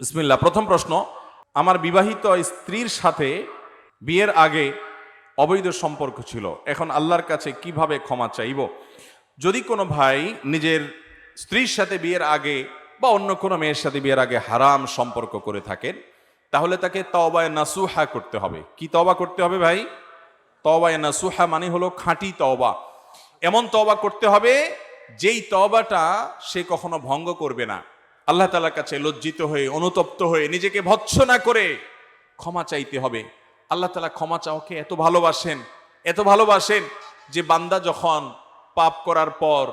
বিসমিল্লাহ। প্রথম প্রশ্ন, আমার বিবাহিত স্ত্রীর সাথে বিয়ের আগে অবৈধ সম্পর্ক ছিল, এখন আল্লাহর কাছে কিভাবে ক্ষমা চাইব? যদি কোনো ভাই নিজের স্ত্রীর সাথে বিয়ের আগে বা অন্য কোনো মেয়ের সাথে বিয়ের আগে হারাম সম্পর্ক করে থাকেন, তাহলে তাকে তওবায়ে নাসুহা করতে হবে। কি তওবা করতে হবে ভাই? তওবায়ে নাসুহা মানে হলো খাঁটি তওবা। এমন তওবা করতে হবে যেই তওবাটা সে কখনো ভঙ্গ করবে না। আল্লাহ তাআলার কাছে লজ্জিত হয়ে, অনুতপ্ত হয়ে, নিজেকে ভৎসনা করে ক্ষমা চাইতে হবে। আল্লাহ তাআলা ক্ষমা চাওয়াকে এত ভালোবাসেন যে বান্দা যখন পাপ করার পর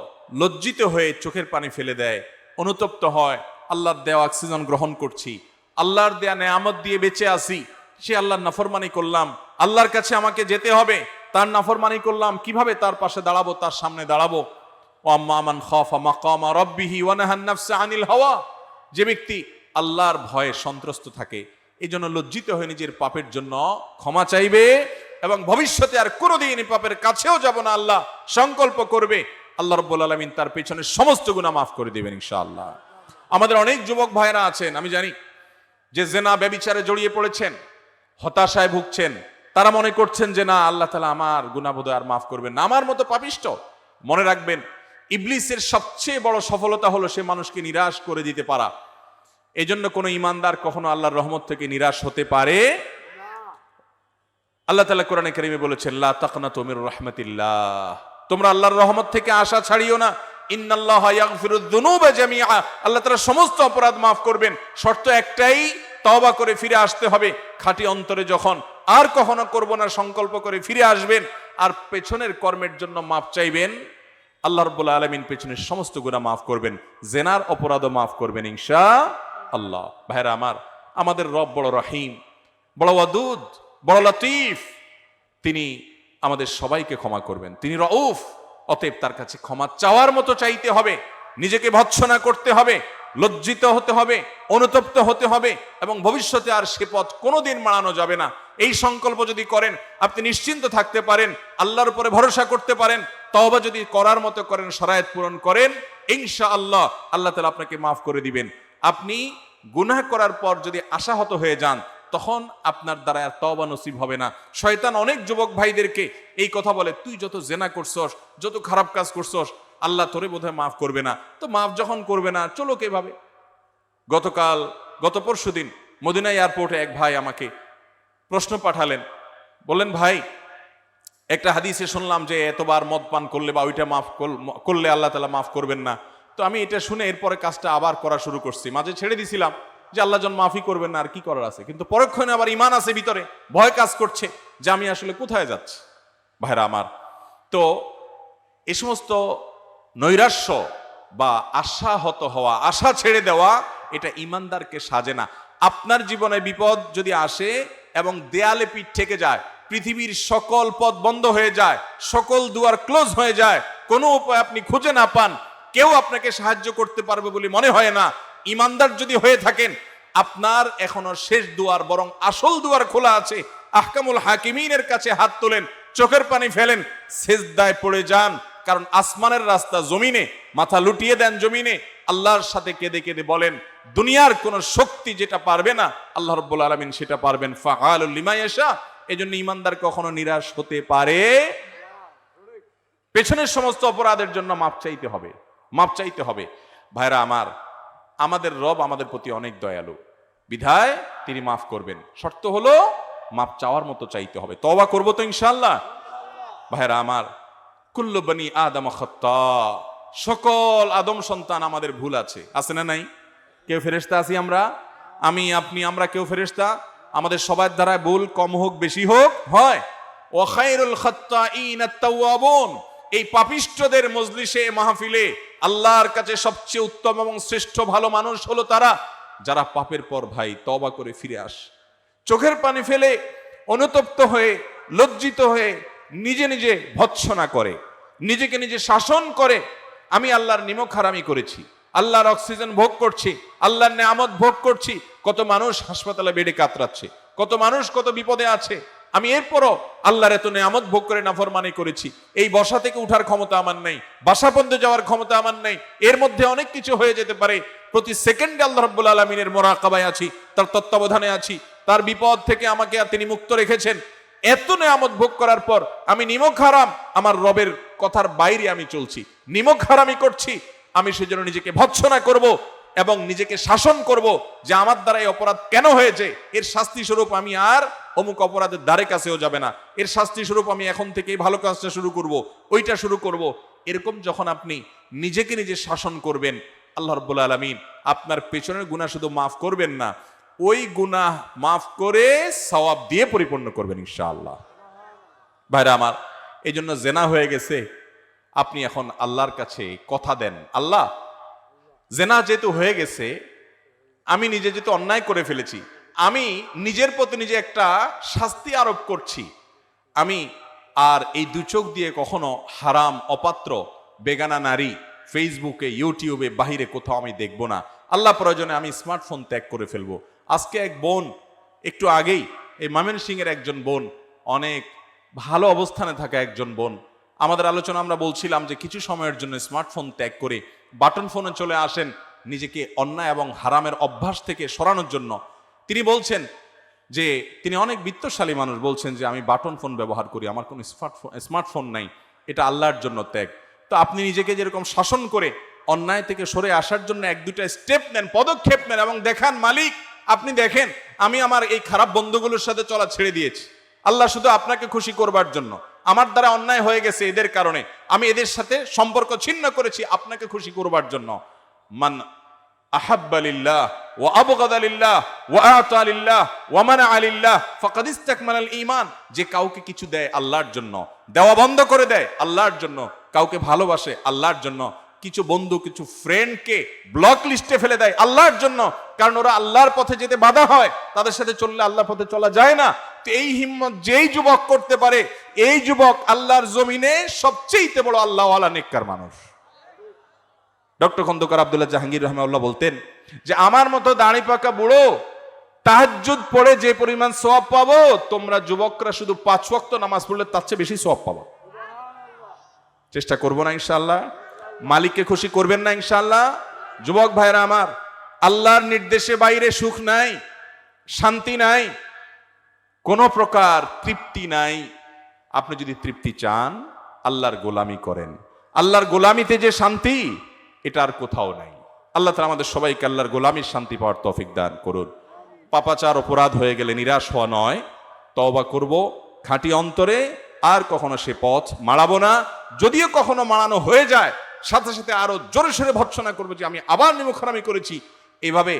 লজ্জিত হয়ে চোখের পানি ফেলে দেয়, অনুতপ্ত হয়, আল্লাহর দেওয়া অক্সিজেন গ্রহণ করছি, আল্লাহর দেয়া নেয়ামত দিয়ে বেঁচে আছি, সে আল্লাহর নাফরমানি করলাম, আল্লাহর কাছে আমাকে যেতে হবে, তার নাফরমানি করলাম, কিভাবে তার পাশে দাঁড়াবো, তার সামনে দাঁড়াবো? ওয়াম্মা মান খাফা মাকামা রাব্বিহি ওয়া নাহান নাফসা আনিল হাওয়া, যে ব্যক্তি আল্লাহর ভয়ে সন্ত্রস্ত থাকে, এই জন্য লজ্জিত হয়ে নিজের পাপের জন্য ক্ষমা চাইবে এবং ভবিষ্যতে আর কোনোদিন এই পাপের কাছেও যাব না আল্লাহ সংকল্প করবে। আল্লাহ রাব্বুল আলামিন তার পেছনের সমস্ত গুনাহ মাফ করে দিবেন ইনশাআল্লাহ। আমাদের অনেক যুবক ভাইরা আছেন, আমি জানি, যে জেনা ব্যভিচারে জড়িয়ে পড়েছেন, হতাশায় ভুগছেন। তারা মনে করছেন যে না, আল্লাহ তাআলা আমার গুনাহ বোধহয় আর মাফ করবেন না, আমার মতো পাপিষ্ঠ। মনে রাখবেন, ইবলিসের সবচেয়ে বড় সফলতা হলো সে মানুষকে নিরাশ করে দিতে পারা। এজন্য কোনো ঈমানদার কখনো আল্লাহর রহমত থেকে নিরাশ হতে পারে না। আল্লাহ তাআলা কোরআনে কারীমে বলেছেন, লা তাকনাতু মির রাহমাতিল্লাহ, তোমরা আল্লাহর রহমত থেকে আশা ছাড়িও না। ইন্নাল্লাহা ইয়াগফিরুয যুনুবা জামিআ, আল্লাহ তাআলা সমস্ত অপরাধ মাফ করবেন। শর্ত একটাই, তওবা করে ফিরে আসতে হবে খাঁটি অন্তরে। যখন আর কখনো করব না সংকল্প করে ফিরে আসবেন আর পেছনের কর্মের জন্য মাফ চাইবেন, আল্লাহ রাব্বুল আলামিন পেছনের সমস্ত গুনাহ মাফ করবেন, জেনার অপরাধও মাফ করবেন ইনশাআল্লাহ। ভাইরা আমার, আমাদের রব বড় রহিম, বড় ওয়াদুদ, বড় লতিফ। তিনি আমাদের সবাইকে ক্ষমা করবেন, তিনি রউফ। অতএব তার কাছে ক্ষমা চাওয়ার মতো চাইতে হবে, নিজেকে ভৎসনা করতে হবে, লজ্জিত হতে হবে, অনুতপ্ত হতে হবে এবং ভবিষ্যতে আর সে পথ কোনোদিন মাড়ানো যাবে না। এই সংকল্প যদি করেন, আপনি নিশ্চিন্ত থাকতে পারেন, আল্লাহর উপরে ভরসা করতে পারেন। তওবা যদি করার মতো করেন, শরায়েত পূরণ করেন, ইনশাআল্লাহ আল্লাহ তাআলা আপনাকে মাফ করে দিবেন। আপনি গুনাহ করার পর যদি আশাহত হয়ে যান, তখন আপনার দ্বারা আর তওবা নসিব হবে না। শয়তান অনেক যুবক ভাইদেরকে এই কথা বলে, তুই যত জেনা করছস, যত খারাপ কাজ করছস, আল্লাহ তোরে বোধহয় মাফ করবে না। তো মাফ যখন করবে না, চলো কিভাবে? গত পরশুদিন মদিনা এয়ারপোর্টে এক ভাই আমাকে প্রশ্ন পাঠালেন, বললেন, ভাই, একটা হাদিসে শুনলাম যে এতবার মদ পান করলে বা ওইটা মাফ করলে আল্লাহ তাআলা মাফ করবেন না। তো আমি এটা শুনে এরপরে কাজটা আবার করা শুরু করছি। মাঝে ছেড়ে দিছিলাম যে আল্লাহ জন মাফই করবেন না, আর কি করার আছে, কিন্তু পরক্ষণে আবার ঈমান আছে ভিতরে, ভয় কাজ করছে যে আমি আসলে কোথায় যাচ্ছি। ভাইরা আমার, তো এই সমস্ত নৈরাশ্য বা আশাহত হওয়া, আশা ছেড়ে দেওয়া, এটা ঈমানদারকে সাজে না। আপনার জীবনে বিপদ যদি আসে এবং দেয়ালে পিঠ থেকে যায়, পৃথিবীর সকল পথ বন্ধ হয়ে যায়, সকল দুয়ার ক্লোজ হয়ে যায়, কোনো উপায় আপনি খুঁজে না পান, কেউ আপনাকে সাহায্য করতে পারবে বলে মনে হয় না, ঈমানদার যদি হয়ে থাকেন, আপনার এখনো শেষ দুয়ার, বরং আসল দুয়ার খোলা আছে। আহকামুল হাকিমিনের কাছে হাত তোলেন, চোখের পানি ফেলেন, সিজদায় পড়ে যান। কারণ আসমানের রাস্তা জমিনে, মাথা লুটিয়ে দেন জমিনে, আল্লাহর সাথে কেঁদে কেঁদে বলেন, দুনিয়ার কোন শক্তি যেটা পারবে না, আল্লাহ রাব্বুল আলামিন সেটা পারবেন। ফাআলুল লিমা ইয়াশা। এজন্য ঈমানদার কখনো নিরাশ হতে পারে। পেছনের সমস্ত অপরাধের জন্য মাফ চাইতে হবে। ভাইরা আমার, আমাদের রব আমাদের প্রতি অনেক দয়ালু, বিধায় তিনি মাফ করবেন। শর্ত হলো মাফ চাওয়ার মতো চাইতে হবে। তওবা করব তো ইনশাআল্লাহ। ভাইরা আমার, কুল্লু বনি আদম খাত্তা, সকল আদম সন্তান আমাদের ভুল আছে না নাই? কেউ ফেরেশতা আছি আমরা, আমি, আপনি, আমরা কেউ ফেরেশতা। আমাদের সবার দ্বারা ভুল কম হোক বেশি হোক হয়। ওয়া খায়রুল খাত্তাইন আত-তাওয়াবুন, এই পাপিষ্ঠদের মজলিসে, মাহফিলে আল্লাহর কাছে সবচেয়ে উত্তম এবং শ্রেষ্ঠ ভালো মানুষ হলো তারা যারা পাপের পর ভাই তওবা করে ফিরে আসে, চোখের পানি ফেলে, অনুতপ্ত হয়ে, লজ্জিত হয়ে নিজে নিজে ভৎসনা করে, নিজেকে নিজে শাসন করে। আমি আল্লাহর নিমক হারামি করেছি, আল্লাহর অক্সিজেন ভোগ করছি, আল্লাহর নেয়ামত ভোগ করছি, কত মানুষ হাসপাতালে বেডে কাতরাচ্ছে, কত মানুষ কত বিপদে আছে, আমি এরপরও আল্লাহর এত নেয়ামত ভোগ করে নাফরমানি করেছি। এই বসা থেকে উঠার ক্ষমতা আমার নেই, বাসা পর্যন্ত যাওয়ার ক্ষমতা আমার নেই, এর মধ্যে অনেক কিছু হয়ে যেতে পারে। প্রতি সেকেন্ডে আল্লাহ রাব্বুল আলামিনের মোরাকাবায় আছি, তার তত্ত্বাবধানে আছি, তার বিপদ থেকে আমাকে তিনি মুক্ত রেখেছেন। এত নেয়ামত ভোগ করার পর আমি নিমক হারাম, আমার রবের কথার বাইরে আমি চলছি, নিমক হারামি করছি, আমি সেজন্য নিজেকে ভৎসনা করব এবং নিজেকে শাসন করব যে আমার দ্বারা এই অপরাধ কেন হয়েছে, এর শাস্তি স্বরূপ আমি আর অমুক অপরাধের দ্বারে কাছেও যাবে না, এর শাস্তি স্বরূপ আমি এখন থেকেই ভালো কাজটা শুরু করব, ওইটা শুরু করব। এরকম যখন আপনি নিজেকে নিজে শাসন করবেন, আল্লাহ রাব্বুল আলামিন আপনার পেছনের গুনাহ শুধু মাফ করবেন না, ওই গুনাহ মাফ করে সওয়াব দিয়ে পরিপূর্ণ করবেন ইনশাআল্লাহ। ভাইরা আমার, এই জন্য জেনা হয়ে গেছে, আপনি এখন আল্লাহর কাছে কথা দেন, আল্লাহ জেনা যেহেতু হয়ে গেছে, আমি নিজে যেহেতু অন্যায় করে ফেলেছি, আমি নিজের প্রতি নিজে একটা শাস্তি আরোপ করছি, আমি আর এই দু চোখ দিয়ে কখনো হারাম অপাত্র বেগানা নারী ফেসবুকে ইউটিউবে বাহিরে কোথাও আমি দেখব না। আল্লাহ প্রয়োজনে আমি স্মার্টফোন ত্যাগ করে ফেলবো। আজকে এক বোন, একটু আগেই এই ময়মনসিংহের একজন বোন, অনেক ভালো অবস্থানে থাকা একজন বোন, আমাদের আলোচনা আমরা বলছিলাম যে কিছু সময়ের জন্য স্মার্টফোন ত্যাগ করে বাটন ফোনে চলে আসেন নিজেকে অন্যায় এবং হারামের অভ্যাস থেকে সরানোর জন্য। তিনি বলছেন যে তিনি অনেক বিত্তশালী মানুষ, বলছেন যে আমি বাটন ফোন ব্যবহার করি, আমার কোনো স্মার্টফোন নাই, এটা আল্লাহর জন্য ত্যাগ। তো আপনি নিজেকে যেরকম শাসন করে অন্যায় থেকে সরে আসার জন্য এক দুটা স্টেপ নেন, পদক্ষেপ নেন এবং দেখান মালিক আপনি দেখেন আমি আমার এই খারাপ বন্ধুগুলোর সাথে চলা ছেড়ে দিয়েছি, আল্লাহ শুধু আপনাকে খুশি করবার জন্য, আমার দ্বারা অন্যায় হয়ে গেছে এদের কারণে, আমি এদের সাথে সম্পর্ক ছিন্ন করেছি আপনাকে খুশি করবার জন্য। মান আহাব্বা লিল্লাহ ওয়া আবগাদা লিল্লাহ ওয়া আতা লিল্লাহ ওয়া মানা লিল্লাহ ফাকাদ ইসতাকমালাল ঈমান। যে কাউকে কিছু দেয় আল্লাহর জন্য, দেওয়া বন্ধ করে দেয় আল্লাহর জন্য, কাউকে ভালোবাসে আল্লাহর জন্য, কিছু বন্ধু কিছু ফ্রেন্ডকে ব্লক লিস্টে ফেলে দেয় আল্লাহর জন্য, কারণ ওরা আল্লাহর পথে যেতে বাধা হয়, তাদের সাথে চললে আল্লাহর পথে চলা যায় না। তো এই হিম্মত যেই যুবক করতে পারে, এই যুবক আল্লাহর জমিনে সবচেয়ে বড় আল্লাহওয়ালা নেককার মানুষ। ডক্টর খন্দকার আব্দুল্লাহ জাহাঙ্গীর রাহমাহুল্লাহ বলতেন যে আমার মতো দাড়ি পাকা বুড়ো তাহাজ্জুদ পড়ে যে পরিমাণ সওয়াব পাবো, তোমরা যুবকরা শুধু 5 ওয়াক্ত নামাজ পড়লে তার চেয়ে বেশি সওয়াব পাবো। চেষ্টা করবো না ইনশাআল্লাহ? মালিককে খুশি করবেন না ইনশাআল্লাহ? যুবক ভাইরা আমার, আল্লাহর নির্দেশে বাইরে সুখ নাই, শান্তি নাই, কোনো প্রকার তৃপ্তি নাই। আপনি যদি তৃপ্তি চান আল্লাহর গোলামি করেন, আল্লাহর গোলামিতে যে শান্তি এটা আর কোথাও নাই। আল্লাহ তাআলা আমাদের সবাইকে আল্লাহর গোলামির শান্তি পাওয়ার তৌফিক দান করুন। পাপাচার অপরাধ হয়ে গেলে নিরাশ হওয়া নয়, তওবা করব খাঁটি অন্তরে, আর কখনো সে পথ মাড়াবো না। যদিও কখনো মাড়ানো হয়ে যায়, সাথে সাথে আরো জোরে সোরে ভর্ৎসনা করবো যে আমি আবার নিমুখারামি করেছি। এইভাবে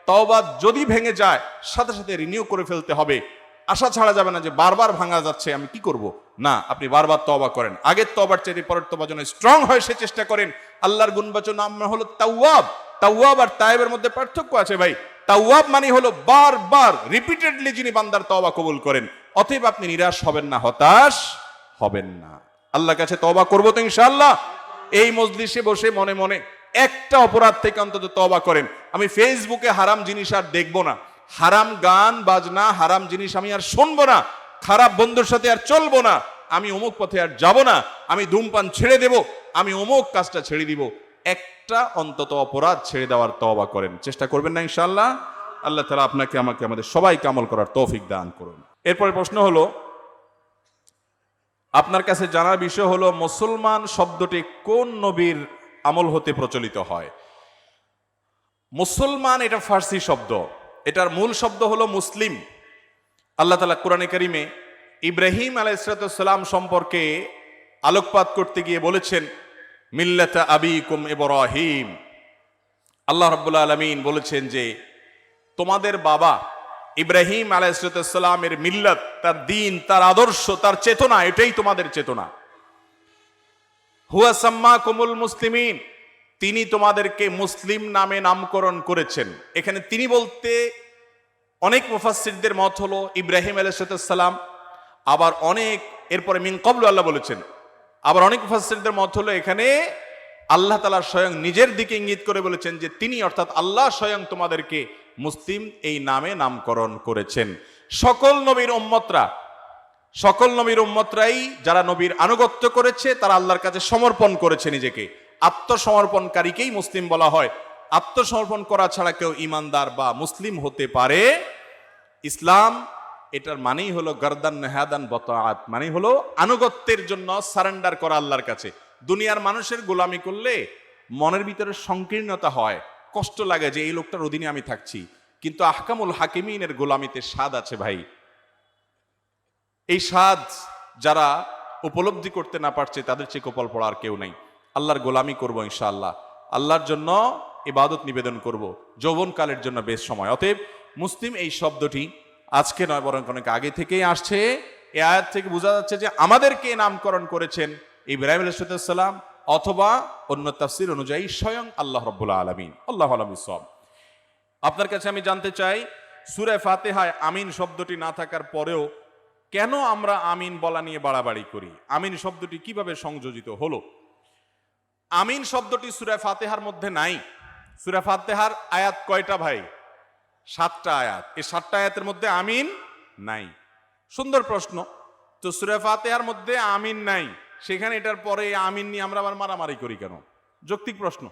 তওবা যদি ভেঙে যায়, সাথে সাথে রিনিউ করে ফেলতে হবে। আশা ছাড়া যাবে না যে বারবার ভাঙা যাচ্ছে, আমি কি করব না, আপনি বারবার তওবা করেন। আগের তওবার চাইতে পরের তওবা যেন স্ট্রং হয় সে চেষ্টা করেন। আল্লাহর গুণবাচক নাম হলো তাওয়াব। তাওয়াব আর তায়েবের মধ্যে পার্থক্য আছে ভাই। তাওয়াব মানে হলো বারবার রিপিটেডলি যিনি বান্দার তওবা কবুল করেন। অতএব আপনি নিরাশ হবেন না, হতাশ হবেন না। আল্লাহর কাছে তওবা করব তো ইনশাআল্লাহ। এই মজলিসে বসে মনে মনে একটা অপরাধ থেকে অন্তত তওবা করেন। আমি ফেসবুকে হারাম জিনিস আর দেখবো না, হারাম গান বাজনা হারাম জিনিস আমি আর শুনবো না, খারাপ বন্ধুর সাথে আর চলবো না, আমি অমুক পথে আর যাব না, আমি ধূমপান ছেড়ে দেব, আমি অমুক কাজটা ছেড়ে দিব। একটা অন্তত অপরাধ ছেড়ে দেওয়ার তওবা করেন, চেষ্টা করবেন না ইনশাআল্লাহ? আল্লাহ তাআলা আপনাকে আমাকে আমাদের সবাইকে আমল করার তৌফিক দান করুন। এরপরে প্রশ্ন হলো, আপনার কাছে জানার বিষয় হলো মুসলমান শব্দটি কোন নবীর আমল হতে প্রচলিত হয়? মুসলমান এটা ফার্সি শব্দ, এটার মূল শব্দ হলো মুসলিম। আল্লাহ তাআলা কোরআনে কারিমে ইব্রাহিম আলাইহিস সালাম সম্পর্কে আলোকপাত করতে গিয়ে বলেছেন মিল্লাতা আবিকুম ইব্রাহিম। আল্লাহ রাব্বুল আলামিন বলেছেন যে তোমাদের বাবা ইব্রাহিম আলাইহিস সালামের মিল্লাত, তার দ্বীন, তার আদর্শ, তার চেতনা, এটাই তোমাদের চেতনা। হুয়া সাম্মাকুমুল মুসলিমিন, তিনি তোমাদেরকে মুসলিম নামে নামকরণ করেছেন। এখানে তিনি বলতে অনেক মুফাসসিরদের মত হলো ইব্রাহিম আলাইহিস সালাম, আবার অনেক এরপরে মিন ক্বাবলু আল্লাহ বলেছেন, আবার অনেক মুফাসসিরদের মত হলো এখানে আল্লাহ তাআলা স্বয়ং নিজের দিকে ইঙ্গিত করে বলেছেন যে তিনি অর্থাৎ আল্লাহ স্বয়ং তোমাদেরকে মুসলিম এই নামে নামকরণ করেছেন। সকল নবীর উম্মতরাই যারা নবীর আনুগত্য করেছে তারা আল্লাহর কাছে সমর্পণ করেছে নিজেকে, আত্মসমর্পণকারীকেই মুসলিম বলা হয়। আত্মসমর্পণ করা ছাড়া কেউ ইমানদার বা মুসলিম হতে পারে? ইসলাম এটার মানেই হলো গর্দান নেহাদান বতাআত, মানে হলো আনুগত্যের জন্য সারেন্ডার করা আল্লাহর কাছে। দুনিয়ার মানুষের গোলামি করলে মনের ভিতরে সংকীর্ণতা হয়, কষ্ট লাগে যে এই লোকটার অধীনে আমি থাকছি, কিন্তু আহকামুল হাকিমিনের গোলামিতে স্বাদ আছে ভাই। এই স্বাদ যারা উপলব্ধি করতে না পারছে তাদের চেয়ে কপাল পড়া আর কেউ নাই। আল্লাহর গোলামি করবো ইনশাআল্লাহ, আল্লাহর জন্য ইবাদত নিবেদন করব, যৌবনকালের জন্য বেশ সময়। অতএব মুসলিম এই শব্দটি আজকে নয়, বরং অনেক আগে থেকেই আসছে। এই আয়াত থেকে বোঝা যাচ্ছে যে আমাদেরকে নামকরণ করেছেন ইব্রাহিম আলাইহিস সালাম, অথবা অন্য তাফসীর অনুযায়ী স্বয়ং আল্লাহ রাব্বুল আলামিন। আল্লাহু আ'লাম বিসওয়াব। আপনার কাছে আমি জানতে চাই, সূরা ফাতিহায় আমিন শব্দটি না থাকার পরেও কেন আমরা আমিন বলা নিয়ে বাড়াবাড়ি করি? আমিন শব্দটি কিভাবে সংযোজিত হলো? আমিন শব্দটি সূরা ফাতিহার মধ্যে নাই। সূরা ফাতিহার আয়াত কয়টা ভাই? 7টা আয়াত। এই 7টা আয়াতের মধ্যে আমিন নাই। সুন্দর প্রশ্ন। তো সূরা ফাতিহার মধ্যে আমিন নাই, সেখানে এটার পরে আমিন নিয়ে আমরা আবার মারামারি করি কেন? যৌক্তিক প্রশ্ন।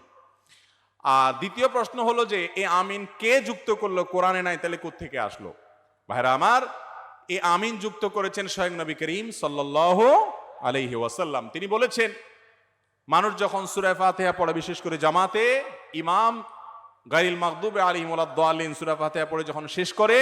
আর দ্বিতীয় প্রশ্ন হলো যে এই আমিন কে যুক্ত করলো? কোরআনে নাই, তাহলে কোত্থেকে আসলো? ভাইরা আমার, এই আমিন যুক্ত করেছেন স্বয়ং নবী করিম সাল্লাল্লাহু আলাইহি ওয়াসাল্লাম। তিনি বলেছেন, মানুষ যখন সূরা ফাতিহা পড়ে, বিশেষ করে জামাতে ইমাম গায়রিল মাগদুবি আলাইহিম ওয়ালাদ-দাল্লিন সূরা ফাতিহা পড়ে যখন শেষ করে,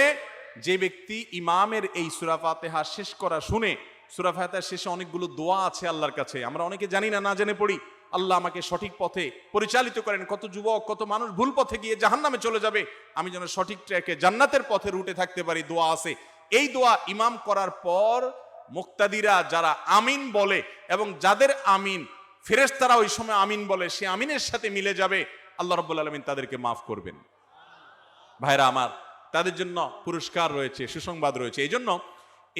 যে ব্যক্তি ইমামের এই সূরা ফাতিহা শেষ করা শুনে, সূরা ফাতিহার শেষে অনেকগুলো দোয়া আছে আল্লাহর কাছে, আমরা অনেকে জানি না, না জেনে পড়ি। আল্লাহ আমাকে সঠিক পথে পরিচালিত করেন। কত যুবক, কত মানুষ ভুল পথে গিয়ে জাহান্নামে চলে যাবে, আমি যেন সঠিক ট্র্যাকে জান্নাতের পথে রুটে থাকতে পারি। দোয়া আছে। এই দোয়া ইমাম করার পর মুক্তাদিরা যারা আমিন বলে, এবং যাদের আমিন ফেরেশতারা ওই সময় আমিন বলে, সে আমিনের সাথে মিলে যাবে, আল্লাহ রাব্বুল আলামিন তাদেরকে মাফ করবেন। ভাইরা আমার, তাদের জন্য পুরস্কার রয়েছে, সুসংবাদ রয়েছে। এই জন্য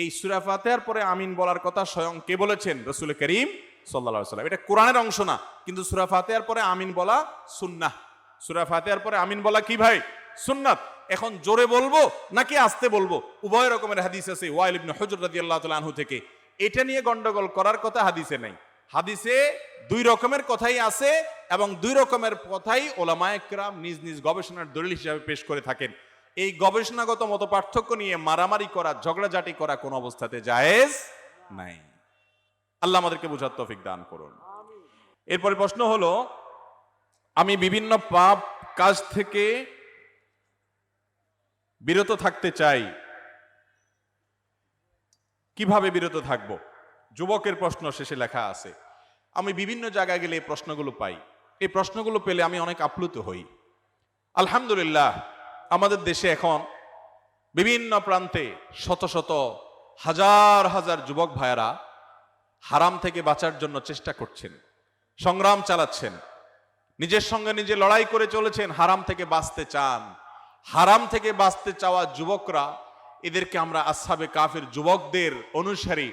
এই সূরা ফাতিহার পরে আমিন বলার কথা স্বয়ং কে বলেছেন? রাসূল করিম সাল্লাল্লাহু আলাইহি ওয়াসাল্লাম। এটা কোরআনের অংশ না, কিন্তু সূরা ফাতিহার পরে আমিন বলা সুন্নাহ। সূরা ফাতিহার পরে আমিন বলা কি ভাই? সুন্নাত। এখন জোরে বলবো নাকি আস্তে বলবো? উভয় রকমের হাদিস আছে ওয়াইল ইবনে হুজর রাদিয়াল্লাহু তাআলা আনহু থেকে। এটা নিয়ে গন্ডগোল করার কথা হাদিসে নাই। হাদিসে দুই রকমের কথাই আছে, এবং দুই রকমের কথাই উলামায়ে কেরাম নিজ নিজ গবেষণার দলিল হিসেবে পেশ করে থাকেন। এই গবেষণাগত মত পার্থক্য নিয়ে মারামারি করা, ঝগড়াঝাটি করা কোন অবস্থাতে জায়েজ নাই। আল্লাহ আমাদেরকে বুঝার তৌফিক দান করুন। এরপরে প্রশ্ন হলো, আমি বিভিন্ন পাপ কাজ থেকে বিরত থাকতে চাই, কিভাবে বিরত থাকব? যুবকের প্রশ্ন শেষে লেখা আছে। আমি বিভিন্ন জায়গায় গেলে এই প্রশ্নগুলো পাই। এই প্রশ্নগুলো পেলে আমি অনেক আপ্লুত হই। আলহামদুলিল্লাহ, আমাদের দেশে এখন বিভিন্ন প্রান্তে শত শত হাজার হাজার যুবক ভাইয়েরা হারাম থেকে বাঁচার জন্য চেষ্টা করছেন, সংগ্রাম চালাচ্ছেন, নিজের সঙ্গে নিজে লড়াই করে চলেছেন, হারাম থেকে বাঁচতে চান। হারাম থেকে বাঁচতে চাওয়া যুবকরা, এদেরকে আমরা আসহাবে কাফের যুবকদের অনুসারী,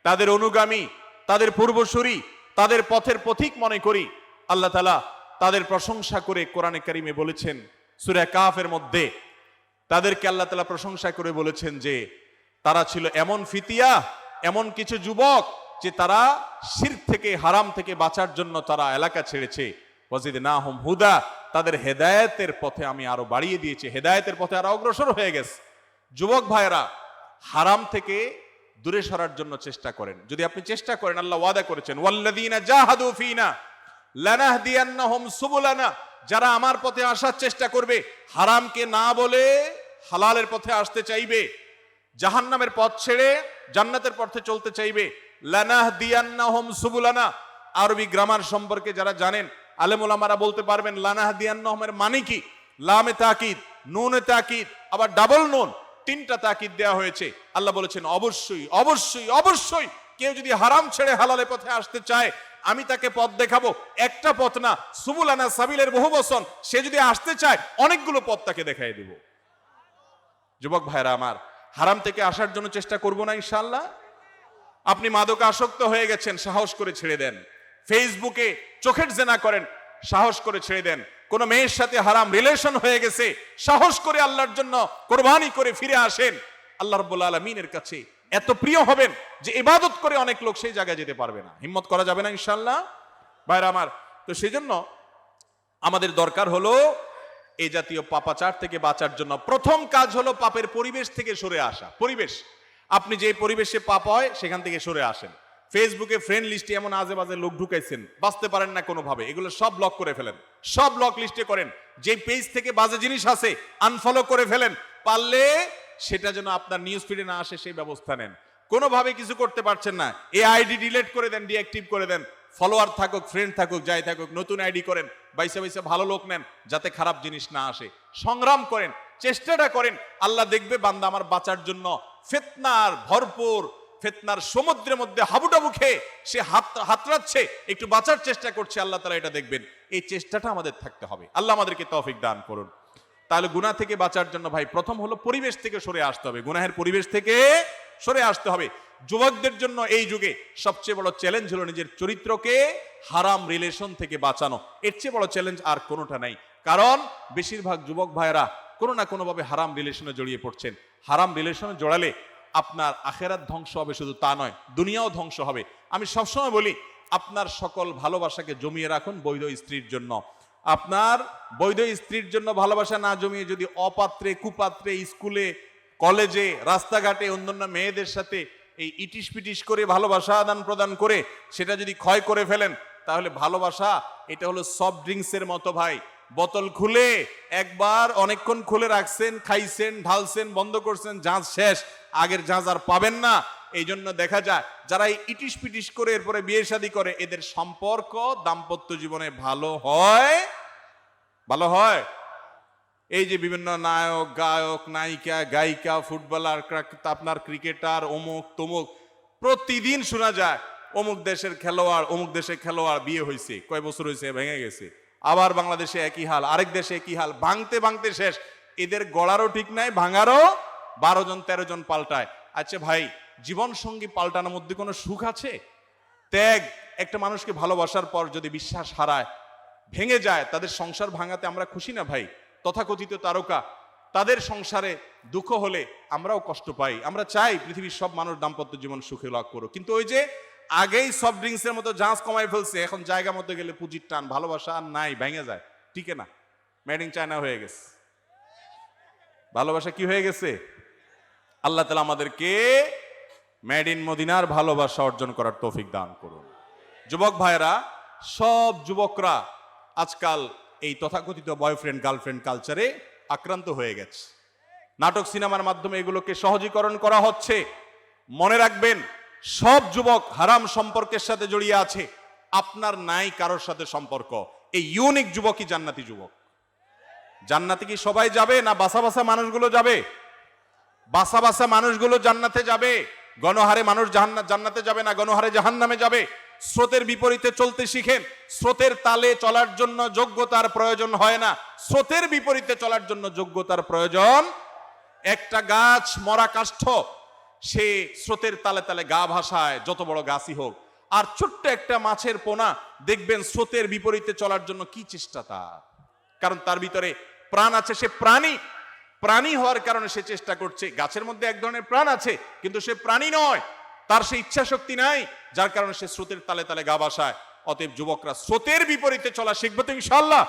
তাদের অনুগামী, তাদের পূর্বসূরি, তাদের পথের পথিক মনে করি। আল্লাহ তাআলা তাদের প্রশংসা করে কোরআনে কারিমে বলেছেন, সূরা কাফের মধ্যে তাদেরকে আল্লাহ তাআলা প্রশংসা করে বলেছেন যে তারা ছিল এমন ফিতিয়া, এমন কিছু যুবক যে তারা শিরক থেকে, হারাম থেকে বাঁচার জন্য তারা এলাকা ছেড়েছে। ওয়াজিদনাহুম হুদা, তাদের হেদায়েতের পথে আমি আরো বাড়িয়ে দিয়েছি, হেদায়েতের পথে আরো অগ্রসর হয়ে গেছে। যুবক ভাইরা হারাম থেকে দূরে সরার জন্য চেষ্টা করেন। যদি আপনি চেষ্টা করেন, আল্লাহ ওয়াদা করেছেন, ওয়াল্লাযীনা জাহাদু ফীনা লানাহদিয়ান্নাহুম সুবুলানা, যারা আমার পথে আসার চেষ্টা করবে, হারামকে না বলে হালালের পথে আসতে চাইবে, জাহান্নামের পথ ছেড়ে জান্নাতের পথে চলতে চাইবে, লানাহদিয়ান্নাহুম সুবুলানা। আরবি গ্রামার সম্পর্কে যারা জানেন, আলেম ওলামারা বলতে পারবেন লানাহদিয়ান্নাহুমের মানে কি। লামে তাকিদ, নুনে তাকিদ, আবার ডাবল নুন, 3টা তাকিদ দেওয়া হয়েছে। আল্লাহ বলেছেন অবশ্যই অবশ্যই অবশ্যই কেউ যদি হারাম ছেড়ে হালালের পথে আসতে চায়, আমি তাকে পথ দেখাবো। একটা পথ না, সুবুলানা, সাবিলের বহু বচন। সে যদি আসতে চায়, অনেকগুলো পথ তাকে দেখাই দিব। যুবক ভাইরা আমার, হারাম থেকে আসার জন্য চেষ্টা করব না ইনশাআল্লাহ। আপনি মাদকে আসক্ত হয়ে গেছেন, সাহস করে ছেড়ে দেন। ফেসবুকে চোখের জেনা করেন, সাহস করে ছেড়ে দেন। কোন মেয়ের সাথে হারাম রিলেশন হয়ে গেছে, সাহস করে আল্লাহর জন্য কোরবানি করে ফিরে আসেন। আল্লাহ রাব্বুল আলামিনের কাছে এত প্রিয় হবেন যে ইবাদত করে অনেক লোক সেই জায়গায় যেতে পারবে না, হিম্মত করা যাবে না ইনশাআল্লাহ। ভাইরা আমার, তো সেজন্য আমাদের দরকার হলো এই জাতীয় পাপাচার থেকে বাঁচার জন্য প্রথম কাজ হলো পাপের পরিবেশ থেকে সরে আসা। পরিবেশ, আপনি যে পরিবেশে পাপ হয় সেখান থেকে সরে আসেন। ফেসবুকে ফ্রেন্ড লিস্টে এমন আজে বাজে লোক ঢুকাইছেন, বাঁচতে পারেন না কোনোভাবে, এগুলো সব ব্লক করে ফেলেন, সব ব্লক লিস্টে করেন। যে পেজ থেকে বাজে জিনিস আছে আনফলো করে ফেলেন, পারলে সেটা যেন আপনার নিউজ ফিডে না আসে সেই ব্যবস্থা নেন। কোনোভাবে কিছু করতে পারছেন না, এই আইডি ডিলিট করে দেন, ডিঅ্যাক্টিভ করে দেন। ফলোয়ার থাকুক, ফ্রেন্ড থাকুক, যাই থাকুক, নতুন আইডি করেন, বাইসে বাইসে ভালো লোক নেন, যাতে খারাপ জিনিস না আসে। সংগ্রাম করেন, চেষ্টাটা করেন। আল্লাহ দেখবে বান্দা আমার বাঁচার জন্য ফিতনার ভরপুর, ফিতনার সমুদ্রের মধ্যে হাবুডাবু খেয়ে সে হাতড়াচ্ছে, একটু বাঁচার চেষ্টা করছে, আল্লাহ তাআলা এটা দেখবেন। এই চেষ্টাটা আমাদের থাকতে হবে। আল্লাহ আমাদেরকে তৌফিক দান করুন। তাহলে গুনাহ থেকে বাঁচার জন্য ভাই প্রথম হলো পরিবেশ থেকে সরে আসতে হবে, গুনাহের পরিবেশ থেকে সরে আসতে হবে। যুবকদের জন্য এই যুগে সবচেয়ে বড় চ্যালেঞ্জ হলো নিজের চরিত্রকে হারাম রিলেশন থেকে বাঁচানো। এর চেয়ে বড় চ্যালেঞ্জ আর কোনোটা নাই। কারণ বেশিরভাগ যুবক ভাইয়েরা কোনো না কোনোভাবে হারাম রিলেশনে জড়িয়ে পড়ছেন। হারাম রিলেশনে জড়ালে আপনার আখেরাত ধ্বংস হবে, শুধু তা নয়, দুনিয়াও ধ্বংস হবে। আমি সবসময় বলি, আপনার সকল ভালোবাসাকে জমিয়ে রাখুন বৈধ স্ত্রীর জন্য। আপনার বৈধ স্ত্রীর জন্য ভালোবাসা না জমিয়ে যদি অপাত্রে, কুপাত্রে, স্কুলে, কলেজে, রাস্তাঘাটে অন্যান্য মেয়েদের সাথে এই ইটিস পিটিস করে ভালোবাসা আদান প্রদান করে সেটা যদি ক্ষয় করে ফেলেন, তাহলে ভালোবাসা এটা হলো সফট ড্রিঙ্কসের মতো ভাই। বোতল খুলে একবার অনেকক্ষণ খুলে রাখছেন, খাইছেন, ঢালছেন, বন্ধ করছেন, ঝাঁজ শেষ, আগের ঝাঁজ আর পাবেন না। এই জন্য দেখা যায় যারা এই ইটিস পিটিস করে এরপরে বিয়ে শাদী করে, এদের সম্পর্ক দাম্পত্য জীবনে ভালো হয়, ভালো হয়। এই যে বিভিন্ন নায়ক, গায়ক, নায়িকা, গায়িকা, ফুটবলার, আপনার ক্রিকেটার, অমুক তমুক, প্রতিদিন শোনা যায় অমুক দেশের খেলোয়াড়, অমুক দেশের খেলোয়াড় বিয়ে হয়েছে, কয় বছর হয়েছে, ভেঙে গেছে। আবার বাংলাদেশে একই হাল, আরেক দেশে একই হাল, ভাঙতে ভাঙতে শেষ। এদের গড়ারও ঠিক নাই, ভাঙারও 12 জন 13 জন পাল্টায়। আচ্ছা ভাই, জীবন সঙ্গী পাল্টানোর মধ্যে কোনো সুখ আছে? ত্যাগ, একটা মানুষকে ভালোবাসার পর যদি বিশ্বাস হারায়, ভেঙে যায়, তাদের সংসার ভাঙাতে আমরা খুশি না ভাই? তথাকথিত তারকা, তাদের সংসারে দুঃখ হলে আমরাও কষ্ট পাই। আমরা চাই পৃথিবীর সব মানুষ দাম্পত্য জীবন সুখে লাভ করুক, কিন্তু ওই যে আগেই সফট ড্রিঙ্কসের মতো জাঁজ কমাই ফেলছে, এখন জায়গা মতো গেলে পুঁজির টান, ভালোবাসা আর নাই, ভেঙে যায়, টিকে না, মেড ইন চায়না হয়ে গেছে। ভালোবাসা কি হয়ে গেছে? আল্লাহ তাআলা আমাদেরকে মেড ইন মদিনার ভালোবাসা অর্জন করার তৌফিক দান করুন। যুবক ভাইরা, সব যুবকরা আজকাল এই তথাকথিত বয়ফ্রেন্ড গার্লফ্রেন্ড কালচারে আক্রান্ত হয়ে গেছে। নাটক সিনেমার মাধ্যমে এগুলোকে সহজীকরণ করা হচ্ছে। মনে রাখবেন, সব যুবক হারাম সম্পর্কের সাথে জড়িয়ে আছে। আপনার নাই কারোর সাথে সম্পর্ক, এই ইউনিক যুবকই জান্নাতি যুবক। জান্নাতে কি সবাই যাবে, না বাসা বাসা মানুষগুলো যাবে? বাসা বাসা মানুষগুলো জান্নাতে যাবে। গণহারে মানুষ জান্নাতে যাবে না, গণহারে জাহান্নামে যাবে। স্রোতের বিপরীতে চলতে শিখেন। স্রোতের তালে চলার জন্য যোগ্যতার প্রয়োজন হয় না, স্রোতের বিপরীতে চলার জন্য যোগ্যতার প্রয়োজন। একটা গাছ মরা কাষ্ঠ, সে স্রোতের তালে তালে গা ভাসায়, যত বড় গাছই হোক। আর ছোট্ট একটা মাছের পোনা দেখবেন স্রোতের বিপরীতে চলার জন্য কি চেষ্টা তার, কারণ তার ভিতরে প্রাণ আছে, সে প্রাণী। প্রাণী হওয়ার কারণে সে চেষ্টা করছে। গাছের মধ্যে এক ধরনের প্রাণ আছে, কিন্তু সে প্রাণী নয়, তার সেই ইচ্ছা শক্তি নাই, যার কারণে সে স্রোতের তালে তালে গা ভাসায়। অতএব যুবকরা স্রোতের বিপরীতে চলা শিখবো তো ইনশাআল্লাহ।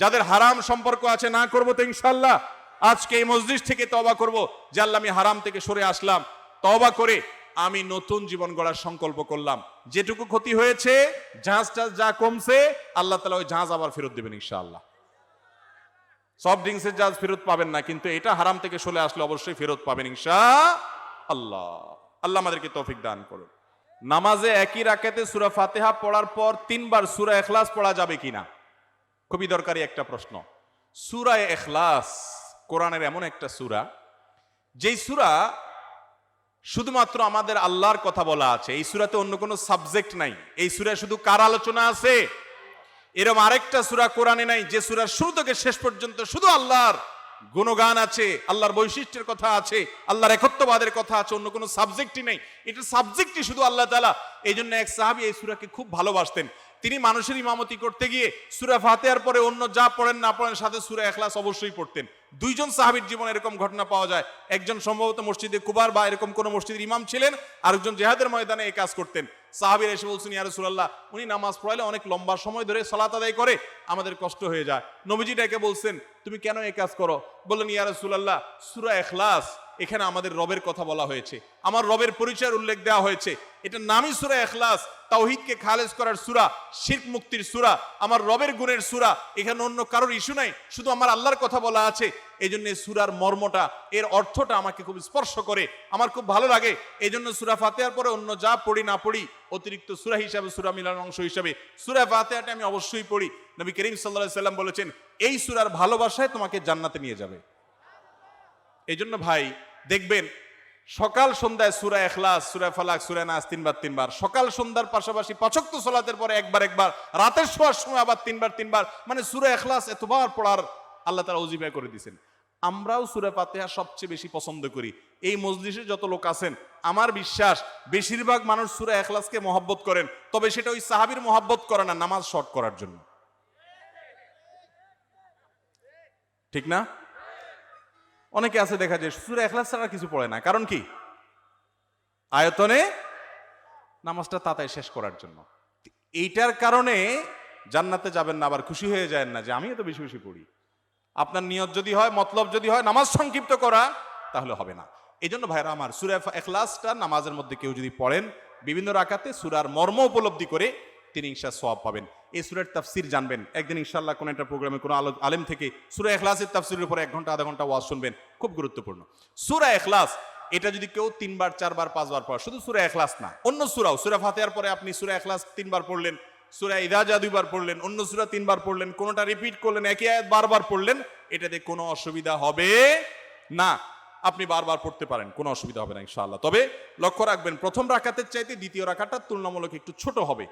যাদের হারাম সম্পর্ক আছে না করবো তো ইনশাআল্লাহ। আজকে এই মজলিস থেকে তওবা করব যে আল্লাহ আমি হারাম থেকে সরে আসলাম, তওবা করে আমি নতুন জীবন গড়ার সংকল্প করলাম। যেটুকু ক্ষতি হয়েছে, জাহাজ যা কমছে, আল্লাহ তাআলা ওই জাহাজ আবার ফেরত দেবেন ইনশাআল্লাহ। সফট ড্রিঙ্কসের জাহাজ ফেরত পাবেন না, কিন্তু এটা হারাম থেকে সরে আসলে অবশ্যই ফেরত পাবেন ইনশাআল্লাহ। আল্লাহ আমাদেরকে তৌফিক দান করুন। নামাজে একই রাকাতে সূরা ফাতিহা পড়ার পর 3 বার সূরা ইখলাস পড়া যাবে কিনা? খুবই দরকারি একটা প্রশ্ন। সূরা ইখলাস কোরআনের এমন একটা সূরা, যেই সূরা শুধুমাত্র আমাদের আল্লাহর কথা বলা আছে। এই সূরাতে অন্য কোনো সাবজেক্ট নাই। এই সূরায় শুধু কার আলোচনা আছে? এরকম আরেকটা সূরা কোরআনে নাই যে সূরার শুরু থেকে শেষ পর্যন্ত শুধু আল্লাহর গুণগান আছে, আল্লাহর বৈশিষ্ট্যের কথা আছে, আল্লাহর একত্ববাদের কথা আছে, অন্য কোনো সাবজেক্টই নেই। এটা সাবজেক্টই শুধু আল্লাহ তাআলা। এই জন্য এক সাহাবী এই সূরাকে খুব ভালোবাসতেন। তিনি মানুষের ইমামতি করতে গিয়ে সূরা ফাতিহার পরে অন্য যা পড়েন না পড়েন, সাথে সূরা ইখলাস অবশ্যই পড়তেন। 2 জন সাহাবীর জীবনে এরকম ঘটনা পাওয়া যায়। একজন সম্ভবত মসজিদে কুবার বা এরকম কোন মসজিদের ইমাম ছিলেন, আরেকজন জিহাদের ময়দানে এই কাজ করতেন। সাহাবীরা এসে বলছেন, ইয়া রাসূলুল্লাহ, উনি নামাজ পড়াইলে অনেক লম্বা সময় ধরে সালাত আদায় করে, আমাদের কষ্ট হয়ে যায়। নবীজি ডেকে বলছেন, তুমি কেন এই কাজ করো? বললেন, ইয়া রাসূলুল্লাহ, সূরা ইখলাস, এখানে আমাদের রবের কথা বলা হয়েছে, আমার রবের পরিচয়ের উল্লেখ দেওয়া হয়েছে, এটা নামই সূরা ইখলাস, তাওহীদকে খালেজ করার সূরা, শিরক মুক্তির সূরা, আমার রবের গুণের সূরা, এখানে অন্য কারোর ইস্যু নাই, শুধু আমার আল্লাহর কথা বলা আছে। এই জন্য সূরার মর্মটা, এর অর্থটা আমাকে খুব স্পর্শ করে, আমার খুব ভালো লাগে। এই জন্য সূরা ফাতিহার পরে অন্য যা পড়ি না পড়ি, অতিরিক্ত সূরা হিসাবে, সূরা মিলানোর অংশ হিসাবে সূরা ফাতিহাটা আমি অবশ্যই পড়ি। নবী করিম সাল্লাল্লাহু আলাইহি সাল্লাম বলেছেন, এই সূরার ভালোবাসায় তোমাকে জান্নাতে নিয়ে যাবে। এই জন্য ভাই দেখবেন, সকাল সন্ধ্যায় সূরা ইখলাস, সূরা ফালাক, সূরা নাস তিনবার, সকাল সন্ধ্যার পাশাপাশি ৫ ওয়াক্ত সালাতের পরে একবার, রাতের শোয়ার সময় আবার তিনবার, মানে সূরা ইখলাস এতবার পড়ার আল্লাহ তাআলা ওজিফা করে দিয়েছেন। আমরাও সূরা ফাতিহা সবচেয়ে বেশি পছন্দ করি। এই মজলিসে যত লোক আছেন, আমার বিশ্বাস বেশিরভাগ মানুষ সূরা ইখলাসকে মহব্বত করেন, তবে সেটা ওই সাহাবীর মহব্বত করে না, নামাজ শর্ট করার জন্য। ঠিক না? অনেকে আছে দেখা যায় সূরা ইখলাস ছাড়া কিছু পড়ে না, কারণ কি? আয়তনে নামাজটা তাড়াতাড়ি শেষ করার জন্য। এইটার কারণে জান্নাতে যাবেন না, আবার খুশি হয়ে যায় না যে আমিও তো বেশি বেশি পড়ি। আপনার নিয়ত যদি হয়, মতলব যদি হয় নামাজ সংক্ষিপ্ত করা, তাহলে হবে না। এই জন্য ভাইরা আমার, সূরা ইখলাসটা নামাজের মধ্যে কেউ যদি পড়েন, বিভিন্ন রাকাতে সূরার মর্ম উপলব্ধি করে, তিনি ইনশাআল্লাহ সওয়াব পাবেন। এই সূরার তাফসীর জানবেন, একদিন ইনশাআল্লাহ কোন একটা প্রোগ্রামে কোন আলেম থেকে সূরা ইখলাসের তাফসীরের উপর 1 ঘন্টা আধা ঘন্টা ওয়াজ শুনবেন, খুব গুরুত্বপূর্ণ। সূরা ইখলাস এটা যদি কেউ 3 বার 4 বার 5 বার পড়ে, শুধু সূরা ইখলাস না, অন্য সূরাও, সূরা ফাতিহার পরে আপনি সূরা ইখলাস 3 বার পড়লেন, সূরা ইযা জা 2 বার পড়লেন, অন্য সূরা 3 বার পড়লেন, কোনটা রিপিট করলেন, একই আয়াত বারবার পড়লেন, এটাতে কোনো অসুবিধা হবে না। আপনি বারবার পড়তে পারেন, কোনো অসুবিধা হবে না ইনশাআল্লাহ। তবে লক্ষ্য রাখবেন, প্রথম রাকাতের চাইতে দ্বিতীয় রাকাতটা তুলনামূলক একটু ছোট হবে,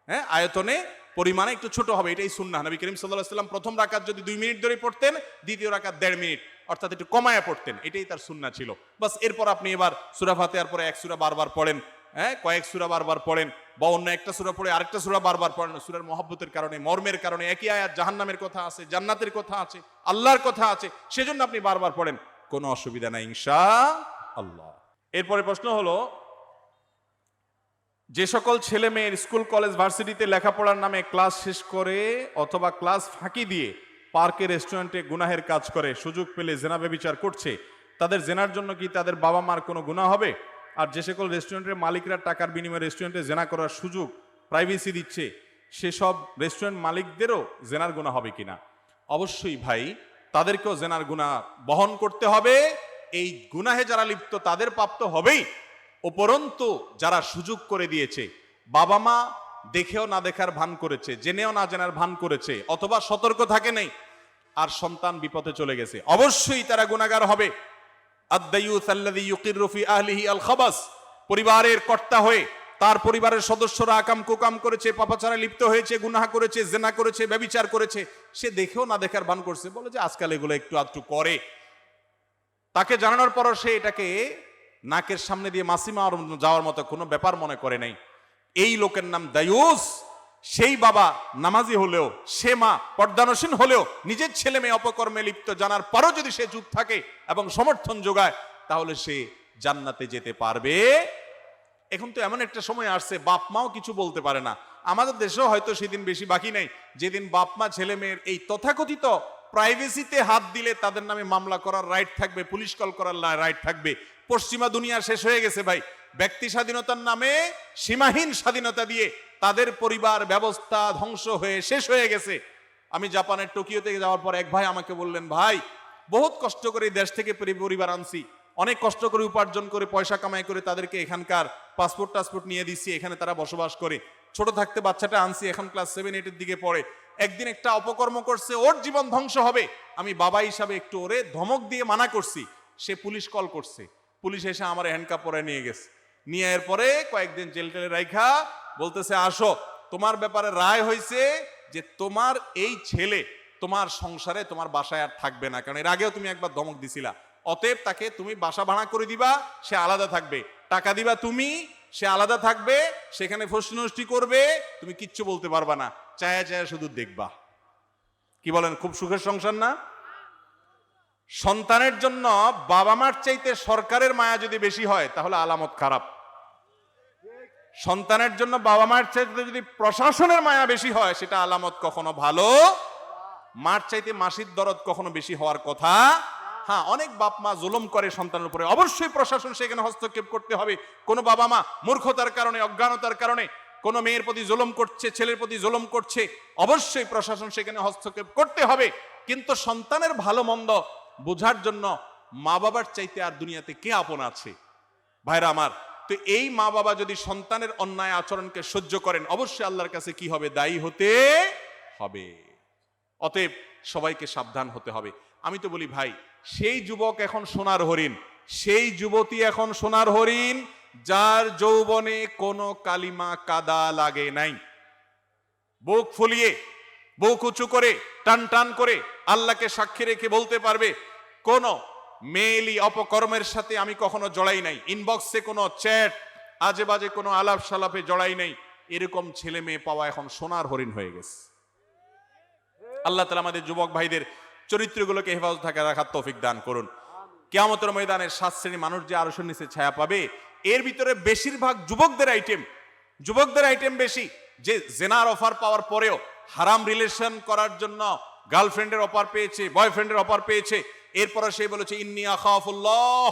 হ্যাঁ, আয়তনে পরিমাণে একটু ছোট হবে, এটাই সুন্নাহ। নবী করিম সাল্লাল্লাহু আলাইহি ওয়াসাল্লাম প্রথম রাকাত যদি 2 মিনিট ধরে পড়তেন, দ্বিতীয় রাকাত 1.5 মিনিট, অর্থাৎ একটু কমায়া পড়তেন, এটাই তার সুন্নাহ ছিল। বাস, এরপর আপনি এবার সূরা ফাতিহার পরে এক সূরা বারবার পড়েন, হ্যাঁ, কয়েক সূরা বারবার পড়েন, বা অন্য একটা সূরা পড়ে আরেকটা সূরা বারবার পড়েন। সূরার মহব্বতের কারণে, মর্মের কারণে, একই আয়াত জাহান্নামের কথা আছে, জান্নাতের কথা আছে, আল্লাহর কথা আছে, সেজন্য আপনি বারবার পড়েন, কোনো অসুবিধা নাই ইনশাআল্লাহ। এরপরে প্রশ্ন হলো, যে সকল ছেলে মেয়ের স্কুল কলেজ ভার্সিটিতে লেখাপড়ার নামে ক্লাস শেষ করে অথবা ক্লাস ফাঁকি দিয়ে পার্কে রেস্টুরেন্টে গুনাহের কাজ করে, সুযোগ পেলে জেনা ব্যভিচার করছে, তাদের জেনার জন্য কি তাদের বাবা মার কোনো গুনাহ হবে? আর যে সকল রেস্টুরেন্টের মালিকরা টাকার বিনিময়ে রেস্টুরেন্টে জেনা করার সুযোগ, প্রাইভেসি দিচ্ছে, সেসব রেস্টুরেন্ট মালিকদেরও জেনার গুনাহ হবে কিনা? অবশ্যই ভাই, তাদেরকেও জেনার গুনাহ বহন করতে হবে। এই গুনাহে যারা লিপ্ত তাদের পাপ তো হবেই, উপরন্তু যারা সুযোগ করে দিয়েছে, বাবা মা দেখেও না দেখার ভান করেছে, জেনেও না জেনার ভান করেছে, অথবা সতর্ক থাকে নেই, আর সন্তান বিপদে চলে গেছে, অবশ্যই তারা গুনাহগার হবে। আদ-দায়ুস আল্লাযী ইউকিররু ফি আহলিহি আল খাবাস, পরিবারের কর্তা হয়ে তার পরিবারের সদস্যরা আকাম কুকাম করেছে, পাপাচারে লিপ্ত হয়েছে, গুনাহ করেছে, জেনা করেছে, ব্যভিচার করেছে, সে দেখেও না দেখার ভান করছে, বলে যে আজকাল এগুলো একটু আধটু করে, তাকে জানানোর পরও সে এটাকে নাকের সামনে দিয়ে মাসিমা যাওয়ার মতো কোনো ব্যাপার মনে করে নাই, এই লোকের নাম দায়ুস। সেই বাবা নামাজি হলেও, সে মা পর্দানসীন হলেও, নিজের ছেলে মেয়ে অপকর্মে লিপ্ত জানার পরও যদি সে চুপ থাকে এবং সমর্থন যোগায়, তাহলে সে জান্নাতে যেতে পারবে। এখন তো এমন একটা সময় আসছে, বাপ মাও কিছু বলতে পারে না। আমাদের দেশেও হয়তো সেদিন বেশি বাকি নাই, যেদিন বাপ মা ছেলে মেয়ের এই তথাকথিত প্রাইভেসিতে হাত দিলে তাদের নামে মামলা করার রাইট থাকবে, পুলিশ কল করার রাইট থাকবে। পশ্চিমা দুনিয়া শেষ হয়ে গেছে ভাই, ব্যক্তি স্বাধীনতার নামে সীমাহীন স্বাধীনতা দিয়ে তাদের পরিবার ব্যবস্থা ধ্বংস হয়ে শেষ হয়ে গেছে। আমি জাপানের টোকিওতে যাওয়ার পর এক ভাই আমাকে বললেন, ভাই বহুত কষ্ট করে দেশ থেকে পরিবার আনছি, অনেক কষ্ট করে উপার্জন করে পয়সা কামাই করে তাদেরকে এখানকার পাসপোর্ট টাসপোর্ট নিয়ে দিচ্ছি, এখানে তারা বসবাস করে, ছোট থাকতে বাচ্চাটা আনছি, এখন ক্লাস 7-8 দিকে পড়ে, একদিন একটা অপকর্ম করছে, ওর জীবন ধ্বংস হবে, আমি বাবা হিসাবে একটু ওরে ধমক দিয়ে মানা করছি, সে পুলিশ কল করছে, পুলিশ এসে আমার হ্যান্ডকাপ পরে নিয়ে গেছে, নিয়ে এর পরে কয়েকদিন জেল টেলে রাইখা বলতেছে, আসো তোমার ব্যাপারে রায় হয়েছে যে তোমার এই ছেলে তোমার সংসারে, তোমার বাসায় আর থাকবে না, কারণ এর আগেও তুমি একবার ধমক দিছিলা, অতএব তাকে তুমি বাসা ভাড়া করে দিবা, সে আলাদা থাকবে, টাকা দিবা তুমি, সে আলাদা থাকবে, সেখানে ফষ্টি করবে, তুমি কিচ্ছু বলতে পারবা না, চায়া চায়া শুধু দেখবা। কি বলেন, খুব সুখের সংসার না? সন্তানের জন্য বাবা মার চাইতে সরকারের মায়া যদি বেশি হয়, তাহলে আলামত খারাপ। সন্তানের জন্য বাবা মায়ের চাইতে যদি প্রশাসনের মায়া বেশি হয়, সেটা আলামত কখনো ভালো। মার চাইতে মাসির দরদ কখনো বেশি হওয়ার কথা। হ্যাঁ, অনেক বাপ মা জুলুম করে সন্তানের উপরে, অবশ্যই প্রশাসন সেখানে হস্তক্ষেপ করতে হবে। কোনো বাবা মা মূর্খতার কারণে, অজ্ঞানতার কারণে কোনো মেয়ের প্রতি জুলুম করছে, ছেলের প্রতি জুলুম করছে, অবশ্যই প্রশাসন সেখানে হস্তক্ষেপ করতে হবে। কিন্তু সন্তানের ভালো মন্দ বোঝার জন্য মা বাবার চাইতে আর দুনিয়াতে কে আপন আছে? ভাইরা আমার, তো এই মা বাবা যদি সন্তানের অন্যায় আচরণকে সহ্য করেন, অবশ্যই আল্লাহর কাছে কি হবে? দায়ী হতে হবে। অতএব সবাইকে সাবধান হতে হবে। আমি তো বলি ভাই, সেই যুবক এখন সোনার হরিণ, সেই যুবতী এখন সোনার হরিণ যার যৌবনে কোনো কালিমা কাদা লাগে নাই। বুক ফুলিয়ে, বুক উঁচু করে, টান টান করে আল্লাহকে সাক্ষী রেখে বলতে পারবে, কোন মেয়েলি অপকর্মের সাথে আমি কখনো জড়াই নাই, ইনবক্সে কোনো চ্যাট, আজে বাজে কোনো আলাপ সালাপে জড়াই নাই। এরকম ছেলে মেয়ে পাওয়া এখন সোনার হরিণ হয়ে গেছে। আল্লাহ তাআলা আমাদের যুবক ভাইদের চরিত্রগুলোকে হেফাজত থাকে রাখার তৌফিক দান করুন। কিয়ামতের ময়দানে 7 শ্রেণীর মানুষ যে আরশের নিচে ছায়া পাবে, এর ভিতরে বেশিরভাগ যুবকদের আইটেম বেশি, যে জেনার অফার পাওয়ার পরেও হারাম রিলেশন করার জন্য গার্লফ্রেন্ডের অফার পেয়েছে, বয়ফ্রেন্ডের অফার পেয়েছে, এরপরে সে বলেছে ইন্নী আখাফুল্লাহ।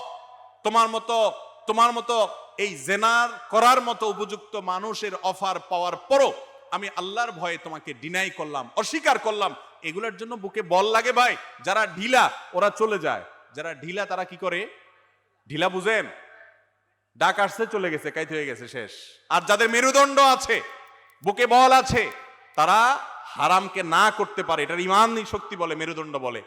তোমার মতো এই জেনার করার মতো উপযুক্ত মানুষের অফার পাওয়ার পরও আমি আল্লাহর ভয়ে তোমাকে ডিনাই করলাম, অস্বীকার করলাম। এগুলোর জন্য বুকে বল লাগে ভাই। যারা ঢিলা ওরা চলে যায়, যারা ঢিলা তারা কি করে? ঢিলা বুঝেন? ডাক আসছে, চলে গেছে, কাইতে হয়ে গেছে, শেষ। আর যাদের মেরুদণ্ড আছে, বুকে বল আছে, তারা হারামকে না করতে পারে। এটার ইমানই শক্তি বলে, মেরুদণ্ড বলে।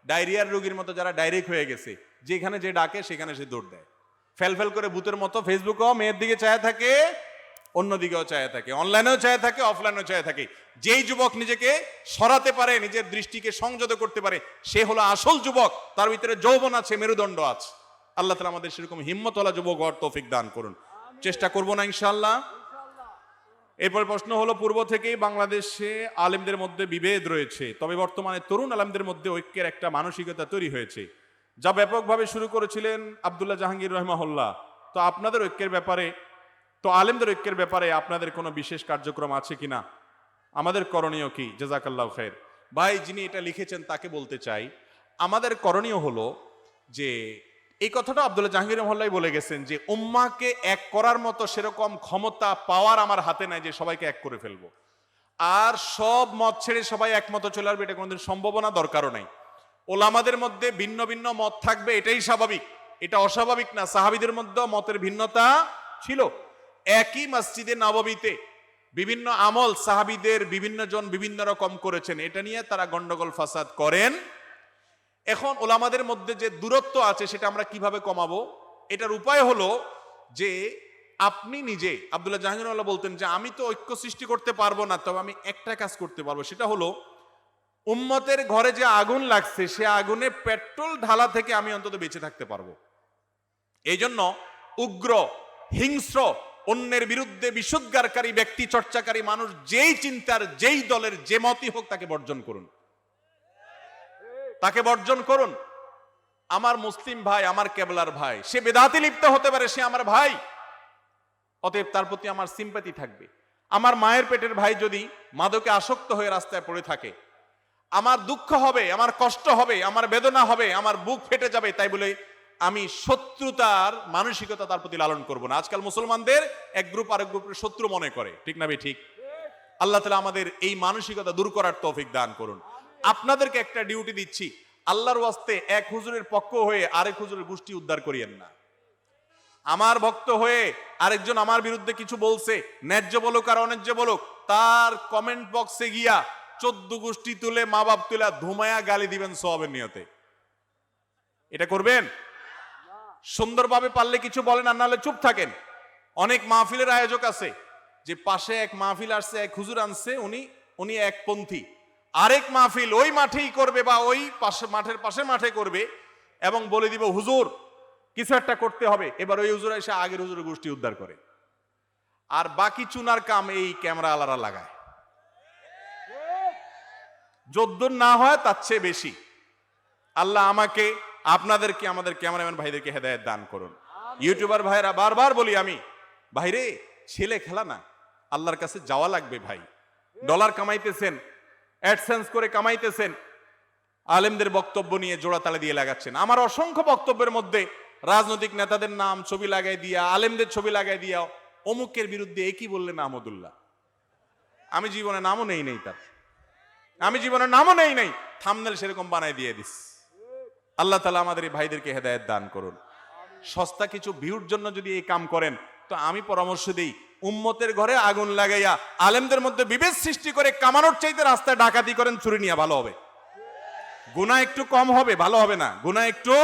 ডায়রিয়ার রোগীর মতো যারা ডাইরেক্ট হয়ে গেছে, যেখানে যে ডাকে সেখানে সে দৌড় দেয়, ফেল করে ভূতের মতো ফেসবুকেও মেয়ের দিকে চায় থাকে, অন্যদিকেও চায় থাকে, অনলাইনেও চায় থাকে, অফলাইনেও চায় থাকে। যেই যুবক নিজেকে সরাতে পারে, নিজের দৃষ্টিকে সংযত করতে পারে, সে হলো আসল যুবক। তার ভিতরে যৌবন আছে, মেরুদণ্ড আছে। আল্লাহ তাআলা আমাদের সেরকম হিম্মতওয়ালা যুবক হওয়ার তৌফিক দান করুন। চেষ্টা করব না ইনশাআল্লাহ। এরপর প্রশ্ন হলো, পূর্ব থেকেই বাংলাদেশে আলেমদের মধ্যে বিভেদ রয়েছে, তবে বর্তমানে তরুণ আলেমদের মধ্যে ঐক্যের একটা মানসিকতা তৈরি হয়েছে, যা ব্যাপকভাবে শুরু করেছিলেন আব্দুল্লাহ জাহাঙ্গীর রাহিমাহুল্লাহ। তো আলেমদের ঐক্যের ব্যাপারে আপনাদের কোনো বিশেষ কার্যক্রম আছে কিনা? আমাদের করণীয় কি? জাযাকাল্লাহু খাইর। ভাই, যিনি এটা লিখেছেন তাকে বলতে চাই, আমাদের করণীয় হলো যে, এই কথাটা আব্দুল্লাহ জাহাঙ্গীর রাহিমাহুল্লাহ বলে গেছেন যে উম্মাহকে এক করার মতো সেরকম ক্ষমতা পাওয়ার আমার হাতে নাই যে সবাইকে এক করে ফেলবো। আর সব মত ছেড়ে সবাই একমত চলে আসবে, এটা কোনোদিন সম্ভাবনা, দরকারও নাই। ওলামাদের মধ্যে ভিন্ন ভিন্ন মত থাকবে, এটাই স্বাভাবিক, এটা অস্বাভাবিক না। সাহাবীদের মধ্যে মতের ভিন্নতা ছিল। একই মসজিদে নববীতে বিভিন্ন আমল সাহাবীদের বিভিন্ন জন বিভিন্ন রকম করেছেন, এটা নিয়ে তারা গন্ডগোল ফাসাদ করেন। এখন ওলামাদের মধ্যে যে দূরত্ব আছে সেটা আমরা কিভাবে কমাবো? এটার উপায় হলো যে, আপনি নিজে, আব্দুল্লাহ জাহাঙ্গীর বলতেন যে আমি তো ঐক্য সৃষ্টি করতে পারবো না, তবে আমি একটা কাজ করতে পারবো, সেটা হলো উম্মতের ঘরে যে আগুন লাগছে সে আগুনে পেট্রোল ঢালা থেকে আমি অন্তত বেঁচে থাকতে পারবো। এই জন্য উগ্র, হিংস্র, অন্যের বিরুদ্ধে বিশুদ্ধারকারী, ব্যক্তি চর্চাকারী মানুষ যেই চিন্তার, যেই দলের, যে মতই হোক, তাকে বর্জন করুন। আমার মুসলিম ভাই, আমার কেবলার ভাই, সে বেদাতে লিপ্ত হতে পারে, সে আমার ভাই, অতএব তার প্রতি আমার সিম্প্যাথি থাকবে। আমার মায়ের পেটের ভাই যদি মাদকে আসক্ত হয়ে রাস্তায় পড়ে থাকে, আমার দুঃখ হবে, আমার কষ্ট হবে, আমার বেদনা হবে, আমার বুক ফেটে যাবে, তাই বলে আমি শত্রুতার মানসিকতা তার প্রতি লালন করব না। আজকাল মুসলমানদের এক গ্রুপ আরেক গ্রুপের শত্রু মনে করে, ঠিক না ভাই? ঠিক। আল্লাহ তাআলা আমাদের এই মানসিকতা দূর করার তৌফিক দান করুন। আপনাদেরকে একটা ডিউটি দিচ্ছি, আল্লাহর ওয়াস্তে এক হুজুরের পক্ষ হয়ে আরেক হুজুরের গোষ্ঠী উদ্ধার করিয়েন না। আমার ভক্ত হয়ে আরেকজন আমার বিরুদ্ধে কিছু বলছে, ন্যায্য বলুক আর অন্যায্য বলুক, তার কমেন্ট বক্সে গিয়া 14 গোষ্ঠী তুলে, মা বাপ তুলে ধুমায়া গালি দিবেন সওয়াবের নিয়তে। এটা করবেন? সুন্দরভাবে পারলে কিছু বলেন, আর নাহলে চুপ থাকেন। অনেক মাহফিলের আয়োজক আছে যে পাশে এক মাহফিল আসছে, এক হুজুর আনছে, উনি একপন্থী, আরেক মাহফিল ওই মাঠেই করবে বা ওই মাঠের পাশে মাঠে করবে, এবং বলে দিব হুজুর কিছু একটা করতে হবে। এবার ওই হুজুর এসে আগের হুজুরের গোষ্ঠী উদ্ধার করে, আর বাকি চুনার কাম এই ক্যামেরা আলারা লাগায়। যদ্দুর না হয় তার চেয়ে বেশি। আল্লাহ আমাকে, আপনাদেরকে, আমাদের ক্যামেরাম্যান ভাইদেরকে হেদায়েত দান করুন। ইউটিউবার ভাইরা, বারবার বলি আমি, ভাইরে ছেলে খেলা না, আল্লাহর কাছে যাওয়া লাগবে ভাই। ডলার কামাইতেছেন, অ্যাডসেন্স করে কামাইতেছেন, আলেমদের বক্তব্য নিয়ে জোড়াতালে দিয়ে লাগাচ্ছেন। আমার অসংখ্য বক্তব্যের মধ্যে রাজনৈতিক নেতাদের নাম ছবি লাগাই দিয়া, আলেমদের ছবি লাগাই দিয়া, অমুকের বিরুদ্ধে একই বললেন আহমদুল্লাহ। আমি জীবনে নামও নেই তার, আমি জীবনে নামও নেই, থাম্বনেল সেরকম বানাই দিয়ে দিস। আল্লাহ তাআলা আমাদের এই ভাইদেরকে হেদায়েত দান করুন। সস্তা কিছু ভিউর জন্য যদি এই কাম করেন, তো আমি পরামর্শ দিই, উম্মতের ঘরে আগুন লাগাইয়া আলেমদের মধ্যে বিভেদ সৃষ্টি করে কামানোর চাইতে রাস্তায় ডাকাতি করেন, চুরি নিয়ে ভালো হবে। গুনাহ একটু কম হবে, ভালো হবে না, গুনাহ একটু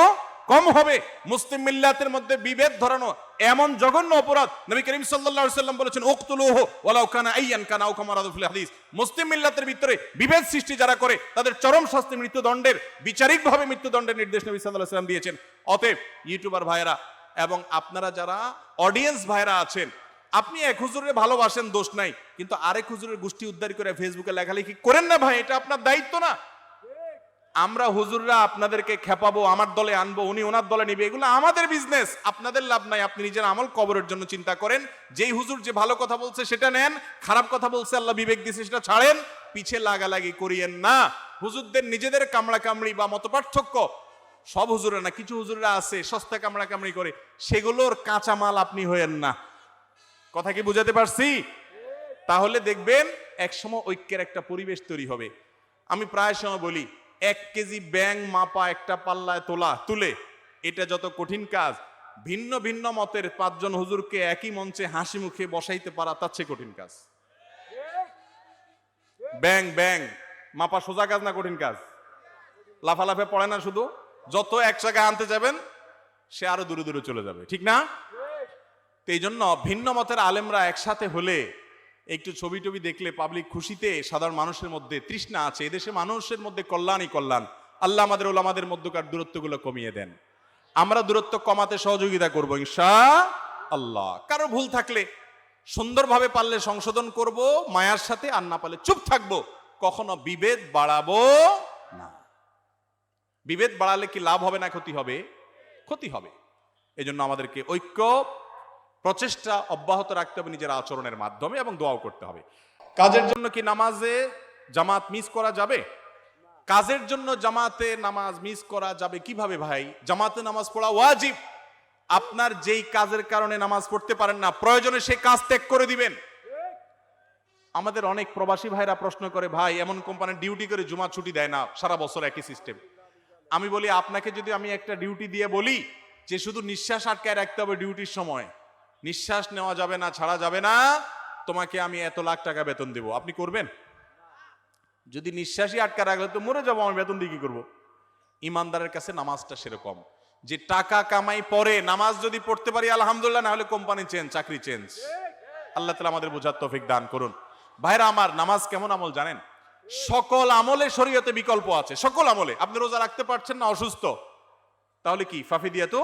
কম হবে। মুসলিম মিল্লাতের মধ্যে বিভেদ ধরানো এমন জঘন্য অপরাধ, নবী করিম সাল্লাল্লাহু আলাইহি ওয়াসাল্লাম বলেছেন, উকতুলুহু ওয়ালাউ কানা আইয়ান কানা আও কামা রাদু ফিল হাদিস। মুসলিম মিল্লাতের ভিতরে বিভেদ সৃষ্টি যারা করে, তাদের চরম শাস্তি মৃত্যুদণ্ডের, বিচারিকভাবে মৃত্যুদণ্ডের নির্দেশ নবী সাল্লাল্লাহু আলাইহি ওয়াসাল্লাম দিয়েছেন। অতএব ইউটিউবার ভাইরা এবং আপনারা যারা অডিয়েন্স ভাইরা আছেন, আপনি এক হুজুরের ভালোবাসেন, দোষ নাই, কিন্তু আরেক হুজুরের গোষ্ঠী উদ্ধার করে ফেসবুকে লেখালেখি করেন না ভাই, এটা আপনার দায়িত্ব না। আমরা হুজুররা আপনাদেরকে খেপাবো, আমার দলে আনবো, উনি ওনার দলে নিবে, এগুলো আমাদের বিজনেস, আপনাদের লাভ নাই। আপনি নিজের আমল কবরের জন্য চিন্তা করেন। যেই হুজুর যে ভালো কথা বলছে সেটা নেন, খারাপ কথা বলছে আল্লাহ বিবেক দিয়েছে সেটা ছাড়েন, পিছে লাগালাগি করিয়েন না। হুজুরদের নিজেদের কামড়া কামড়ি বা মত পার্থক্য, সব হুজুরে না, কিছু হুজুররা আছে সস্তা কামড়া কামড়ি করে, সেগুলোর কাঁচামাল আপনি হয়েন না। কথা কি বুঝাতে পারছি? তাহলে দেখবেন একসময় ঐক্যের একটা পরিবেশ তৈরি হবে। আমি প্রায় সময় বলি, 1 কেজি ব্যাং মাপা একটা পাল্লায় তুলে এটা যত কঠিন কাজ, ভিন্ন ভিন্ন মতের 5 জন হুজুরকে একই মঞ্চে হাসি মুখে বসাইতে পারা তার চেয়ে কঠিন কাজ। ব্যাং মাপা সোজা কাজ না, কঠিন কাজ। লাফালাফে পড়ে না, শুধু যত এক জায়গায় আনতে যাবেন সে আরো দূরে দূরে চলে যাবে, ঠিক না? তো এই জন্য ভিন্ন মতের আলেমরা একসাথে হলে, একটু ছবি টবি দেখলে পাবলিক খুশিতে, সাধারণ মানুষের মধ্যে তৃষ্ণা আছে, এদেশে মানুষের মধ্যে কল্যাণই কল্যাণ। আল্লাহ আমাদের ওলামাদের মধ্যকার দূরত্বগুলো কমিয়ে দেন, আমরা দূরত্ব কমাতে সহযোগিতা করবো ইনশাআল্লাহ। কারো ভুল থাকলে সুন্দরভাবে পারলে সংশোধন করব মায়ার সাথে, আর না পারলে চুপ থাকবো। কখনো বিভেদ বাড়াবো না। বিভেদ বাড়ালে কি লাভ হবে না ক্ষতি হবে? ক্ষতি হবে। এই জন্য আমাদেরকে ঐক্য প্রচেষ্টা অব্যাহত রাখতে হবে নিজের আচরণের মাধ্যমে, এবং দোয়াও করতে হবে। কাজের জন্য কি নামাজে জামাত মিস করা যাবে? কাজের জন্য জামাতে নামাজ মিস করা যাবে কিভাবে ভাই? জামাতে নামাজ পড়া ওয়াজিব। আপনার যেই কাজের কারণে নামাজ পড়তে পারেন না, প্রয়োজনে সেই কাজ ত্যাগ করে দিবেন। আমাদের অনেক প্রবাসী ভাইরা প্রশ্ন করে, ভাই এমন কোম্পানির ডিউটি করে জুমা ছুটি দেয় না, সারা বছর একই সিস্টেম। আমি বলি, আপনাকে যদি আমি একটা ডিউটি দিয়ে বলি যে শুধু নিঃশ্বাস আটকায় রাখতে হবে ডিউটির সময়, নিঃশ্বাস নেওয়া যাবে না, ছাড়া যাবে না, তোমাকে আমি এত লাখ টাকা বেতন দেব, আপনি করবেন? যদি নিঃশ্বাসই আটকা রাখলে তো মরে যাবো, আমি বেতন দিয়ে কি করবো? ইমানদারের কাছে নামাজটা সেরকম, যে টাকা কামাই পরে নামাজ যদি পড়তে পারি আলহামদুলিল্লাহ, না হলে কোম্পানি চেঞ্জ, চাকরি চেঞ্জ। আল্লাহ তাআলা আমাদের বোঝার তৌফিক দান করুন। ভাইরা আমার, নামাজ কেমন আমল জানেন? সকল আমলে শরীয়তে বিকল্প আছে, সকল আমলে। আপনি রোজা রাখতে পারছেন না, অসুস্থ, তাহলে কি ফাফিদিয়াতু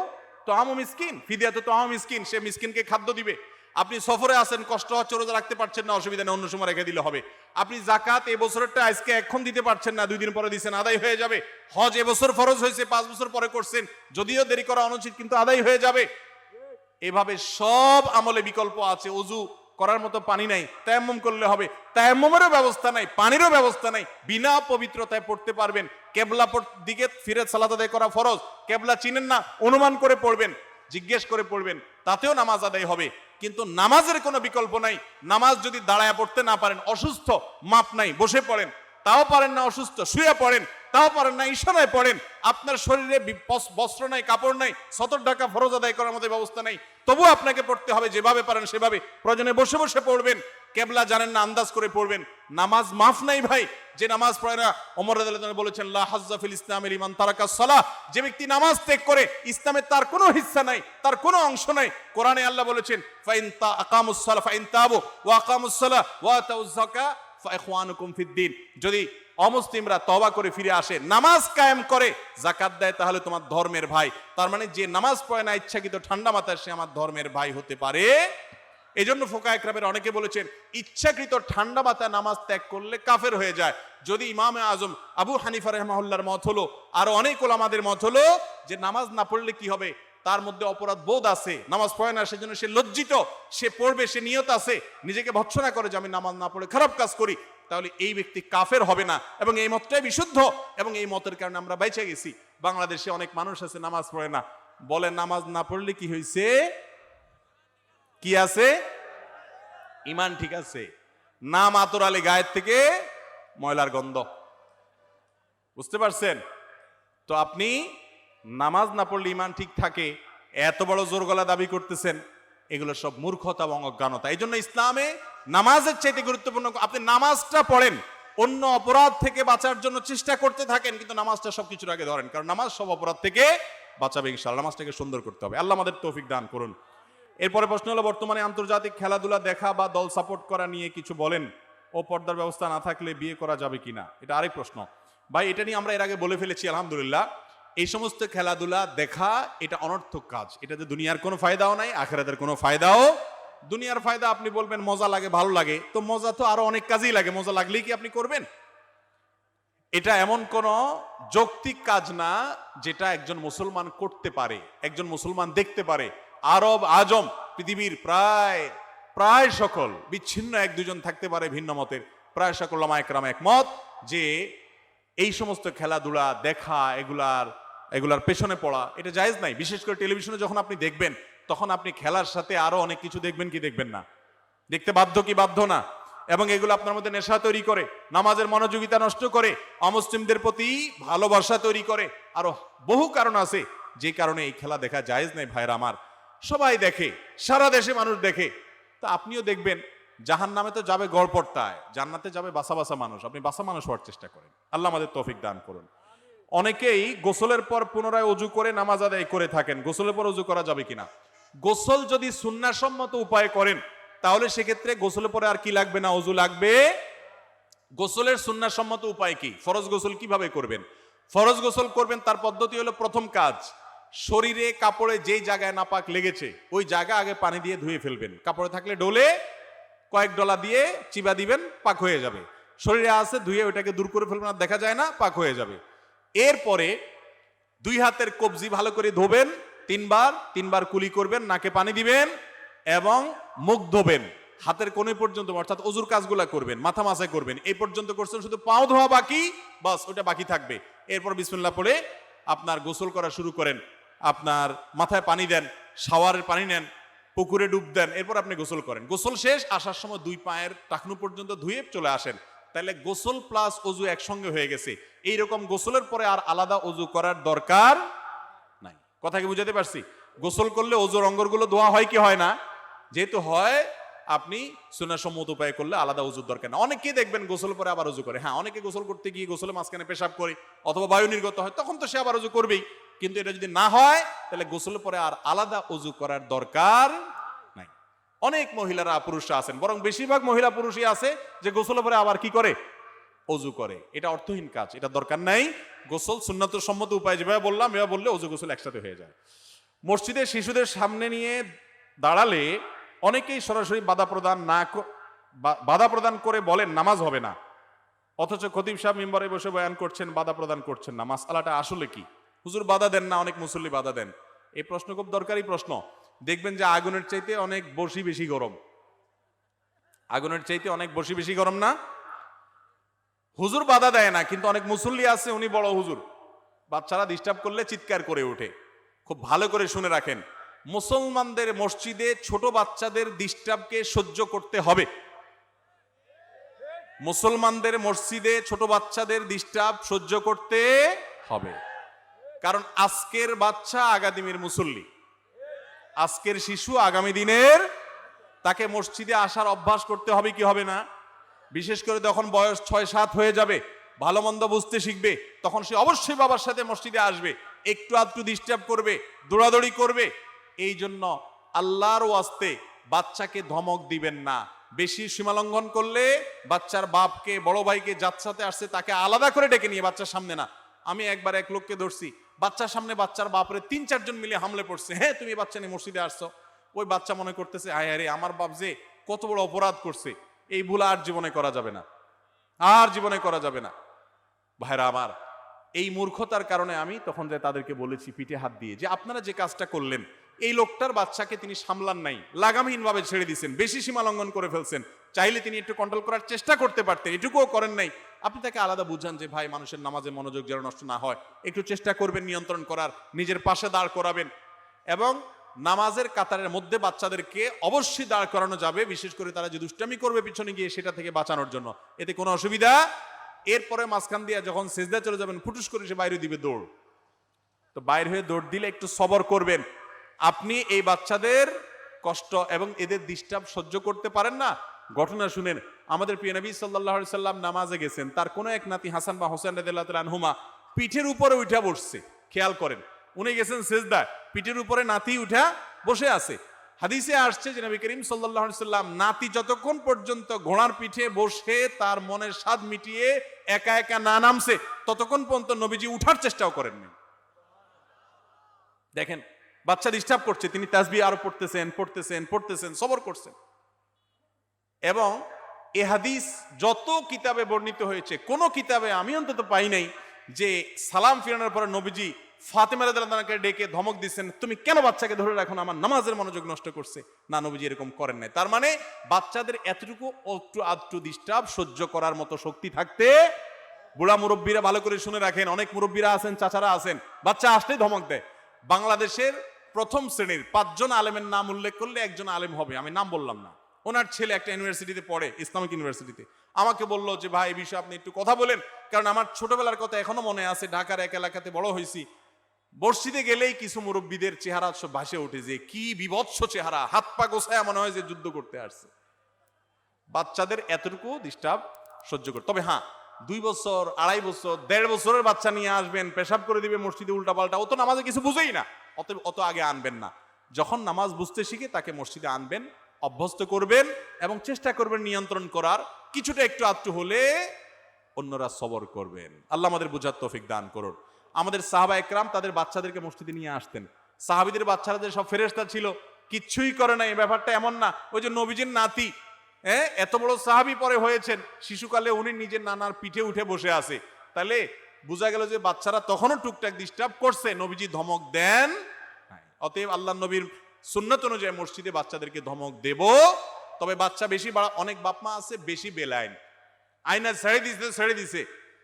তাআমু মিসকিন, ফিদিয়াতু তাআমু মিসকিন, সে মিসকিনকে খাদ্য দিবে। আপনি সফরে আছেন, কষ্ট হচ্ছে, রোজা রাখতে পারছেন না, অসুবিধা নেই, অন্য সময় রেখে দিলে হবে। আপনি যাকাত এই বছরটা আজকে এখন দিতে পারছেন না, 2 দিন পরে দিচ্ছেন, আদায় হয়ে যাবে। হজ এবছর ফরজ হয়েছে, 5 বছর পরে করছেন, যদিও দেরি করা অনুচিত, কিন্তু আদায় হয়ে যাবে। এভাবে সব আমলে বিকল্প আছে। ওযু করার মতো পানি নাই, তায়াম্মুম করলে হবে, তায়াম্মুমেরও ব্যবস্থা নাই, পানিরও ব্যবস্থা নাই, বিনা পবিত্রতায় পড়তে পারবেন। কেবলা দিকে ফিরে সালাত আদায় করা ফরজ, কেবলা চিনেন না, অনুমান করে পড়বেন, জিজ্ঞেস করে পড়বেন, তাতেও নামাজ আদায় হবে। কিন্তু নামাজের কোনো বিকল্প নাই। নামাজ যদি দাঁড়ায় পড়তে না পারেন, অসুস্থ, মাপ নাই, বসে পড়েন, তাও পারেন না, অসুস্থ, শুয়ে পড়েন, তাও পারেন না, ইশারায় পড়েন, আপনার শরীরে বস্ত্র নাই, কাপড় নাই, সতর ঢাকা ফরজ আদায় করার মতো ব্যবস্থা নাই, তবু আপনাকে পড়তে হবে, যেভাবে পারেন সেভাবে, প্রয়োজনে বসে বসে পড়বেন। কেবলা জানেন না, আন্দাজ করে পড়বেন, নামাজ মাফ নাই ভাই। যে নামাজ পড়ে না, ওমর রাদিয়াল্লাহু আনহু বলেছেন, লা হাজ্জা ফিল ইসলামি লিমান তারাকা সালাহ, যে ব্যক্তি নামাজ ত্যাগ করে ইসলামে তার কোনো হিস্সা নাই, তার কোনো অংশ নাই। কোরআনে আল্লাহ বলেছেন, ফাইন আকামুস সালাহ ফাইন তাবু ওয়া আকামুস সালাহ ওয়া আতাউজ যাকাত ফাইখওয়ানুকুম ফিদ্দিন, যদি অমুসলিমরা তওবা করে ফিরে আসে, নামাজ কায়েম করে, যাকাত দেয়, তাহলে তোমার ধর্মের ভাই। তার মানে যে নামাজ পড়ে না ইচ্ছাকৃত ঠান্ডা মাথায়, সে আমার ধর্মের ভাই হতে পারে। এই জন্য ফুকাহা ইকরামের অনেকে বলেছেন, ইচ্ছাকৃত ঠান্ডা মাথায় নামাজ ত্যাগ করলে কাফের হয়ে যায়। যদি ইমামে আজম আবু হানিফা রাহিমাহুল্লাহর মত হলো, আর অনেক ওলামাদের মত হলো যে নামাজ না পড়লে কি হবে, তার মধ্যে অপরাধ বোধ আছে, নামাজ পড়ে না সেজন্য সে লজ্জিত, সে পড়বে, সে নিয়ত আছে, নিজেকে ভৎসনা করে যে আমি নামাজ না পড়ে খারাপ কাজ করি, তাহলে এই ব্যক্তি কাফের হবে না, এবং এই মতটাই বিশুদ্ধ, এবং এই মতের কারণে আমরা বেঁচে গেছি। বাংলাদেশে অনেক মানুষ আছে নামাজ পড়ে না, বলে নামাজ না পড়লে কি হয়েছে, কি আছে, ইমান ঠিক আছে, নাম আতরালে গায়ের থেকে ময়লার গন্ধ। বুঝতে পারছেন? তো আপনি নামাজ না পড়লে ইমান ঠিক থাকে, এত বড় জোর গলা দাবি করতেছেন, এগুলো সব মূর্খতা এবং অজ্ঞানতা। এই জন্য ইসলামে নামাজের চাইতে গুরুত্বপূর্ণ, আপনি নামাজটা পড়েন, অন্য অপরাধ থেকে বাঁচার জন্য চেষ্টা করতে থাকেন, কিন্তু নামাজটা সবকিছুর আগে ধরেন, কারণ নামাজ সব অপরাধ থেকে বাঁচাবে ইনশাআল্লাহ। নামাজটাকে সুন্দর করতে হবে, আল্লাহ আমাদের তৌফিক দান করুন। এরপরে প্রশ্ন হলো, বর্তমানে আন্তর্জাতিক খেলাধুলা দেখা বা দল সাপোর্ট করা নিয়ে কিছু বলেন, ও পর্দার ব্যবস্থা না থাকলে বিয়ে করা যাবে কিনা, এটা আরেক প্রশ্ন। ভাই, এটা নিয়ে আমরা এর আগে বলে ফেলেছি আলহামদুলিল্লাহ। এই সমস্ত খেলাধুলা দেখা এটা অনর্থক কাজ, এটাতে দুনিয়ার কোনো ফায়দাও নাই, আখিরাতের কোনো ফায়দাও। দুনিয়ার ফায়দা আপনি বলবেন মজা লাগে, ভালো লাগে, তো মজা তো আরো অনেক কাজেই লাগে, মজা লাগলেই কি আপনি করবেন? এটা এমন কোন যৌক্তিক কাজ না যেটা একজন মুসলমান করতে পারে, একজন মুসলমান দেখতে পারে। আরব আজম পৃথিবীর প্রায় সকল, বিচ্ছিন্ন এক দুজন থাকতে পারে ভিন্ন মতের, প্রায় সকল উলামা একরাম একমত যে এই সমস্ত খেলাধুলা দেখা, এগুলার পেছনে পড়া এটা জায়েজ নাই। বিশেষ করে টেলিভিশনে যখন আপনি দেখবেন, তখন আপনি খেলার সাথে আরো অনেক কিছু দেখবেন, কি দেখবেন না, দেখতে বাধ্য কি বাধ্য না, এবং এগুলো আপনার মধ্যে নেশা তৈরি করে, নামাজের মনোযোগিতা নষ্ট করে, অমুসলিমদের প্রতি ভালোবাসা তৈরি করে, আরো বহু কারণ আছে যে কারণে এই খেলা দেখা জায়েজ নাই। ভাইরা আমার, সবাই দেখে, সারা দেশে মানুষ দেখে, তা আপনিও দেখবেন। জাহান্নামে তো যাবে গড়পড়তায়, জান্নাতে যাবে বাসা বাসা মানুষ, আপনি বাসা মানুষ হওয়ার চেষ্টা করেন, আল্লাহ আমাদের তৌফিক দান করুন। অনেকেই গোসলের পর পুনরায় অজু করে নামাজ আদায় করে থাকেন, গোসলের পর অজু করা যাবে কিনা? গোসল যদি সুন্নাহসম্মত উপায়ে করেন, তাহলে সেক্ষেত্রে গোসলের পরে আর কি লাগবে না, অজু লাগবে। গোসলের সুন্নাহসম্মত উপায় কি? ফরজ গোসল কিভাবে করবেন? ফরজ গোসল করবেন, তার পদ্ধতি হলো, প্রথম কাজ, শরীরে কাপড়ে যেই জায়গায় নাপাক লেগেছে ওই জায়গা আগে পানি দিয়ে ধুয়ে ফেলবেন। কাপড়ে থাকলে ডোলে কয়েক ডলা দিয়ে চিবা দিবেন, পাক হয়ে যাবে। শরীরে আছে, ধুয়ে ওইটাকে দূর করে ফেলবেন, আর দেখা যায় না, পাক হয়ে যাবে। এরপরে দুই হাতের কবজি ভালো করে ধোবেন, তিনবার কুলি করবেন, নাকে পানি দিবেন এবং মুখ ধোবেন হাতের কোণে পর্যন্ত, অর্থাৎ অজুর কাজগুলা করবেন, মাথা মাসায় করবেন। এই পর্যন্ত করছেন, শুধু পাও ধোয়া বাকি, বাস ওটা বাকি থাকবে। এরপর বিসমিল্লাহ পড়ে আপনার গোসল করা শুরু করেন, আপনার মাথায় পানি দেন, শাওয়ারের পানি নেন, পুকুরে ডুব দেন, এরপর আপনি গোসল করেন। গোসল শেষ, আসার সময় দুই পায়ের টাকনু পর্যন্ত ধুয়ে চলে আসেন, তাহলে গোসল প্লাস অজু একসঙ্গে হয়ে গেছে। এইরকম গোসলের পরে আর আলাদা অজু করার দরকার নাই। কথা কি বুঝাতে পারছি? গোসল করলে অজুর অঙ্গগুলো ধোয়া হয় কি হয় না? যেহেতু হয়, আপনি সুন্নাহসম্মত উপায়ে করলে আলাদা অজুর দরকার না। অনেকেই দেখবেন গোসল পরে আবার অজু করে, হ্যাঁ, অনেকে গোসল করতে গিয়ে গোসলের মাঝখানে পেশাব করে অথবা বায়ু নির্গত হয়, তখন তো সে আবার অজু করবেই। কিন্তু এটা যদি না হয়, তাহলে গোসল পরে আর আলাদা অজু করার দরকার নাই। অনেক মহিলারা, পুরুষরা আছেন, বরং বেশিরভাগ মহিলা পুরুষই আছে যে গোসল পরে আবার কি করে, অজু করে। এটা অর্থহীন কাজ, এটা দরকার নাই। গোসল সুন্নাত সম্মত উপায় যেভাবে বললাম, এভাবে বললে অজু গোসল একসাথে হয়ে যায়। মসজিদে শিশুদের সামনে নিয়ে দাঁড়ালে অনেকেই সরাসরি বাধা প্রদান করে বলেন নামাজ হবে না, অথচ খতিব সাহেব মিম্বরে বসে বয়ান করছেন, বাধা প্রদান করছেন না। মাসআলাটা আসলে কি? হুজুর বাধা দেন না, অনেক মুসল্লি বাধা দেন। এই প্রশ্ন খুব দরকারি প্রশ্ন। দেখবেন যে আগুনের চাইতে অনেক বেশি গরম, আগুনের চাইতে অনেক বেশি গরম না? হুজুর বাধা দেয় না, কিন্তু অনেক মুসল্লি আছে, উনি বড় হুজুর, বাচ্চারা ডিস্টার্ব করলে চিৎকার করে ওঠে। খুব ভালো করে শুনে রাখেন, মুসলমানদের মসজিদে ছোট বাচ্চাদের ডিস্টার্বকে সহ্য করতে হবে। মুসলমানদের মসজিদে ছোট বাচ্চাদের ডিস্টার্ব সহ্য করতে হবে, কারণ আজকের বাচ্চা আগামীর মুসল্লি, আজকের শিশু আগামী দিনের, তাকে মসজিদে আসার অভ্যাস করতে হবে কি হবে না? বিশেষ করে যখন বয়স 6-7 হয়ে যাবে, ভালো মন্দ বুঝতে শিখবে, তখন সে অবশ্যই বাবার সাথে মসজিদে আসবে, একটু আধটু ডিস্টার্ব করবে, দৌড়াদৌড়ি করবে। এই জন্য আল্লাহর ওয়াস্তে বাচ্চাকে ধমক দিবেন না। বেশি সীমালঙ্ঘন করলে বাচ্চার বাপকে, বড় ভাইকে, যার সাথে আসছে তাকে আলাদা করে ডেকে নিয়ে, বাচ্চার সামনে না। আমি একবার এক লোককে ধরছি, বাচ্চার সামনে বাচ্চার বাপরে 3-4 জন মিলে হামলে পড়ছে। হ্যাঁ, তুমি বাচ্চা নিয়ে মসজিদে আসছো। ওই বাচ্চা মনে করতেছে, আয় আরে আমার বাপ যে কত বড় অপরাধ করছে, এই ভুল আর জীবনে করা যাবে না, আর জীবনে করা যাবে না। ভাইরা আমার, এই মূর্খতার কারণে আমি তখন যে তাদেরকে বলেছি পিঠে হাত দিয়ে যে আপনারা যে কাজটা করলেন, এই লোকটার বাচ্চাকে তিনি সামলান নাই, লাগামহীনভাবে ছেড়ে দিয়েছেন, বেশি সীমা লঙ্ঘন করে ফেলছেন, চাইলে তিনি একটু কন্ট্রোল করার চেষ্টা করতে পারতেন, এটুকুও করেন নাই। আপনি তাকে আলাদা বুঝান যে ভাই মানুষের নামাজে মনোযোগ যেন নষ্ট না হয়, একটু চেষ্টা করবেন নিয়ন্ত্রণ করার, নিজের পাশে দাঁড় করাবেন। এবং নামাজের কাতারের মধ্যে বাচ্চাদেরকে অবশ্যই দাঁড় করানো যাবে, বিশেষ করে তারা যে দুষ্টামি করবে পিছনে গিয়ে সেটা থেকে বাঁচানোর জন্য, এতে কোনো অসুবিধা। এরপরে মাঝখান দিয়ে যখন সেজদা চলে যাবেন ফুটুস করে সে বাইরে দিবে দৌড়, তো বাইরে হয়ে দৌড় দিলে একটু সবর করবেন। আপনি এই বাচ্চাদের কষ্ট এবং এদের ডিস্টার্ব সহ্য করতে পারেন না। ঘটনা শুনেন, আমাদের প্রিয় নবী সাল্লাল্লাহু আলাইহি সাল্লাম নামাজে গেছেন, তার কোনো এক নাতি হাসান বা হোসেন রাদিয়াল্লাহু তাআলা আনহুমা পিঠের উপরে উঠা বসছে। খেয়াল করেন, উনি গেছেন সেজদায়, পিঠের উপরে নাতি উঠা বসে আছে। হাদিসে আসছে যে নবী করিম সাল্লাল্লাহু আলাইহি সাল্লাম নাতি যতক্ষণ পর্যন্ত ঘোড়ার পিঠে বসে তার মনের স্বাদ মিটিয়ে একা একা না নামছে, ততক্ষণ পর্যন্ত নবীজি উঠার চেষ্টাও করেননি। দেখেন, বাচ্চা ডিস্টার্ব করছে, তিনি তাসবিহ আরো পড়তেছেন, সবর করছেন। এবং এ হাদিস যত কিতাবে বর্ণিত হয়েছে, কোন কিতাবে আমি অন্তত পাই নাই যে সালাম ফিরানোর পরে নবীজি ফাতেমা রাদিয়াল্লাহু আনহাকে ডেকে ধমক দিচ্ছেন, তুমি কেন বাচ্চাকে ধরে রাখো না, আমার নামাজের মনোযোগ নষ্ট করছে। না, নবীজি এরকম করেন নাই। তার মানে বাচ্চাদের এতটুকু একটু আধটু ডিস্টার্ব সহ্য করার মতো শক্তি থাকতে, বুড়া মুরব্বীরা ভালো করে শুনে রাখেন, অনেক মুরব্বীরা আছেন, চাচারা আছেন, বাচ্চা আসলেই ধমক দেয়। বাংলাদেশের প্রথম শ্রেণীর 5 জন আলেমের নাম উল্লেখ করলে একজন আলেম হবে, আমি নাম বললাম না, ওনার ছেলে একটা ইউনিভার্সিটিতে পড়ে, ইসলামিক ইউনিভার্সিটিতে। আমাকে বললো যে ভাই এই বিষয়ে আপনি একটু কথা বলেন, কারণ আমার ছোটবেলার কথা এখনো মনে আছে, ঢাকার এক এলাকাতে বড় হয়েছি, মসজিদে গেলেই কিছু মুরব্বীদের চেহারা সব ভাসে ওঠে, যে কি বিভৎস চেহারা, হাত পা গোছায় মনে হয় যে যুদ্ধ করতে আসছে। বাচ্চাদের এতটুকু ডিস্টার্ব সহ্য করে। তবে হ্যাঁ, 2 বছর, 2.5 বছর, 1.5 বছরের বাচ্চা নিয়ে আসবেন, পেশাব করে দিবে মসজিদে উল্টাপাল্টা, ও তো নামাজে কিছু বুঝেই না, অত আগে আনবেন না। যখন নামাজ বুঝতে শিখে তাকে মসজিদে আনবেন, অভ্যস্ত করবেন এবং চেষ্টা করবেন নিয়ন্ত্রণ করার। কিছুটা একটু আধটু হলে অন্যরা সবর করবেন। আল্লাহ আমাদের বুঝার তৌফিক দান করুন। আমাদের সাহাবা একরাম তাদের বাচ্চাদেরকে মসজিদে নিয়ে আসতেন। সাহাবীদের বাচ্চারা যে সব ফেরেশতা ছিল, কিচ্ছুই করে না, এই ব্যাপারটা এমন না। ওই যে নবীজির নাতি, এত বড় সাহাবী পরে হয়েছেন, শিশুকালে উনি নিজের নানার পিঠে উঠে বসে আছে, তাহলে বোঝা গেল যে বাচ্চারা তখনও টুকটাক ডিস্টার্ব করছে, নবীজি ধমক দেন। অতএব আল্লাহ নবীর সুন্নাত অনুযায়ী মসজিদে বাচ্চাদেরকে ধমক দেব। তবে বাচ্চা বেশি, অনেক বাপ মা আছে বেশি বেলাইন, আয়না ছেড়ে দিছে,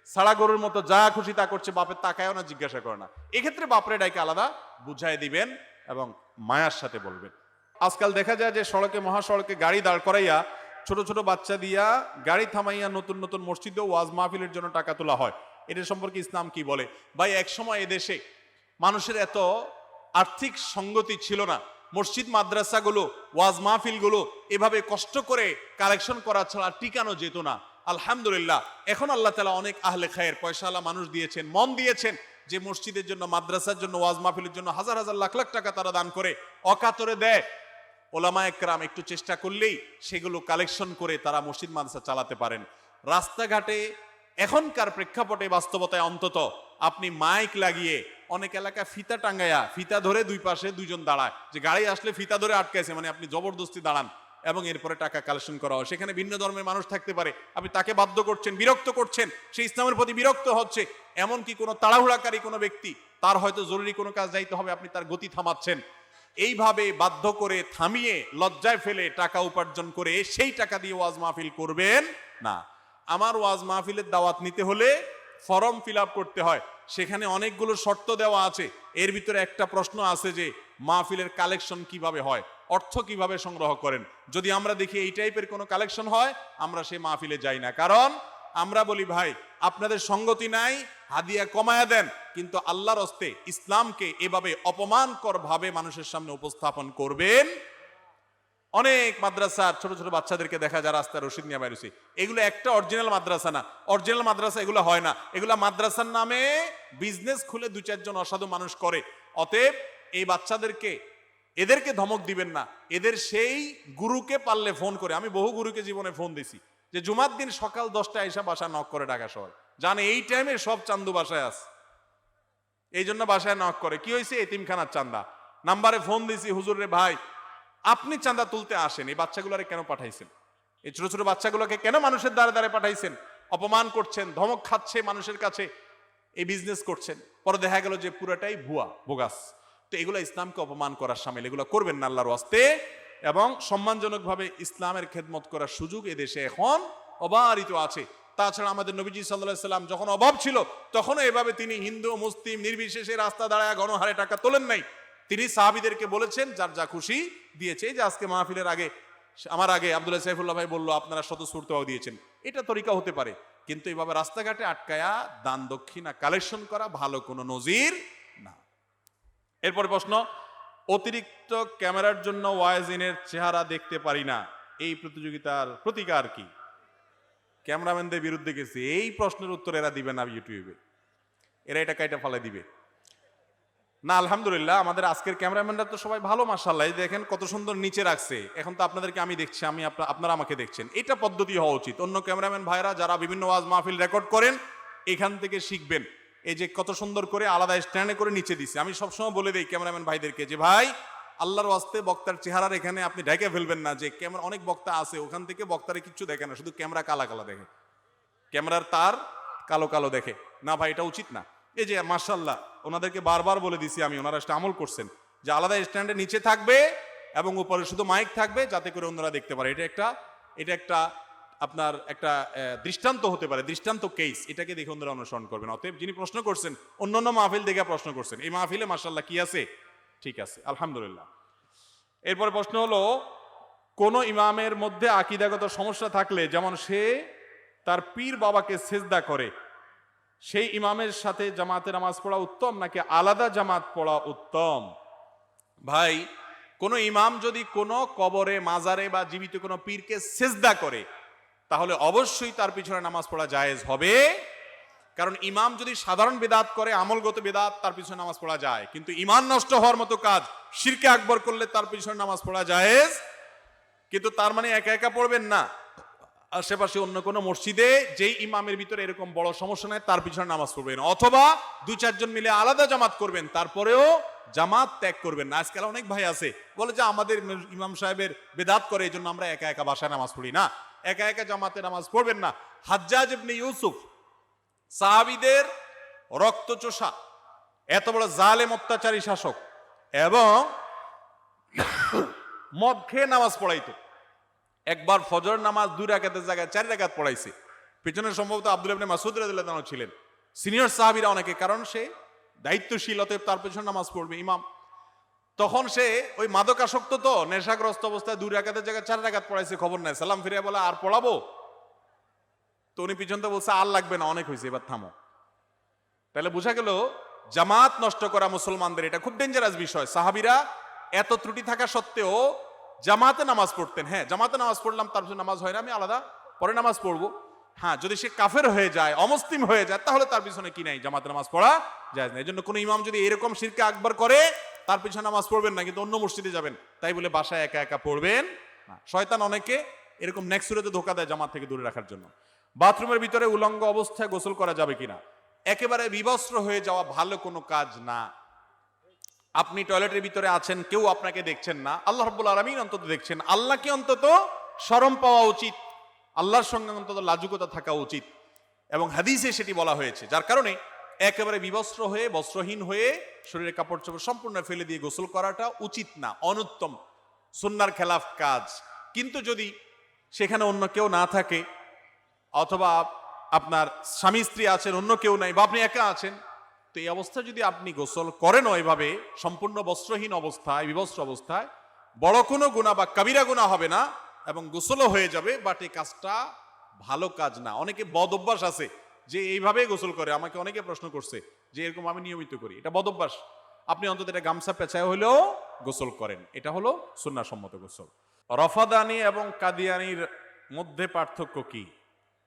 সারা গরুর মতো যা খুশি তা করছে, বাপের তাকায়ও না, জিজ্ঞাসা করে না। এক্ষেত্রে বাপরে ডাইকে আলাদা বুঝাই দিবেন এবং মায়ার সাথে বলবেন। আজকাল দেখা যায় যে সড়কে, মহাসড়কে গাড়ি দাঁড় করাইয়া, ছোট ছোট বাচ্চা দিয়া গাড়ি থামাইয়া নতুন নতুন মসজিদে ওয়াজ মাহফিলের জন্য টাকা তোলা হয়। এটা সম্পর্কে ইসলাম কি বলে? ভাই, এক সময় এদেশে মানুষের এত আর্থিক সঙ্গতি ছিল না, মসজিদ মাদ্রাসাগুলো, ওয়াজ মাহফিলগুলো এভাবে কষ্ট করে কালেকশন করা ছাড়া টিকানো যেত না। আলহামদুলিল্লাহ, এখন আল্লাহ তাআলা অনেক আহলে খায়ের, পয়সাওয়ালা মানুষ দিয়েছেন, মন দিয়েছেন, যে মসজিদের জন্য, মাদ্রাসার জন্য, ওয়াজ মাহফিলের জন্য হাজার হাজার লাখ লাখ টাকা তারা দান করে, অকাতরে দেয়। ওলামা একরাম একটু চেষ্টা করলেই সেগুলো কালেকশন করে তারা মসজিদ মাদ্রাসা চালাতে পারেন। রাস্তাঘাটে এখনকার প্রেক্ষাপটে, বাস্তবতায় অন্তত আপনি মাইক লাগিয়ে, অনেক এলাকা ফিতা টাঙ্গায়া, ফিতা ধরে 2 পাশে 2 জন দাঁড়ায়, যে গাড়ি আসলে ফিতা ধরে আটকাইছে, মানে আপনি জবরদস্তি দাঁড়ান, এবং এরপরে টাকা কালেকশন করা হয়। সেখানে ভিন্ন ধর্মের মানুষ থাকতে পারে, আপনি তাকে বাধ্য করছেন, বিরক্ত করছেন, সে ইসলামের প্রতি বিরক্ত হচ্ছে। এমনকি কোনো তাড়াহুড়াকারী কোনো ব্যক্তি, তার হয়তো জরুরি কোনো কাজ যাইতে হবে, আপনি তার গতি থামাচ্ছেন। এইভাবে বাধ্য করে, থামিয়ে, লজ্জায় ফেলে টাকা উপার্জন করে সেই টাকা দিয়ে ওয়াজ মাহফিল করবেন না। আমার ওয়াজ মাহফিলের দাওয়াত নিতে হলে ফর্ম ফিল আপ করতে হয়, সেখানে অনেকগুলো শর্ত দেওয়া আছে। এর ভিতরে একটা প্রশ্ন আছে যে মাহফিলের কালেকশন কিভাবে হয়, অর্থ কিভাবে সংগ্রহ করেন। যদি আমরা দেখি এই টাইপের কোনো কালেকশন হয়, আমরা সেই মাহফিলে যাই না। কারণ আমরা বলি, ভাই আপনাদের সঙ্গতি নাই, হাদিয়া কমায়া দেন, কিন্তু আল্লাহর হস্তে ইসলামকে এভাবে অপমানকর ভাবে মানুষের সামনে উপস্থাপন করবেন। অনেক মাদ্রাসার ছোট ছোট বাচ্চাদেরকে দেখা যায় রাস্তায় রশিদ নিয়ে বেরোছে, এগুলো একটা অরিজিনাল মাদ্রাসা না, অরিজিনাল মাদ্রাসা এগুলো হয় না, এগুলা মাদ্রাসার নামে বিজনেস খুলে 2-4 জন অসাধু মানুষ করে। অতএব এই বাচ্চাদেরকে, এদেরকে ধমক দিবেন না, এদের সেই গুরুকে পারলে ফোন করে, আমি বহু গুরুকে জীবনে ফোন দিছি, যে জুমার দিন সকাল 10টায় এসে বাসা নক করে ঢাকা শহর, জানে এই টাইমে সব চান্দু বাসায় আছে, এই জন্য বাসায় নক করে। কি হয়েছে? এতিমখানার চান্দা। নাম্বারে ফোন দিছি, হুজুর রে ভাই আপনি চাঁদা তুলতে আসেন, এই বাচ্চাগুলোরে কেন পাঠাইছেন? এই ছোট ছোট বাচ্চাগুলোকে কেন মানুষের দ্বারে দ্বারে পাঠাইছেন? অপমান করছেন, ধমক খাচ্ছে মানুষের কাছে। এই বিজনেস করছেন, পরে দেখা গেল যে পুরাটাই ভুয়া বোগাস। তো এগুলো ইসলামকে অপমান করার সামিল, এগুলো করবেন না আল্লাহর ওয়াস্তে। এবং সম্মানজনকভাবে ইসলামের খেদমত করার সুযোগ এদেশে এখন অবারিত আছে। তাছাড়া আমাদের নবীজি সাল্লাল্লাহু আলাইহি সাল্লাম যখন অভাব ছিল তখনও এভাবে তিনি হিন্দু মুসলিম নির্বিশেষে রাস্তা দাঁড়ায় গণহারে টাকা তোলেন নাই। তিনি সাহাবীদেরকে বলেছেন যার যা খুশি দিয়েছে। যে আজকে মাহফিলের আগে আমার আগে আব্দুল্লাহ সাইফুল্লাহ ভাই বললো আপনারা স্বতঃস্ফূর্তভাবে দিয়েছেন, এটা তরিকা হতে পারে, কিন্তু এভাবে রাস্তাঘাটে আটকায়া দান দক্ষিণা কালেকশন করা ভালো কোনো নজির না। এরপরে প্রশ্ন, অতিরিক্ত ক্যামেরার জন্য ওয়াইজিনের চেহারা দেখতে পারি না, এই প্রতিযোগিতার প্রতিকার কি? ক্যামেরাম্যানদের বিরুদ্ধে গেছে, এই প্রশ্নের উত্তর এরা দিবে না ইউটিউবে, এরা এটা কাইটা ফালে দিবে না। আলহামদুলিল্লাহ আমাদের আজকের ক্যামেরাম্যানরা তো সবাই ভালো, মাশাআল্লাহ। দেখেন কত সুন্দর নিচে রাখছে। এখন তো আপনাদেরকে আমি দেখছি, আপনারা আমাকে দেখছেন, এটা পদ্ধতি হওয়া উচিত। অন্য ক্যামেরাম্যান ভাইরা যারা বিভিন্ন ওয়াজ মাহফিল রেকর্ড করেন এখান থেকে শিখবেন। এই যে কত সুন্দর করে আলাদা স্ট্যান্ডে করে নিচে দিছে। আমি সবসময় বলে দিই ক্যামেরাম্যান ভাইদেরকে যে ভাই আল্লাহর ওয়াস্তে বক্তার চেহারার এখানে আপনি ঢেকে ফেলবেন না। যে ক্যামেরা অনেক বক্তা আছে ওখান থেকে বক্তারে কিচ্ছু দেখে না, শুধু ক্যামেরা কালা কালা দেখে, ক্যামেরার তার কালো কালো দেখে না। ভাই এটা উচিত না। এই যে মাশাআল্লাহ ওনাদেরকে বারবার বলে দিছি আমি, ওনারা সেটা আমল করছেন যে আলাদা স্ট্যান্ডে নিচে থাকবে এবং উপরে শুধু মাইক থাকবে যাতে করে অন্যরা দেখতে পারে। এটা একটা আপনার একটা দৃষ্টান্ত হতে পারে, দৃষ্টান্ত কেস, এটাকে দেখে অন্যরা অনুসরণ করবেন। অতএব যিনি প্রশ্ন করছেন অন্যান্য মাহফিল দেখে প্রশ্ন করছেন, এই মাহফিলে মাশাআল্লাহ কি আছে? ঠিক আছে, আলহামদুলিল্লাহ। এরপরে প্রশ্ন হলো, কোন ইমামের মধ্যে আকীদাগত সমস্যা থাকলে, যেমন সে তার পীর বাবাকে সিজদা করে, সেই ইমামের সাথে জামাতে নামাজ পড়া উত্তম নাকি আলাদা জামাত পড়া উত্তম? ভাই কোন ইমাম যদি কোনো কবরে মাজারে বা জীবিত কোনো পীরকে সিজদা করে তাহলে অবশ্যই তার পিছনে নামাজ পড়া জায়েজ হবে। কারণ ইমাম যদি সাধারণ বিদআত করে, আমলগত বিদআত, তার পিছনে নামাজ পড়া যায়। কিন্তু ঈমান নষ্ট হওয়ার মতো কাজ শিরকে আকবর করলে তার পিছনে নামাজ পড়া জায়েজ। কিন্তু তার মানে একা একা পড়বেন না, আশেপাশে অন্য কোনো মসজিদে যেই ইমামের ভিতরে এরকম বড় সমস্যা নাই তার পিছনে নামাজ পড়বেন, অথবা 2-4 জন মিলে আলাদা জামাত করবেন, তারপরেও জামাত ত্যাগ করবেন না। আজকাল অনেক ভাই আছে বলে যে আমাদের ইমাম সাহেবের বেদাত করে এই জন্য আমরা একা একা বাসায় নামাজ পড়ি না। একা একা জামাতে নামাজ পড়বেন না। হাজ্জাজ ইবনে ইউসুফ সাহাবীদের রক্তচোষা, এত বড় জালেম অত্যাচারী শাসক, এবং মদ খেয়ে নামাজ পড়াইতো। একবার ফজর নামাজ 2 রাকাতের জায়গায় 4 রাকাত পড়াইছে। পিছনে সম্ভবত আব্দুল্লাহ ইবনে মাসউদ রাদিয়াল্লাহু আনহু ছিলেন, সিনিয়র সাহাবীরা অনেকে, কারণ সে দায়িত্বশীল, অতএব তার পেছনে নামাজ পড়বে ইমাম। তখন সে ওই মাদকাসক্ত, তো নেশাগ্রস্ত অবস্থায় 2 রাকাতের জায়গায় 4 রাকাত পড়াইছে, খবর নাই। সালাম ফিরিয়ে বলে আর পড়াবো? তো উনি পিছনতে বলছে আর লাগবে না, অনেক হয়েছে, এবার থামো। তাহলে বোঝা গেল জামাত নষ্ট করা মুসলমানদের এটা খুব ডেঞ্জারাস বিষয়। সাহাবীরা এত ত্রুটি থাকা সত্ত্বেও জামাতে নামাজ পড়তেন। হ্যাঁ, জামাতে নামাজ পড়লাম, তার পিছনে নামাজ হয় না, আমি আলাদা পরে নামাজ পড়বো। হ্যাঁ, যদি সে কাফের হয়ে যায়, অমুসলিম হয়ে যায়, তাহলে তার পিছনে কি নাই, জামাতে নামাজ পড়া যায় না। এই জন্য কোনো ইমাম যদি এরকম শিরকে আকবার করে তার পিছনে নামাজ পড়বেন না, কিন্তু অন্য মসজিদে যাবেন তাই বলে বাসায় একা একা পড়বেন না। শয়তান অনেকে এরকম নেক্সুরেতে ধোকা দেয় জামাত থেকে দূরে রাখার জন্য। বাথরুমের ভিতরে উলঙ্গ অবস্থায় গোসল করা যাবে কিনা? একেবারে বিবস্ত্র হয়ে যাওয়া ভালো কোনো কাজ না। আপনি টয়লেটের ভিতরে আছেন, কেউ আপনাকে দেখছেন না, আল্লাহ রাব্বুল আলামিন অন্তত দেখছেন। আল্লাহকে অন্তত শরম পাওয়া উচিত, আল্লাহর সঙ্গে অন্তত লাজুকতা থাকা উচিত, এবং হাদিসে সেটি বলা হয়েছে। যার কারণে একেবারে বিবস্ত্র হয়ে, বস্ত্রহীন হয়ে, শরীরে কাপড় চোপড় সম্পূর্ণ ফেলে দিয়ে গোসল করাটা উচিত না, অনুত্তম, সুন্নাহর খেলাফ কাজ। কিন্তু যদি সেখানে অন্য কেউ না থাকে, অথবা আপনার স্বামী স্ত্রী আছেন, অন্য কেউ নাই, বা আপনি একা আছেন, তো এই অবস্থায় যদি আপনি গোসল করেন ওইভাবে সম্পূর্ণ বস্ত্রহীন অবস্থায়, বিবস্ত্র অবস্থায়, বড় কোনো গুনাহ বা কাবিরা গুনাহ হবে না এবং গোসলও হয়ে যাবে, বাট এই কাজটা ভালো কাজ না। অনেকে বদ অভ্যাস আছে যে এইভাবে গোসল করে, আমাকে অনেকে প্রশ্ন করছে যে এরকম আমি নিয়মিত করি, এটা বদ অভ্যাস। আপনি অন্তত এটা গামছা পেঁচায় হলেও গোসল করেন, এটা হলো সুন্নাহসম্মত গোসল। রফাদানি এবং কাদিয়ানির মধ্যে পার্থক্য কি,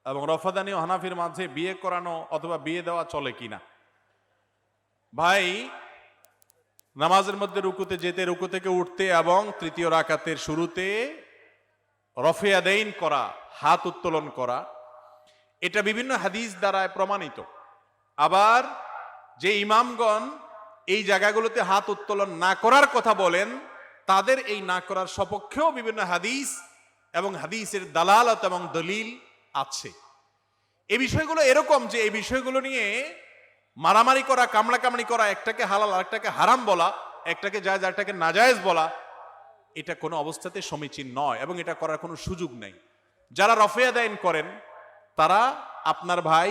এবং রফাদানি ও হানাফির মাঝে বিয়ে করানো অথবা বিয়ে দেওয়া চলে কিনা? ভাই, নামাজের মধ্যে রুকুতে যেতে, রুকু থেকে উঠতে এবং তৃতীয় রাকাতের শুরুতে রফে আদাইন করা, হাত উত্তোলন করা, এটা বিভিন্ন হাদিস দ্বারা প্রমাণিত। আবার যে ইমামগণ এই জায়গাগুলোতে হাত উত্তোলন না করার কথা বলেন, তাদের এই না করার সপক্ষেও বিভিন্ন হাদিস এবং হাদিসের দালালত এবং দলিল আছে। এই বিষয়গুলো এরকম যে এই বিষয়গুলো নিয়ে মারামারি করা, কামড়াকামড়ি করা, একটাকে হালাল আরেকটাকে হারাম বলা, একটাকে জায়েজ আরেকটাকে নাজায়েজ বলা, এটা কোনো অবস্থাতে সমীচীন নয় এবং এটা করার কোনো সুযোগ নেই। যারা রফে আদায়ন করেন তারা আপনার ভাই,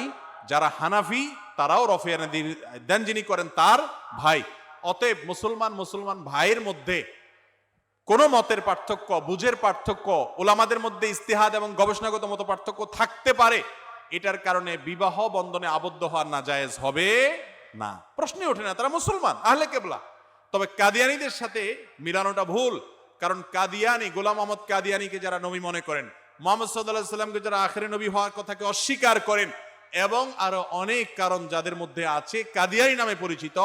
যারা হানাফি তারাও রফে আদান যিনি করেন তার ভাই। অতএব মুসলমান ভাইয়ের মধ্যে কোনো মতের পার্থক্য, বুঝের পার্থক্য, ওলামাদের মধ্যে ইস্তিহাদ এবং গবেষণাগত মত পার্থক্য থাকতে পারে, এটার কারণে বিবাহ বন্ধনে আবদ্ধ হওয়া নাজায়েজ হবে না, প্রশ্নই ওঠে না। তারা মুসলমান, আহলে কেবলা। তবে কাদিয়ানীদের সাথে মিলানোটা ভুল, কারণ কাদিয়ানী, গোলাম মোহাম্মদ কাদিয়ানীকে যারা নবী মনে করেন, মুহাম্মদ সাল্লাল্লাহু আলাইহি সাল্লামকে যারা আখেরি নবী হওয়ার কথাকে অস্বীকার করেন, এবং আরো অনেক কারণ যাদের মধ্যে আছে, কাদিয়ানী নামে পরিচিত,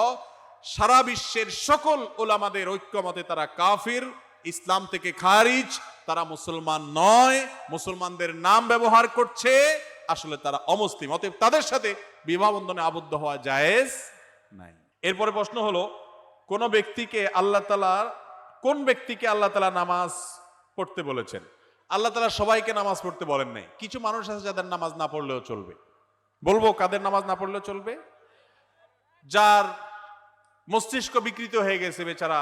সারা বিশ্বের সকল ওলামাদের ঐক্যমতে তারা কাফির, ইসলাম থেকে খারিজ, তারা মুসলমান নয়, মুসলমানদের নাম ব্যবহার করছে, আসলে তারা অমুসলিম। অতএব তাদের সাথে বিবাহ বন্ধনে আবদ্ধ হওয়া জায়েজ নাই। এরপরে প্রশ্ন হলো, কোন ব্যক্তিকে আল্লাহ তাআলা নামাজ পড়তে বলেছেন? আল্লাহ তাআলা সবাইকে নামাজ পড়তে বলেন নাই। কিছু মানুষ আছে যাদের নামাজ না পড়লেও চলবে। বলবো কাদের নামাজ না পড়লেও চলবে? যার মস্তিষ্ক বিকৃত হয়ে গেছে, বেচারা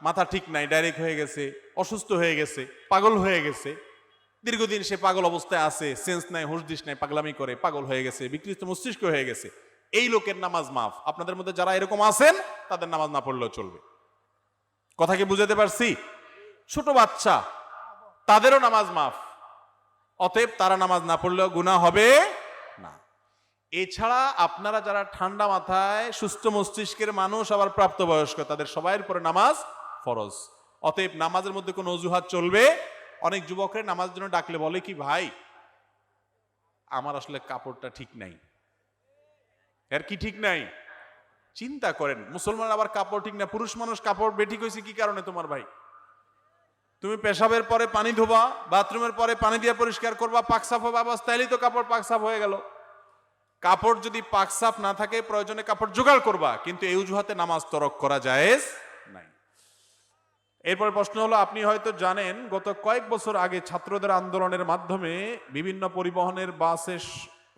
মাথা ঠিক নাই, ডাইরেক্ট হয়ে গেছে, অসুস্থ হয়ে গেছে, পাগল হয়ে গেছে, দীর্ঘদিন সে পাগল অবস্থায় আছে, সেন্স নাই, হুঁশ দিস নাই, পাগলামি করে, পাগল হয়ে গেছে, বিকৃত মস্তিষ্ক হয়ে গেছে, এই লোকের নামাজ মাফ। আপনাদের মধ্যে যারা এরকম আছেন তাদের নামাজ না পড়লেও চলবে। কথা কি বুঝাতে পারছি? ছোট বাচ্চা, তাদেরও নামাজ মাফ। অতএব তারা নামাজ না পড়লেও গুনাহ হবে না। এছাড়া আপনারা যারা ঠান্ডা মাথায়, সুস্থ মস্তিষ্কের মানুষ, আবার প্রাপ্তবয়স্ক, তাদের সবাইয়ের পরে নামাজ ফরজ। অতএব নামাজের মধ্যে কোনো অজুহাত চলবে। অনেক যুবকরা নামাজের জন্য ডাকলে বলে কি, ভাই আমার আসলে কাপড়টা ঠিক নাই। এর কি ঠিক নাই? চিন্তা করেন, মুসলমান আবার কাপড় ঠিক না, পুরুষ মানুষ কাপড় বেঠিক হয়েছে কি কারণে? তোমার ভাই, তুমি পেশাবের পরে পানি ধোবা, বাথরুমের পরে পানি দিয়ে পরিষ্কার করবা, পাক সাফ হবে, আবার তাইলেই তো কাপড় পাক সাফ হয়ে গেল। কাপড় যদি পাক সাফ না থাকে, প্রয়োজনে কাপড় জোগাড় করবা, কিন্তু এই অজুহাতে নামাজ তরক করা জায়েজ নাই। এরপর প্রশ্ন হলো, আপনি হয়তো জানেন গত কয়েক বছর আগে ছাত্রদের আন্দোলনের মাধ্যমে বিভিন্ন পরিবহনের বাসের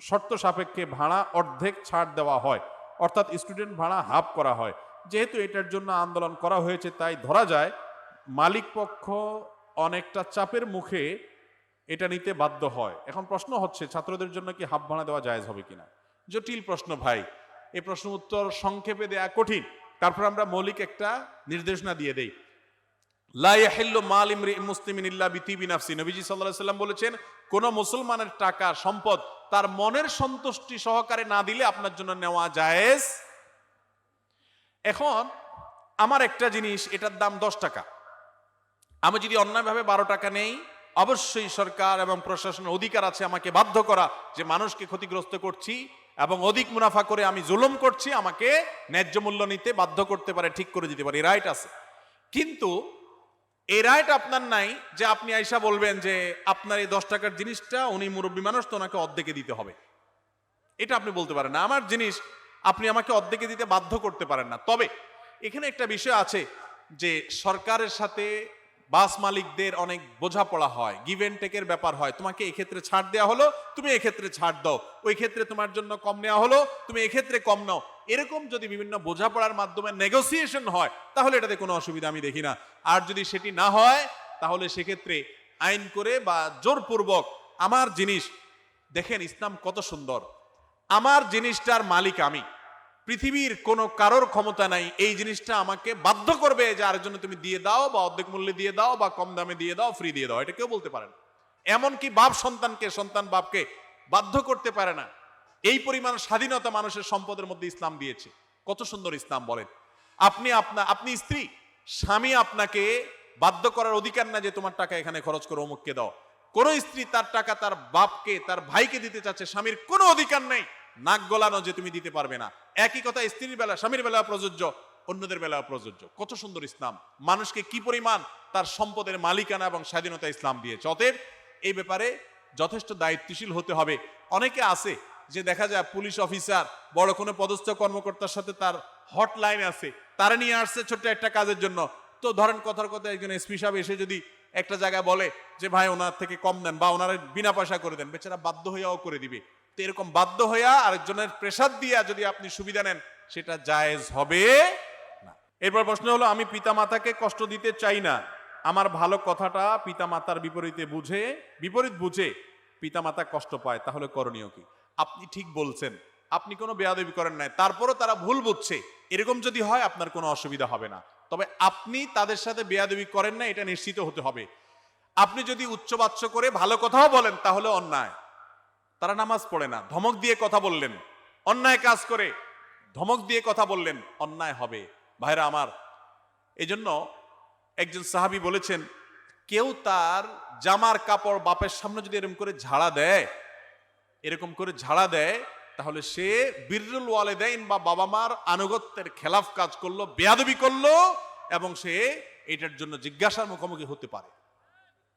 শর্ত সাপেক্ষে ভাড়া অর্ধেক ছাড় দেওয়া হয়, অর্থাৎ স্টুডেন্ট ভাড়া হাফ করা হয়। যেহেতু এটার জন্য আন্দোলন করা হয়েছে, তাই ধরা যায় মালিক পক্ষ অনেকটা চাপের মুখে এটা নিতে বাধ্য হয়। এখন প্রশ্ন হচ্ছে, ছাত্রদের জন্য কি হাফ ভাড়া দেওয়া জায়েজ হবে কিনা? জটিল প্রশ্ন ভাই, এই প্রশ্ন উত্তর সংক্ষেপে দেয়া কঠিন। তারপর আমরা মৌলিক একটা নির্দেশনা দিয়ে দেই। লা ইয়াহিল্লু মাল ইমরিইন মুসলিমিন ইল্লা বিতিবি নাফসি। নবীজি সাল্লাল্লাহু আলাইহি ওয়াসাল্লাম বলেছেন, কোন মুসলমানের টাকা, সম্পদ তার মনের সন্তুষ্টি সহকারে না দিলে আপনার জন্য নেওয়া জায়েজ। এখন আমার একটা জিনিস, এটার দাম 10 টাকা, আমি যদি অন্যায়ভাবে 12 টাকা নেই, অবশ্যই সরকার এবং প্রশাসনের অধিকার আছে আমাকে বাধ্য করা, যে মানুষকে ক্ষতিগ্রস্ত করছি এবং অধিক মুনাফা করে আমি জুলুম করছি, আমাকে ন্যায্য মূল্য নিতে বাধ্য করতে পারে, ঠিক করে দিতে পারে, এই রাইট আছে। কিন্তু এই রাইট আপনার নাই যে আপনি আইসা বলবেন যে আপনার এই 10 টাকার জিনিসটা, উনি মুরব্বী মানুষ তো ওনাকে অর্ধেকে দিতে হবে, এটা আপনি বলতে পারেন না। আমার জিনিস আপনি আমাকে অর্ধেকে দিতে বাধ্য করতে পারেন না। তবে এখানে একটা বিষয় আছে যে সরকারের সাথে বাস মালিকদের অনেক বোঝাপড়া হয়, গিভ এন্ড টেকের ব্যাপার হয়। তোমাকে এই ক্ষেত্রে ছাড় দেওয়া হলো, তুমি এই ক্ষেত্রে ছাড় দাও, ওই ক্ষেত্রে তোমার জন্য কম নেওয়া হলো, তুমি এই ক্ষেত্রে কম নাও। এরকম যদি বিভিন্ন বোঝাপড়ার মাধ্যমে নেগোসিয়েশন হয়, তাহলে এটাতে কোনো অসুবিধা আমি দেখি না। আর যদি সেটি না হয়, তাহলে সেক্ষেত্রে আইন করে বা জোরপূর্বক আমার জিনিস, দেখেন ইসলাম কত সুন্দর, আমার জিনিসটার মালিক আমি, পৃথিবীর কোনো কারোর ক্ষমতা নাই এই জিনিসটা আমাকে বাধ্য করবে যে আরেকজন্য তুমি দিয়ে দাও, বা অর্ধেক মূল্যে দিয়ে দাও, বা কম দামে দিয়ে দাও, ফ্রি দিয়ে দাও, এটা কেউ বলতে পারে না। এমনকি বাপ সন্তানকে, সন্তান বাপকে বাধ্য করতে পারে না। এই পরিমাণ স্বাধীনতা মানুষের সম্পদের মধ্যে ইসলাম দিয়েছে। কত সুন্দর ইসলাম! বলেন, আপনি স্ত্রী, স্বামী আপনাকে বাধ্য করার অধিকার না যে তোমার টাকা এখানে খরচ করো, অমুককে দাও। কোন স্ত্রী তার টাকা তার বাপকে, তার ভাইকে দিতে চাচ্ছে, স্বামীর কোনো অধিকার নেই নাক গলানো যে তুমি দিতে পারবে না। একই কথা স্ত্রীর বেলা, স্বামীর বেলা প্রযোজ্য, অন্যদের বেলা প্রযোজ্য। কত সুন্দর ইসলাম! মানুষকে কি পরিমাণ তার সম্পদের মালিকানা এবং স্বাধীনতা ইসলাম দিয়েছে। অতএব এই ব্যাপারে যথেষ্ট দায়িত্বশীল হতে হবে। অনেকে আছে যে দেখা যায় পুলিশ অফিসার, বড় কোনো পদস্থ কর্মকর্তার সাথে তার হটলাইন আছে, তারা নিয়ে আসছে ছোট্ট একটা কাজের জন্য। তো ধরেন কথার কথা একজন এসপি সাহেব এসে যদি একটা জায়গায় বলে যে ভাই ওনার থেকে কম দেন বা ওনার বিনা পয়সা করে দেন, বেচারা বাধ্য হইয়াও করে দিবে। তো এরকম বাধ্য হইয়া আরেকজনের প্রেসার দিয়া যদি আপনি সুবিধা নেন, সেটা জায়েজ হবে না। এরপর প্রশ্ন হলো, আমি পিতা মাতাকে কষ্ট দিতে চাই না, আমার ভালো কথাটা পিতা মাতার বিপরীত বুঝে পিতা মাতা কষ্ট পায়, তাহলে করণীয় কি? আপনি ঠিক বলছেন, আপনি কোনো বেয়াদবি করেন নাই, তারপরও তারা ভুল বুঝছে, এরকম যদি হয় আপনার কোনো অসুবিধা হবে না। তবে আপনি তাদের সাথে বেয়াদবি করেন না, এটা নিশ্চিত হতে হবে। আপনি যদি উচ্চবাচ্য করে ভালো কথাও বলেন তাহলে অন্যায়। তারা নামাজ পড়ে না, ধমক দিয়ে কথা বললেন, অন্যায় কাজ করে ধমক দিয়ে কথা বললেন, অন্যায় হবে। ভাইরা আমার, এজন্য একজন সাহাবী বলেছেন, কেউ তার জামার কাপড় বাপের সামনে যদি এরকম করে ঝাড়া দেয় তাহলে সে বিররুল ওয়ালিদাইন বা বাবা মার আনুগত্যের খেলাফ কাজ করলো, বেয়াদবি করলো, এবং সে এটার জন্য জিজ্ঞাসার মুখোমুখি হতে পারে।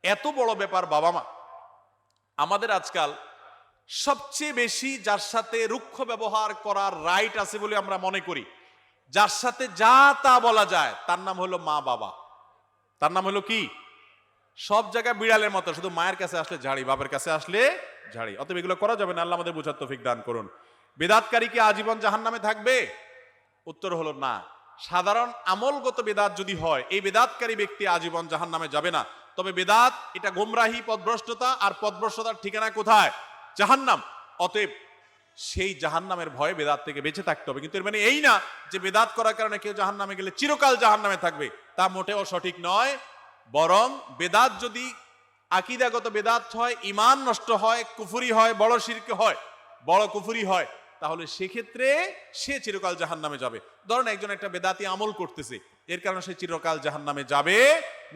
এত বড় ব্যাপার বাবা মা। আমাদের আজকাল সবচেয়ে বেশি যার সাথে রুক্ষ ব্যবহার করার রাইট আছে বলে আমরা মনে করি, যার সাথে যা তা বলা যায়, তার নাম হলো মা বাবা। তার নাম হলো কি? সব জায়গায় বিড়ালের মতো, শুধু মায়ের কাছে আসলে ঝাড়ি, বাবার কাছে আসলে ঝাড়ি। অতএব এগুলো করা যাবে না। আল্লাহ আমাদের বুঝার তৌফিক দান করুন। বেদাতকারী কি আজীবন জাহান্নামে থাকবে? উত্তর হলো না। সাধারণ আমলগত বেদাত যদি হয়, এই বেদাতকারী ব্যক্তি আজীবন জাহান্নামে যাবে না। তবে বেদাত এটা গোমরাহি, পথভ্রষ্টতা, আর পথভ্রষ্টতার ঠিকানা কোথায়? জাহান্নাম। অতএব সেই জাহান্নামের ভয়ে বেদাত থেকে বেঁচে থাকতে হবে। কিন্তু এর মানে এই না যে বেদাত করার কারণে কেউ জাহান্নামে গেলে চিরকাল জাহান্নামে থাকবে, তা মোটেও সঠিক নয়। বরং বেদাত যদি আকীদাগত বেদাত হয়, ঈমান নষ্ট হয়, কুফরি হয়, বড় শিরক হয়, বড় কুফরি হয়, তাহলে সেক্ষেত্রে সে চিরকাল জাহান্নামে যাবে। ধরেন একজন একটা বেদাতি আমল করতেছে, এর কারণে সে চিরকাল জাহান্নামে যাবে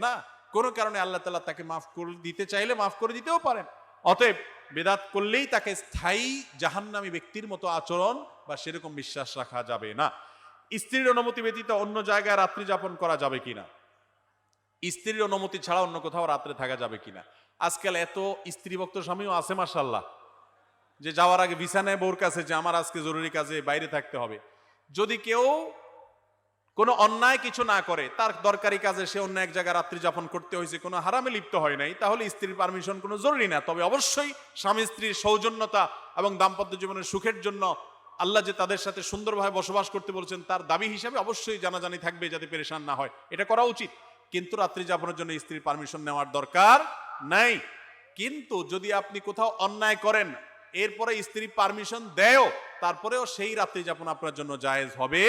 না। কোনো কারণে আল্লাহ তাআলা তাকে মাফ করে দিতে চাইলে মাফ করে দিতেও পারেন। অতএব বেদাত করলেই তাকে স্থায়ী জাহান্নামী ব্যক্তির মতো আচরণ বা সেরকম বিশ্বাস রাখা যাবে না। স্ত্রীর অনুমতি ব্যতীত অন্য জায়গায় রাত্রি যাপন করা যাবে কিনা? স্ত্রীর অনুমতি ছাড়া অন্য কোথাও রাত্রে থাকা যাবে কিনা? আজকাল এত স্ত্রীভক্ত স্বামীও আছে মাশাআল্লাহ, যে যাওয়ার আগে ভিসা নেয় বউর কাছে যে আমার আজকে জরুরি কাজে বাইরে থাকতে হবে। যদি কেউ কোনো অন্যায় কিছু না করে, তার দরকারি কাজে সে অন্য এক জায়গায় রাত্রি যাপন করতে হয়েছে, কোনো হারামে লিপ্ত হয় নাই, তাহলে স্ত্রীর পারমিশন কোনো জরুরি না। তবে অবশ্যই স্বামী স্ত্রীর সৌজন্যতা এবং দাম্পত্য জীবনের সুখের জন্য আল্লাহ যে তাদের সাথে সুন্দরভাবে বসবাস করতে বলছেন, তার দাবি হিসাবে অবশ্যই জানাজানি থাকবে যাতে পেরেশান না হয়, এটা করা উচিত। কিন্তু রাত্রি যাপনের জন্য স্ত্রীর পারমিশন নেওয়ার দরকার নাই। কিন্তু যদি আপনি কোথাও অন্যায় করেন, এরপরে স্ত্রী পারমিশন দেয়ও, তারপরেও সেই রাত্রি যাপন আপনার জন্য জায়েজ হবে।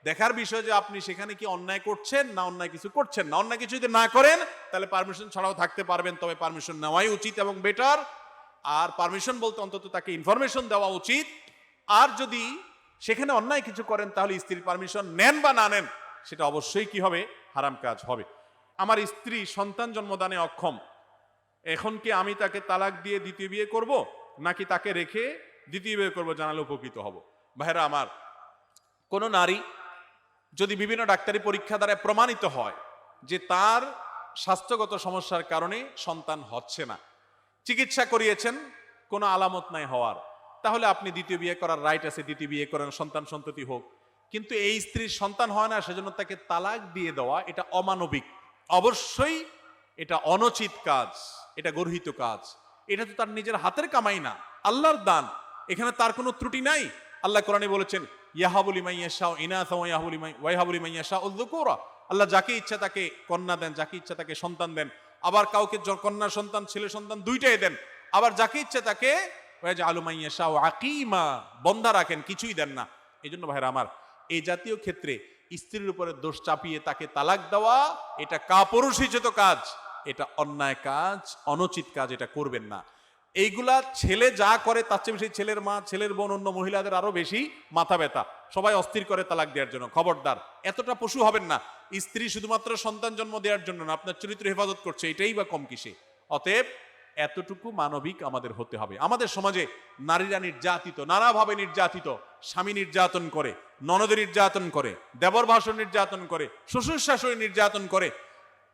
দেখার বিষয় যে আপনি সেখানে কি অন্যায় করছেন না অন্যায় কিছু করছেন না। অন্যায় কিছু যদি না করেন তাহলে পারমিশন ছাড়াও থাকতে পারবেন, তবে পারমিশন নেওয়াই উচিত এবং বেটার। আর পারমিশন বলতে অন্তত তাকে ইনফরমেশন দেওয়া উচিত। আর যদি সেখানে অন্যায় কিছু করেন তাহলে স্ত্রীর পারমিশন নেন বা না নেন, সেটা অবশ্যই কি হবে? হারাম কাজ হবে। আমার স্ত্রী সন্তান জন্মদানে অক্ষম, এখন কি আমি তাকে তালাক দিয়ে দ্বিতীয় বিয়ে করব, নাকি তাকে রেখে দ্বিতীয় বিয়ে করব? জানালে উপকৃত হব। ভাইরা আমার, কোন নারী যদি বিভিন্ন ডাক্তারি পরীক্ষা দ্বারা প্রমাণিত হয় যে তার স্বাস্থ্যগত সমস্যার কারণে সন্তান হচ্ছে না, চিকিৎসা করিয়েছেন, কোনো আলামত নাই হওয়ার, তাহলে আপনি দ্বিতীয় বিয়ে করার রাইট আছে, দ্বিতীয় বিয়ে করেন, সন্তান সন্ততি হোক। কিন্তু এই স্ত্রীর সন্তান হয় না, সেজন্য তাকে তালাক দিয়ে দেওয়া এটা অমানবিক, অবশ্যই এটা অনুচিত কাজ, এটা গর্হিত কাজ। এটা তো তার নিজের হাতের কামাই না, আল্লাহর দান, এখানে তার কোনো ত্রুটি নাই। আল্লাহ কোরআনে বলেছেন, ইয়াহাবু লিমান ইয়াশাউ ইনাসা ওয়া ইয়াহাবু লিমান ইয়াশাউ যুকুরা। আল্লাহ যাকে ইচ্ছা তাকে কন্যা দেন, যাকে ইচ্ছা তাকে সন্তান দেন। আবার কাউকে কন্যা সন্তান ছেলে সন্তান দুইটাই দেন। আবার যাকে ইচ্ছা তাকে ওয়াজআলু মান ইয়াশাউ আকীমা, বন্ধা রাখেন, কিছুই দেন না। এইজন্য ভাইরা আমার, এই জাতীয় ক্ষেত্রে স্ত্রীর উপরে দোষ চাপিয়ে তাকে তালাক দেওয়া এটা কাপুরুষোচিত কাজ, এটা অন্যায় কাজ, অনুচিত কাজ, এটা করবেন না। এইগুলা ছেলে যা করে তার চেয়ে বেশি ছেলের মা, ছেলের বোন, অন্য মহিলাদের আরো বেশি মাথা ব্যথা, সবাই অস্থির করে তালাক দেওয়ার জন্য। খবরদার, এতটা পশু হবেন না। স্ত্রী শুধুমাত্র সন্তান জন্ম দেওয়ার জন্য না, আপনার চরিত্র হেফাজত করছে, এটাই বা কম কিসে? অতএব এতটুকু মানবিক আমাদের হতে হবে। আমাদের সমাজে নারীরা নির্যাতিত, নানাভাবে নির্যাতিত, স্বামী নির্যাতন করে, ননদ নির্যাতন করে, দেবর ভাসুর নির্যাতন করে, শ্বশুর শাশুড়ি নির্যাতন করে।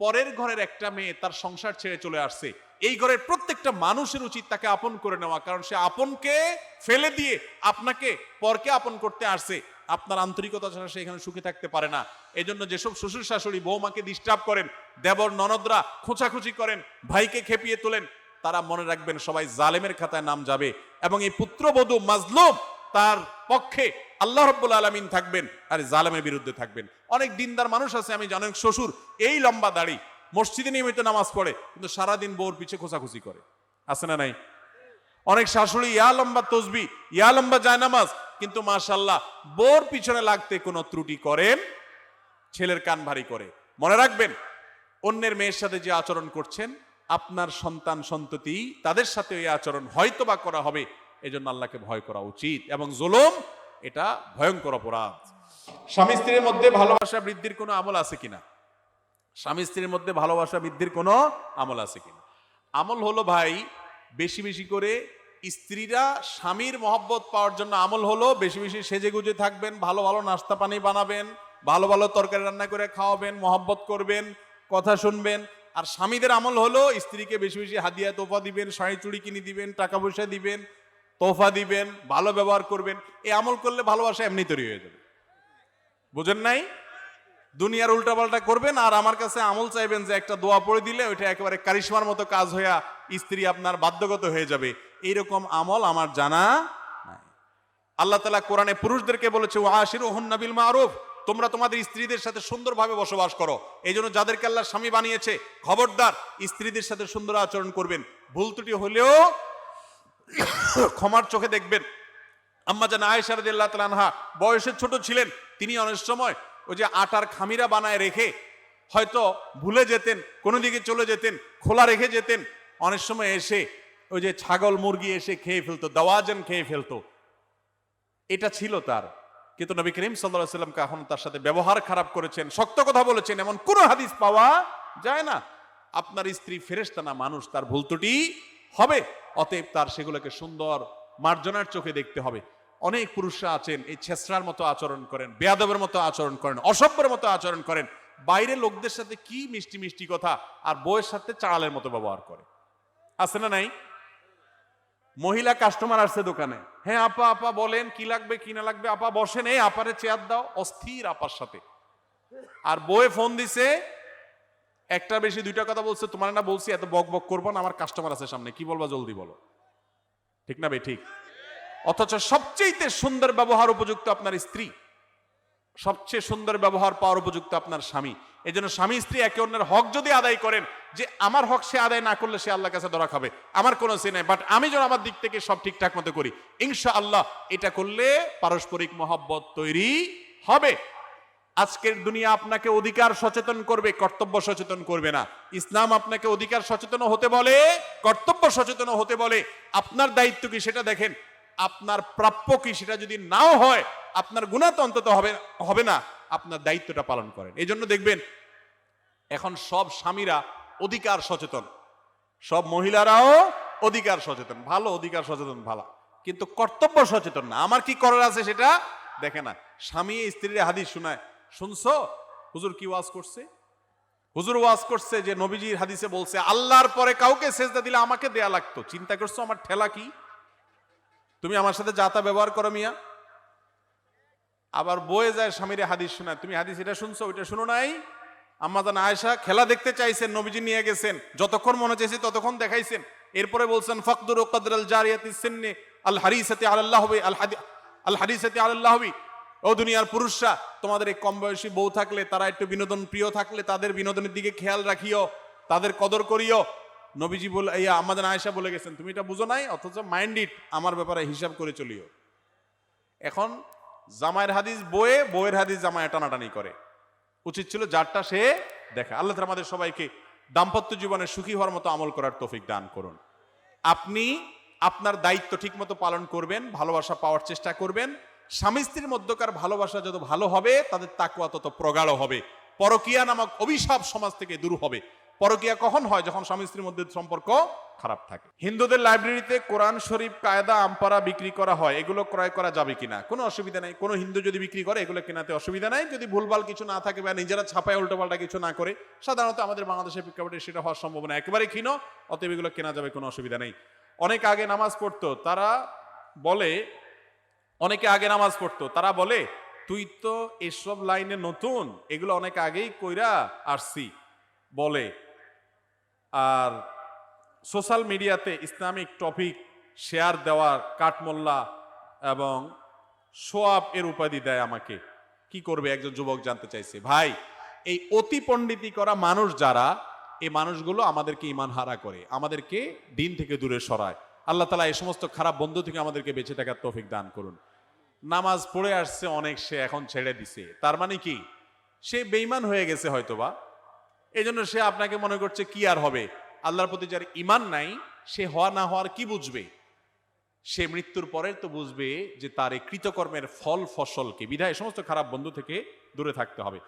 পরের ঘরের একটা মেয়ে তার সংসার ছেড়ে চলে আসছে, এই ঘরের প্রত্যেকটা মানুষের উচিত তাকে আপন করে নেওয়া, কারণ সে আপনকে ফেলে দিয়ে আপনাকে পরকে আপন করতে আসছে। আপনার আন্তরিকতা ছাড়া সে এখানে সুখে থাকতে পারে না। এজন্য যেসব শ্বশুর শাশুড়ি বৌমাকে ডিস্টার্ব করেন, দেবর ননদরা খোঁচাখুচি করেন, ভাইকে খেপিয়ে তোলেন, তারা মনে রাখবেন সবাই জালেমের খাতায় নাম যাবে, এবং এই পুত্রবধূ মাজলুম তার পক্ষে আল্লাহ রাব্বুল আলামিন থাকবেন আর জালেমের বিরুদ্ধে থাকবেন। অনেক দিনদার মানুষ আছে, আমি জানেন, শ্বশুর এই লম্বা দাড়ি, মসজিদে নিয়মিত নামাজ পড়ে, কিন্তু সারাদিন বউর পিছে খোঁচাখুচি করে, আছে না নাই? অনেক শাশুড়ি ইয়া লম্বা তসবি, ইয়া লম্বা জায়নামাজ, কিন্তু মাশাআল্লাহ বউর পিছনে লাগতে কোনো ত্রুটি করেন, ছেলের কান ভারী করে। মনে রাখবেন, অন্যের মেয়ের সাথে যে আচরণ করছেন, আপনার সন্তান সন্ততি তাদের সাথে এই আচরণ হয়তোবা করা হবে। এজন্য আল্লাহকে ভয় করা উচিত, এবং জুলুম এটা ভয়ঙ্কর অপরাধ। স্বামী স্ত্রীর মধ্যে ভালোবাসা বৃদ্ধির কোনো আমল আছে কিনা? স্বামী স্ত্রীর মধ্যে ভালোবাসা বৃদ্ধির কোনো আমল আছে কিনা? আমল হলো ভাই, বেশি বেশি করে স্ত্রীরা স্বামীর মহব্বত পাওয়ার জন্য আমল হলো বেশি বেশি সেজে গুজে থাকবেন, ভালো ভালো নাস্তা পানি বানাবেন, ভালো ভালো তরকারি রান্না করে খাওয়াবেন, মহব্বত করবেন, কথা শুনবেন। আর স্বামীদের আমল হলো স্ত্রীকে বেশি বেশি হাদিয়া তোফা দিবেন, শাড়ি চুড়ি কিনে দিবেন, টাকা পয়সা দিবেন, তোফা দিবেন, ভালো ব্যবহার করবেন। এই আমল করলে ভালোবাসা এমনি তৈরি হয়ে যাবে। বুঝেন নাই? দুনিয়ার উল্টাপাল্টা করবেন আর আমার কাছে আমল চাইবেন যে একটা দোয়া পড়ে দিলে ওইটা একেবারে কারিশমার মতো কাজ হইয়া স্ত্রী আপনার বাধ্যগত হয়ে যাবে। এইরকম আমল আমার জানা নাই। আল্লাহ তাআলা কোরআনে পুরুষদেরকে বলেছে, ওয়াশিরুহুন্না বিল মারুফ, তোমরা তোমাদের স্ত্রীদের সাথে সুন্দরভাবে বসবাস করো। এই জন্য যাদেরকে আল্লাহ স্বামী বানিয়েছে, খবরদার স্ত্রীদের সাথে সুন্দর আচরণ করবেন। ভুল ত্রুটি হলেও ক্ষমার চোখে দেখবেন। আম্মা জান আয়েশা রাদিয়াল্লাহু তাআলা আনহা বয়সে ছোট ছিলেন, তিনি অনেক সময় ওই যে আটার খামিরা বানায় রেখে হয়তো ভুলে যেতেন, কোনো দিকে চলে যেতেন, খোলা রেখে যেতেন। অনেক সময় এসে ওই যে ছাগল মুরগি এসে খেয়ে ফেলতো, দাওয়াজান খেয়ে ফেলতো। এটা ছিল তার, কিন্তু নবী করিম সাল্লাল্লাহু আলাইহি ওয়াসাল্লাম কখনো তার সাথে ব্যবহার খারাপ করেছেন, শক্ত কথা বলেছেন এমন কোন হাদিস পাওয়া যায় না। আপনার স্ত্রী ফেরেশতা না, মানুষ, তার ভুল ত্রুটি হবে, অতএব তার সেগুলোকে সুন্দর মার্জনার চোখে দেখতে হবে। অনেক পুরুষরা আছেন এই ছেসরার মতো আচরণ করেন, বেয়াদবের মতো আচরণ করেন, অসভ্যের মতো আচরণ করেন, বাইরে লোকদের সাথে কি মিষ্টি মিষ্টি কথা, আর বউয়ের সাথে চাড়ালের মতো ব্যবহার করে, আছে না নাই? মহিলা কাস্টমার আসছে দোকানে, হ্যাঁ আপা আপা বলেন কি লাগবে কি না লাগবে, আপা বসেন, এই আপারে চেয়ার দাও, অস্থির আপার সাথে। আর বউয়ে ফোন দিছে, একটা বেশি দুইটা কথা বলছে, তোমার না বলছি এত বক বক করবো না, আমার কাস্টমার আছে সামনে, কি বলবা জলদি বলো, ঠিক না ভাই? ঠিক। অথচ সবচেয়ে সুন্দর ব্যবহার উপযুক্ত আপনার স্ত্রী, সবচেয়ে সুন্দর ব্যবহার পাওয়ার উপযুক্ত আপনার স্বামী। এই জন্য স্বামী স্ত্রী একে অন্যের হক যদি আদায় করেন, যে আমার হক সে আদায় না করলে সে আল্লাহর কাছে ধরা খাবে, আমার কোনো সে নাই, বাট আমি যেন আমার দিক থেকে সব ঠিকঠাক মতো করি, ইনশাআল্লাহ এটা করলে পারস্পরিক মহব্বত তৈরি হবে। আজকের দুনিয়া আপনাকে অধিকার সচেতন করবে, কর্তব্য সচেতন করবে না। ইসলাম আপনাকে অধিকার সচেতন হতে বলে, কর্তব্য সচেতন হতে বলে। আপনার দায়িত্ব কি সেটা দেখেন, আপনার প্রাপ্য কি সেটা যদি নাও হয়, আপনার গুনাহ তো অন্তত হবে না, আপনার দায়িত্বটা পালন করেন। এই জন্য দেখবেন এখন সব স্বামীরা অধিকার সচেতন, সব মহিলারাও অধিকার সচেতন, ভালো, অধিকার সচেতন ভালো, কিন্তু কর্তব্য সচেতন না। আমার কি করার আছে সেটা দেখে না। স্বামী স্ত্রীর হাদিস শোনায়, শুনছো হুজুর কি ওয়াজ করছে? হুজুর ওয়াজ করছে যে নবীজির হাদিসে বলছে আল্লাহর পরে কাউকে সেজদা দিলে আমাকে দেয়া লাগতো। চিন্তা করছো আমার ঠেলা কি? তুমি আমার সাথে যাতা ব্যবহার করো মিয়া। আবার বয়ে যায় স্বামীর হাদিস শোনায়, তুমি হাদিস এটা শুনছো ওইটা শুনো নাই? আম্মা জান আয়েশা খেলা দেখতে চাইছেন, নবীজি নিয়ে গেছেন, যতক্ষণ মনে চাইছে ততক্ষণ দেখাইছেন। এরপরে বলছেন ফাকদুরু কদরাল জারিয়াতি সিন্নি আল হারিসাতি আলাল্লাহি আল হারিসাতি আলাল্লাহি। ও দুনিয়ার পুরুষরা, তোমাদের এই কম বয়সী বউ থাকলে, তারা একটু বিনোদন প্রিয় থাকলে, তাদের বিনোদনের দিকে খেয়াল রাখিও, তাদের কদর করিও। নবীজি বলে, আম্মা জান আয়েশা বলে গেছেন, তুমি এটা বুঝো নাই, অথচ মাইন্ড ইট, আমার ব্যাপারে হিসাব করে চলিও। এখন জামাইয়ের হাদিস বয়ে, বউয়ের হাদিস জামাই টানাটানি করে। উচিত ছিল যারটা সে দেখা। আল্লাহ তাআলা আমাদের সবাইকে দাম্পত্য জীবনে সুখী হওয়ার মতো আমল করার তৌফিক দান করুন। আপনি আপনার দায়িত্ব ঠিক মতো পালন করবেন, ভালোবাসা পাওয়ার চেষ্টা করবেন। স্বামী স্ত্রীর মধ্যকার ভালোবাসা যত ভালো হবে, তাদের তাকওয়া তত প্রগাঢ় হবে। পরকীয়া নামক অভিশাপ সমাজ থেকে দূর হবে। পরকীয়া কখন হয়? যখন স্বামী স্ত্রীর মধ্যে সম্পর্ক খারাপ থাকে। হিন্দুদের লাইব্রেরিতে কোরআন শরীফ, কায়দা, আমপারা বিক্রি করা হয়, এগুলো ক্রয় করা যাবে কিনা? কোনো অসুবিধা নাই। কোনো হিন্দু যদি বিক্রি করে এগুলো কেনাতে অসুবিধা নাই, যদি ভুলভাল কিছু না থাকে বা নিজেরা ছাপায় উল্টোপাল্টা কিছু না করে। সাধারণত আমাদের বাংলাদেশের প্রেক্ষাপটে সেটা হওয়ার সম্ভাবনা একেবারে ক্ষীণ, অতএব এগুলো কেনা যাবে, কোনো অসুবিধা নেই। অনেকে আগে নামাজ পড়তো, তারা বলে তুই তো এসব লাইনে নতুন, এগুলো অনেক আগেই কইরা আসছি বলে। আর সোশ্যাল মিডিয়াতে ইসলামিক টপিক শেয়ার দেওয়ার কাঠমোল্লা এবং সোয়াব এর উপাধি দেয় আমাকে, কি করবে একজন যুবক জানতে চাইছে। ভাই, এই অতি পণ্ডিতি করা মানুষ যারা, এই মানুষগুলো আমাদেরকে ইমান হারা করে, আমাদেরকে দিন থেকে দূরে সরায়। আল্লাহ তাআলা এই সমস্ত খারাপ বন্ধু থেকে আমাদেরকে বেঁচে থাকার তৌফিক দান করুন। নামাজ পড়ে আসছে অনেক, সে এখন ছেড়ে দিছে, তার মানে কি সে বেঈমান হয়ে গেছে হয়তোবা। এই জন্য সে আপনাকে মনে করছে কি আর হবে। আল্লাহর প্রতি যার ইমান নাই, সে হওয়া না হওয়ার কি বুঝবে? সে মৃত্যুর পরে তো বুঝবে যে তার এই কৃতকর্মের ফল ফসল কি। বিধায় সমস্ত খারাপ বন্ধু থেকে দূরে থাকতে হবে।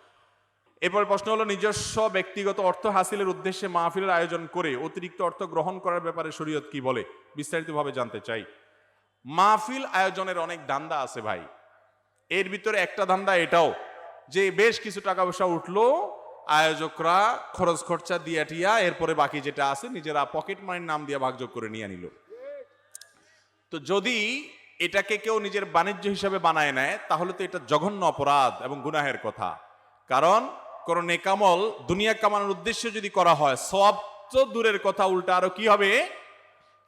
এরপর প্রশ্ন হলো, নিজস্ব ব্যক্তিগত অর্থ হাসিলের উদ্দেশ্যে মাহফিলের আয়োজন করে অতিরিক্ত অর্থ গ্রহণ করার ব্যাপারে শরীয়ত কি বলে? বিস্তারিতভাবে জানতে চাই। মাহফিল আয়োজনের অনেক ধান্দা আছে ভাই। এর ভিতরে একটা ধান্দা এটাও যে বেশ কিছু টাকা পয়সা উঠলো, আয়োজকরা খরচ খরচা দিয়া টিয়া এরপরে বাকি যেটা আছে নিজেরা পকেট মানির নাম দিয়ে ভাগযোগ করে নিয়ে নিল। তো যদি এটাকে কেউ নিজের বাণিজ্য হিসাবে বানায় নেয়, তাহলে তো এটা জঘন্য অপরাধ এবং গুনাহের কথা। কারণ কোন নেকামল দুনিয়া কামানোর উদ্দেশ্যে যদি করা হয়, সওয়াব তো দূরের কথা, উল্টা আরো কি হবে।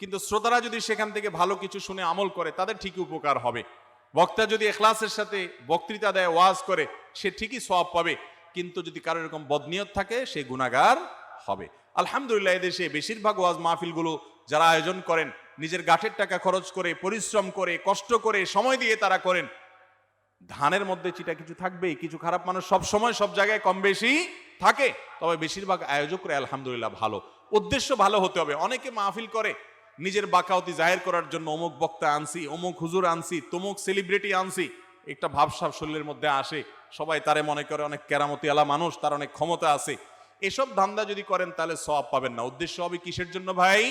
কিন্তু শ্রোতারা যদি সেখান থেকে ভালো কিছু শুনে আমল করে, তাদের ঠিকই উপকার হবে। বক্তা যদি ইখলাসের সাথে বক্তৃতা দেয়, ওয়াজ করে, সে ঠিকই সওয়াব পাবে। কিন্তু যদি কারো এরকম বদনিয়ত থাকে, সে গুনাহগার হবে। আলহামদুলিল্লাহ, এদেশে বেশিরভাগ ওয়াজ মাহফিলগুলো যারা আয়োজন করেন, নিজের গাঁটের টাকা খরচ করে, পরিশ্রম করে, কষ্ট করে, সময় দিয়ে তারা করেন। ধানের মধ্যে চিটা কিছু থাকবেই, কিছু খারাপ মানুষ সব সময় সব জায়গায় কম বেশি থাকে। তবে বেশিরভাগ আয়োজকরা আলহামদুলিল্লাহ ভালো, উদ্দেশ্য ভালো হতে হবে। অনেকে মাহফিল করে নিজের বাকাওতি জাহির করার জন্য, অমুক বক্তা আনছি, অমুক হুজুর আনছি, তমুক সেলিব্রিটি আনছি, একটা ভাবসাব শরীরের মধ্যে আসে, সবাই তারে মনে করে অনেক কেরামতি আলা মানুষ, তার অনেক ক্ষমতা আছে। এসব ধান্দা যদি করেন তাহলে সওয়াব পাবেন না। উদ্দেশ্য হবে কিসের জন্য ভাই?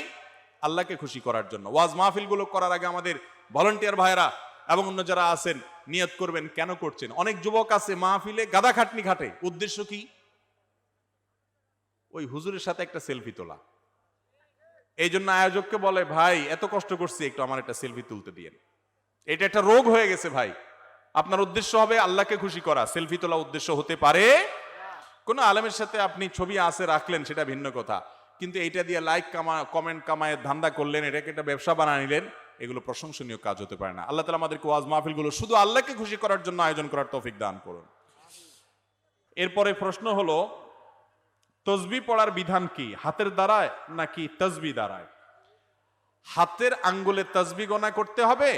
আল্লাহকে খুশি করার জন্য। ওয়াজ মাহফিলগুলো করার আগে আমাদের ভলান্টিয়ার ভাইরা এবং অন্য যারা আছেন নিয়ত করবেন কেন করছেন। অনেক যুবক আছে মাহফিলে গাদা খাটনি খাটে, উদ্দেশ্য কি? ওই হুজুরের সাথে একটা সেলফি তোলা। এই জন্য আয়োজককে বলে, ভাই এত কষ্ট করছি, একটু আমার একটা সেলফি তুলতে দিয়েন। এটা একটা রোগ হয়ে গেছে ভাই। আপনার উদ্দেশ্য হবে আল্লাহকে খুশি করা, সেলফি তোলা উদ্দেশ্য হতে পারে। কোন আলেমের সাথে আপনি ছবি আসে রাখলেন, সেটা ভিন্ন কথা, কিন্তু এইটা দিয়ে লাইক কমেন্ট কামায় ধান্দা করলেন, এটাকে একটা ব্যবসা বানিয়ে নিলেন, এগুলো প্রশংসনীয় কাজ হতে পারে না। আল্লাহ তাআলা আমাদেরকে ওয়াজ মাহফিলগুলো শুধু আল্লাহকে খুশি করার জন্য আয়োজন করার তৌফিক দান করুন। এরপরে প্রশ্ন হলো, তসবিহ পড়ার বিধান কি? হাতের দ্বারায় নাকি তসবিহ দ্বারায়? হাতের আঙ্গুলে তসবিহ গণনা করতে হবে,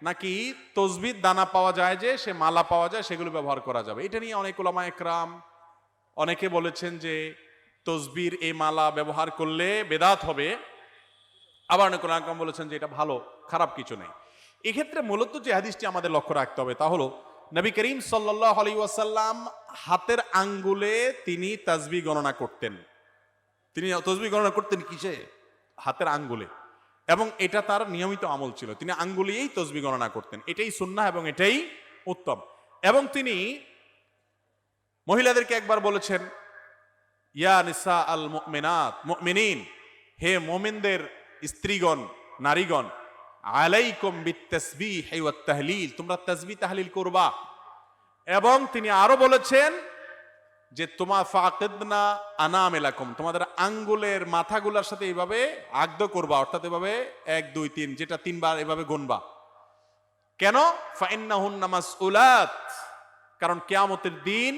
নাকি তসবিহ দানা পাওয়া যায় যে সে মালা পাওয়া যায়, সেগুলো ব্যবহার করা যাবে? এটা নিয়ে অনেক উলামা একরাম অনেকে বলেছেন যে তসবির এই মালা ব্যবহার করলে বেদাত হবে। আবার অনেক উলামা একরাম বলেছেন যে এটা ভালো, খারাপ কিছু নেই। এক্ষেত্রে মূলত যে হাদিসটি আমাদের লক্ষ্য রাখতে হবে তা হলো, নবী করিম সাল্লাল্লাহু আলাইহি ওয়াসাল্লাম হাতের আঙ্গুলে তিনি তাসবিহ গণনা করতেন। তিনি তাসবিহ গণনা করতেন কিসে? হাতের আঙ্গুলে। এবং এটা তার নিয়মিত আমল ছিল, তিনি আঙ্গুলিয়েই তাসবিহ গণনা করতেন। এটাই সুন্নাহ এবং এটাই উত্তম। এবং তিনি মহিলাদেরকে একবার বলেছেন, ইয়া নিসা আল মুমিনাত মুমিনিন, হে মুমিনদের স্ত্রীগণ, নারীগণ, আলাইকুম বিত্তাসবিহ ওয়াত তাহলিল, তোমরা তাসবিহ তাহলিল করবা। এবং তিনি আরো বলেছেন যে তোমা ফাকিদনা আনামিলাকুম, তোমাদের আঙ্গুলের মাথাগুলোর সাথে এইভাবে আগদ করবা, অর্থাৎ এভাবে 1 2 3 যেটা 3 বার এভাবে গুনবা। কেন? ফাইন্নাহুন্না মাসউলাত, কারণ কিয়ামতের দিন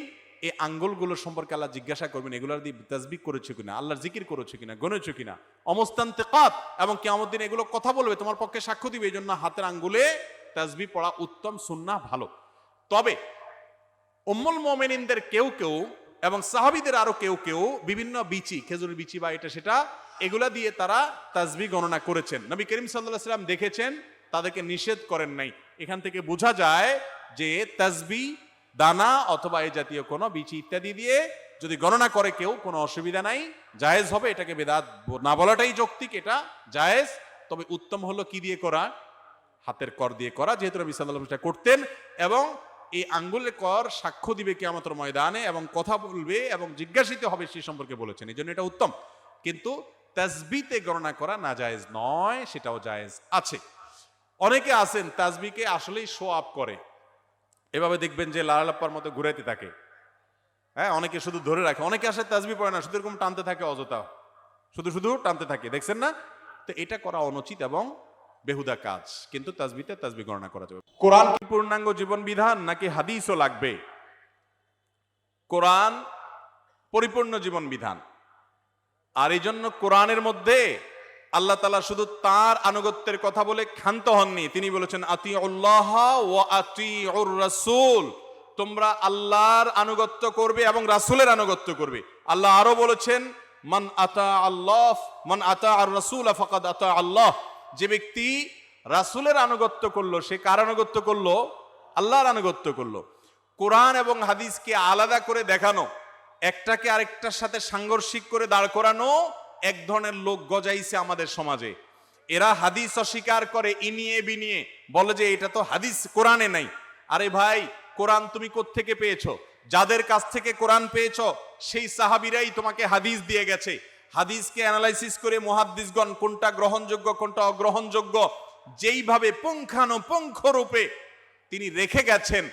এই আঙ্গুলগুলো সম্পর্কে আল্লাহ জিজ্ঞাসা করবেন, এগুলোর দিয়ে তাসবিহ করেছো কিনা, আল্লাহর জিকির করেছো কিনা, গনেছো কিনা। অমস্তান্তিকাত, এবং কিয়ামতের দিন এগুলো কথা বলবে, তোমার পক্ষে সাক্ষ্য দিবে। এই জন্য হাতের আঙ্গুলে তাসবিহ পড়া উত্তম, সুন্নাহ, ভালো। তবে উম্মুল মুমিনিনদের কেউ কেউ এবং সাহাবীদের আরো কেউ কেউ বিভিন্ন বিচি, খেজুরের বিচি বা এটা সেটা, এগুলা দিয়ে তারা তাসবিহ গণনা করেছেন। নবী করিম সাল্লাল্লাহু আলাইহি ওয়াসাল্লাম দেখেছেন, তাদেরকে নিষেধ করেন নাই। এখান থেকে বোঝা যায় যে তাসবিহ দানা অথবা এই জাতীয় কোনো বিচি ইত্যাদি দিয়ে যদি গণনা করে কেউ, কোনো অসুবিধা নাই, জায়েজ হবে। এটাকে বেদাত না বলাটাই যৌক্তিক, এটা জায়েজ। তবে উত্তম হলো কি দিয়ে করা? হাতের কর দিয়ে করা, যেহেতু নবী সাল্লাল্লাহু আলাইহি ওয়াসাল্লাম করতেন। এবং এই আঙ্গুলের কর সাক্ষ্য দিবে কিয়ামতের ময়দানে এবং কথা বলবে এবং জিজ্ঞাসিত হবে সে সম্পর্কে বলেছেন, এই জন্য এটা উত্তম। কিন্তু তাসবিহতে গণনা করা নাজায়েজ নয়, সেটাও জায়েজ আছে। অনেকে আছেন তাসবিহকে আসলেই শো আপ করে, এভাবে দেখবেন যে লালাপ্পার মতো ঘুরাইতে থাকে। হ্যাঁ, অনেকে শুধু ধরে রাখে, অনেকে আসে তাসবিহ পড়ে না, শুধু এরকম টানতে থাকে অযথা। শুধু শুধু টানতে থাকে, দেখছেন না? তো এটা করা অনুচিত এবং বেহুদা কাজ। কিন্তু তাসবিহতে তাসবিহ গণনা করা যাবে। কোরআন কি পূর্ণাঙ্গ জীবন বিধান নাকি হাদিসও লাগবে? কোরআন পরিপূর্ণ জীবন বিধান, আর এই জন্য কোরআনের মধ্যে আল্লাহ তাআলা শুধু তার আনুগত্যের কথা বলে ক্ষান্ত হননি। তিনি বলেছেন আতিউল্লাহ ওয়া আতিউর রাসূল, তোমরা আল্লাহর আনুগত্য করবে এবং রাসূলের আনুগত্য করবে। আল্লাহ আরো বলেছেন মান আতা আল্লাহ মান আতা আর রাসূল ফাকাদ আতা আল্লাহ, যে ব্যক্তি রাসূলের আনুগত্য করলো সে কার আনুগত্য করলো? আল্লাহর আনুগত্য করলো। কোরআন এবং হাদিসকে আলাদা করে দেখানো, একটাকে আরেকটার সাথে সাংঘর্ষিক করে দাঁড় করানো এক ধরনের লোক গজাইছে আমাদের সমাজে। এরা হাদিস অস্বীকার করে ইনিয়ে বিনিয়ে, বলে যে এটা তো হাদিস কোরআনে নাই। আরে ভাই, কোরআন তুমি কোত্থেকে পেয়েছো? যাদের কাছ থেকে কোরআন পেয়েছো সেই সাহাবীরাই তোমাকে হাদিস দিয়ে গেছে। হাদিসকে অ্যানালাইসিস করে মুহাদ্দিসগণ কোনটা গ্রহণযোগ্য কোনটা অগ্রহণযোগ্য যেইভাবে পুঙ্খানুপুঙ্খ রূপে তিনি রেখে গেছেন,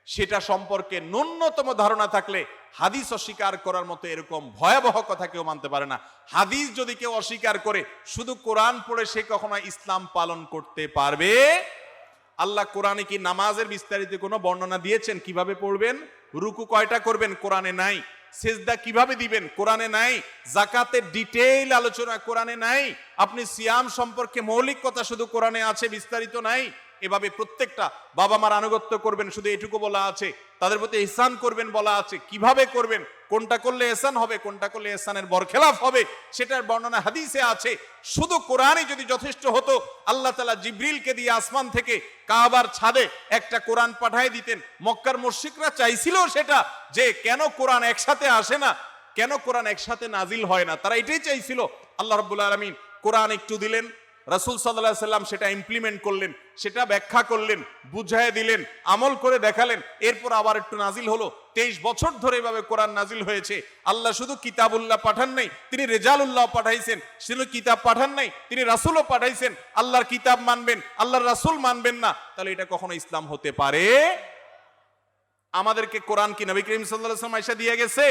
সেটা সম্পর্কে ন্যূনতম ধারণা থাকলে হাদিস অস্বীকার করার মতো এরকম ভয়াবহ কথা কেউ মানতে পারে না। হাদিস যদি কেউ অস্বীকার করে শুধু কোরআন পড়ে সে কখনো ইসলাম পালন করতে পারবে? আল্লাহ কোরআনে কি নামাজের বিস্তারিত কোনো বর্ণনা দিয়েছেন? কিভাবে পড়বেন, রুকু কয়টা করবেন, কোরআনে নাই। সেজদা কিভাবে দিবেন, কোরআনে নাই। যাকাতের ডিটেইল আলোচনা কোরআনে নাই। আপনি সিয়াম সম্পর্কে মৌলিক কথা শুধু কোরআনে আছে, বিস্তারিত নাই। এভাবে প্রত্যেকটা বাবা মার আনুগত্য করবেন শুধু এটুকু বলা আছে, তাদের প্রতি ইহসান করবেন বলা আছে। কিভাবে করবেন, কোনটা করলে ইহসান হবে, কোনটা করলে ইহসানের বরখেলাফ হবে, সেটার বর্ণনা হাদিসে আছে। শুধু কোরআনই যদি যথেষ্ট হতো, আল্লাহ তাআলা জিবরিলকে দিয়ে আসমান থেকে কাবার ছাদে একটা কোরআন পাঠিয়ে দিতেন। মক্কার মুশরিকরা চাইছিল সেটা, যে কেন কোরআন একসাথে আসে না, কেন কোরআন একসাথে নাজিল হয় না, তারা এটাই চাইছিল। আল্লাহ রাব্বুল আলামিন কোরআন একটু দিলেন, রাসূল সাল্লাল্লাহু আলাইহি সাল্লাম সেটা ইমপ্লিমেন্ট করলেন, সেটা ব্যাখ্যা করলেন, বুঝায় দিলেন, আমল করে দেখালেন। এরপর আবার একটু নাজিল হলো। 23 বছর ধরে এভাবে কোরআন নাজিল হয়েছে। আল্লাহ শুধু কিতাবুল্লাহ পাঠান নাই, তিনি রেজালুল্লাহ পাঠাইছেন। শুধু কিতাব পাঠান নাই, তিনি রাসূলও পাঠাইছেন। আল্লাহর কিতাব মানবেন, আল্লাহর রাসূল মানবেন না, তাহলে এটা কখনো ইসলাম হতে পারে? আমাদেরকে কোরআন কি নবী করিম সাল্লাল্লাহু আলাইহি ওয়াসাল্লাম আয়েশা দিয়ে গেছে?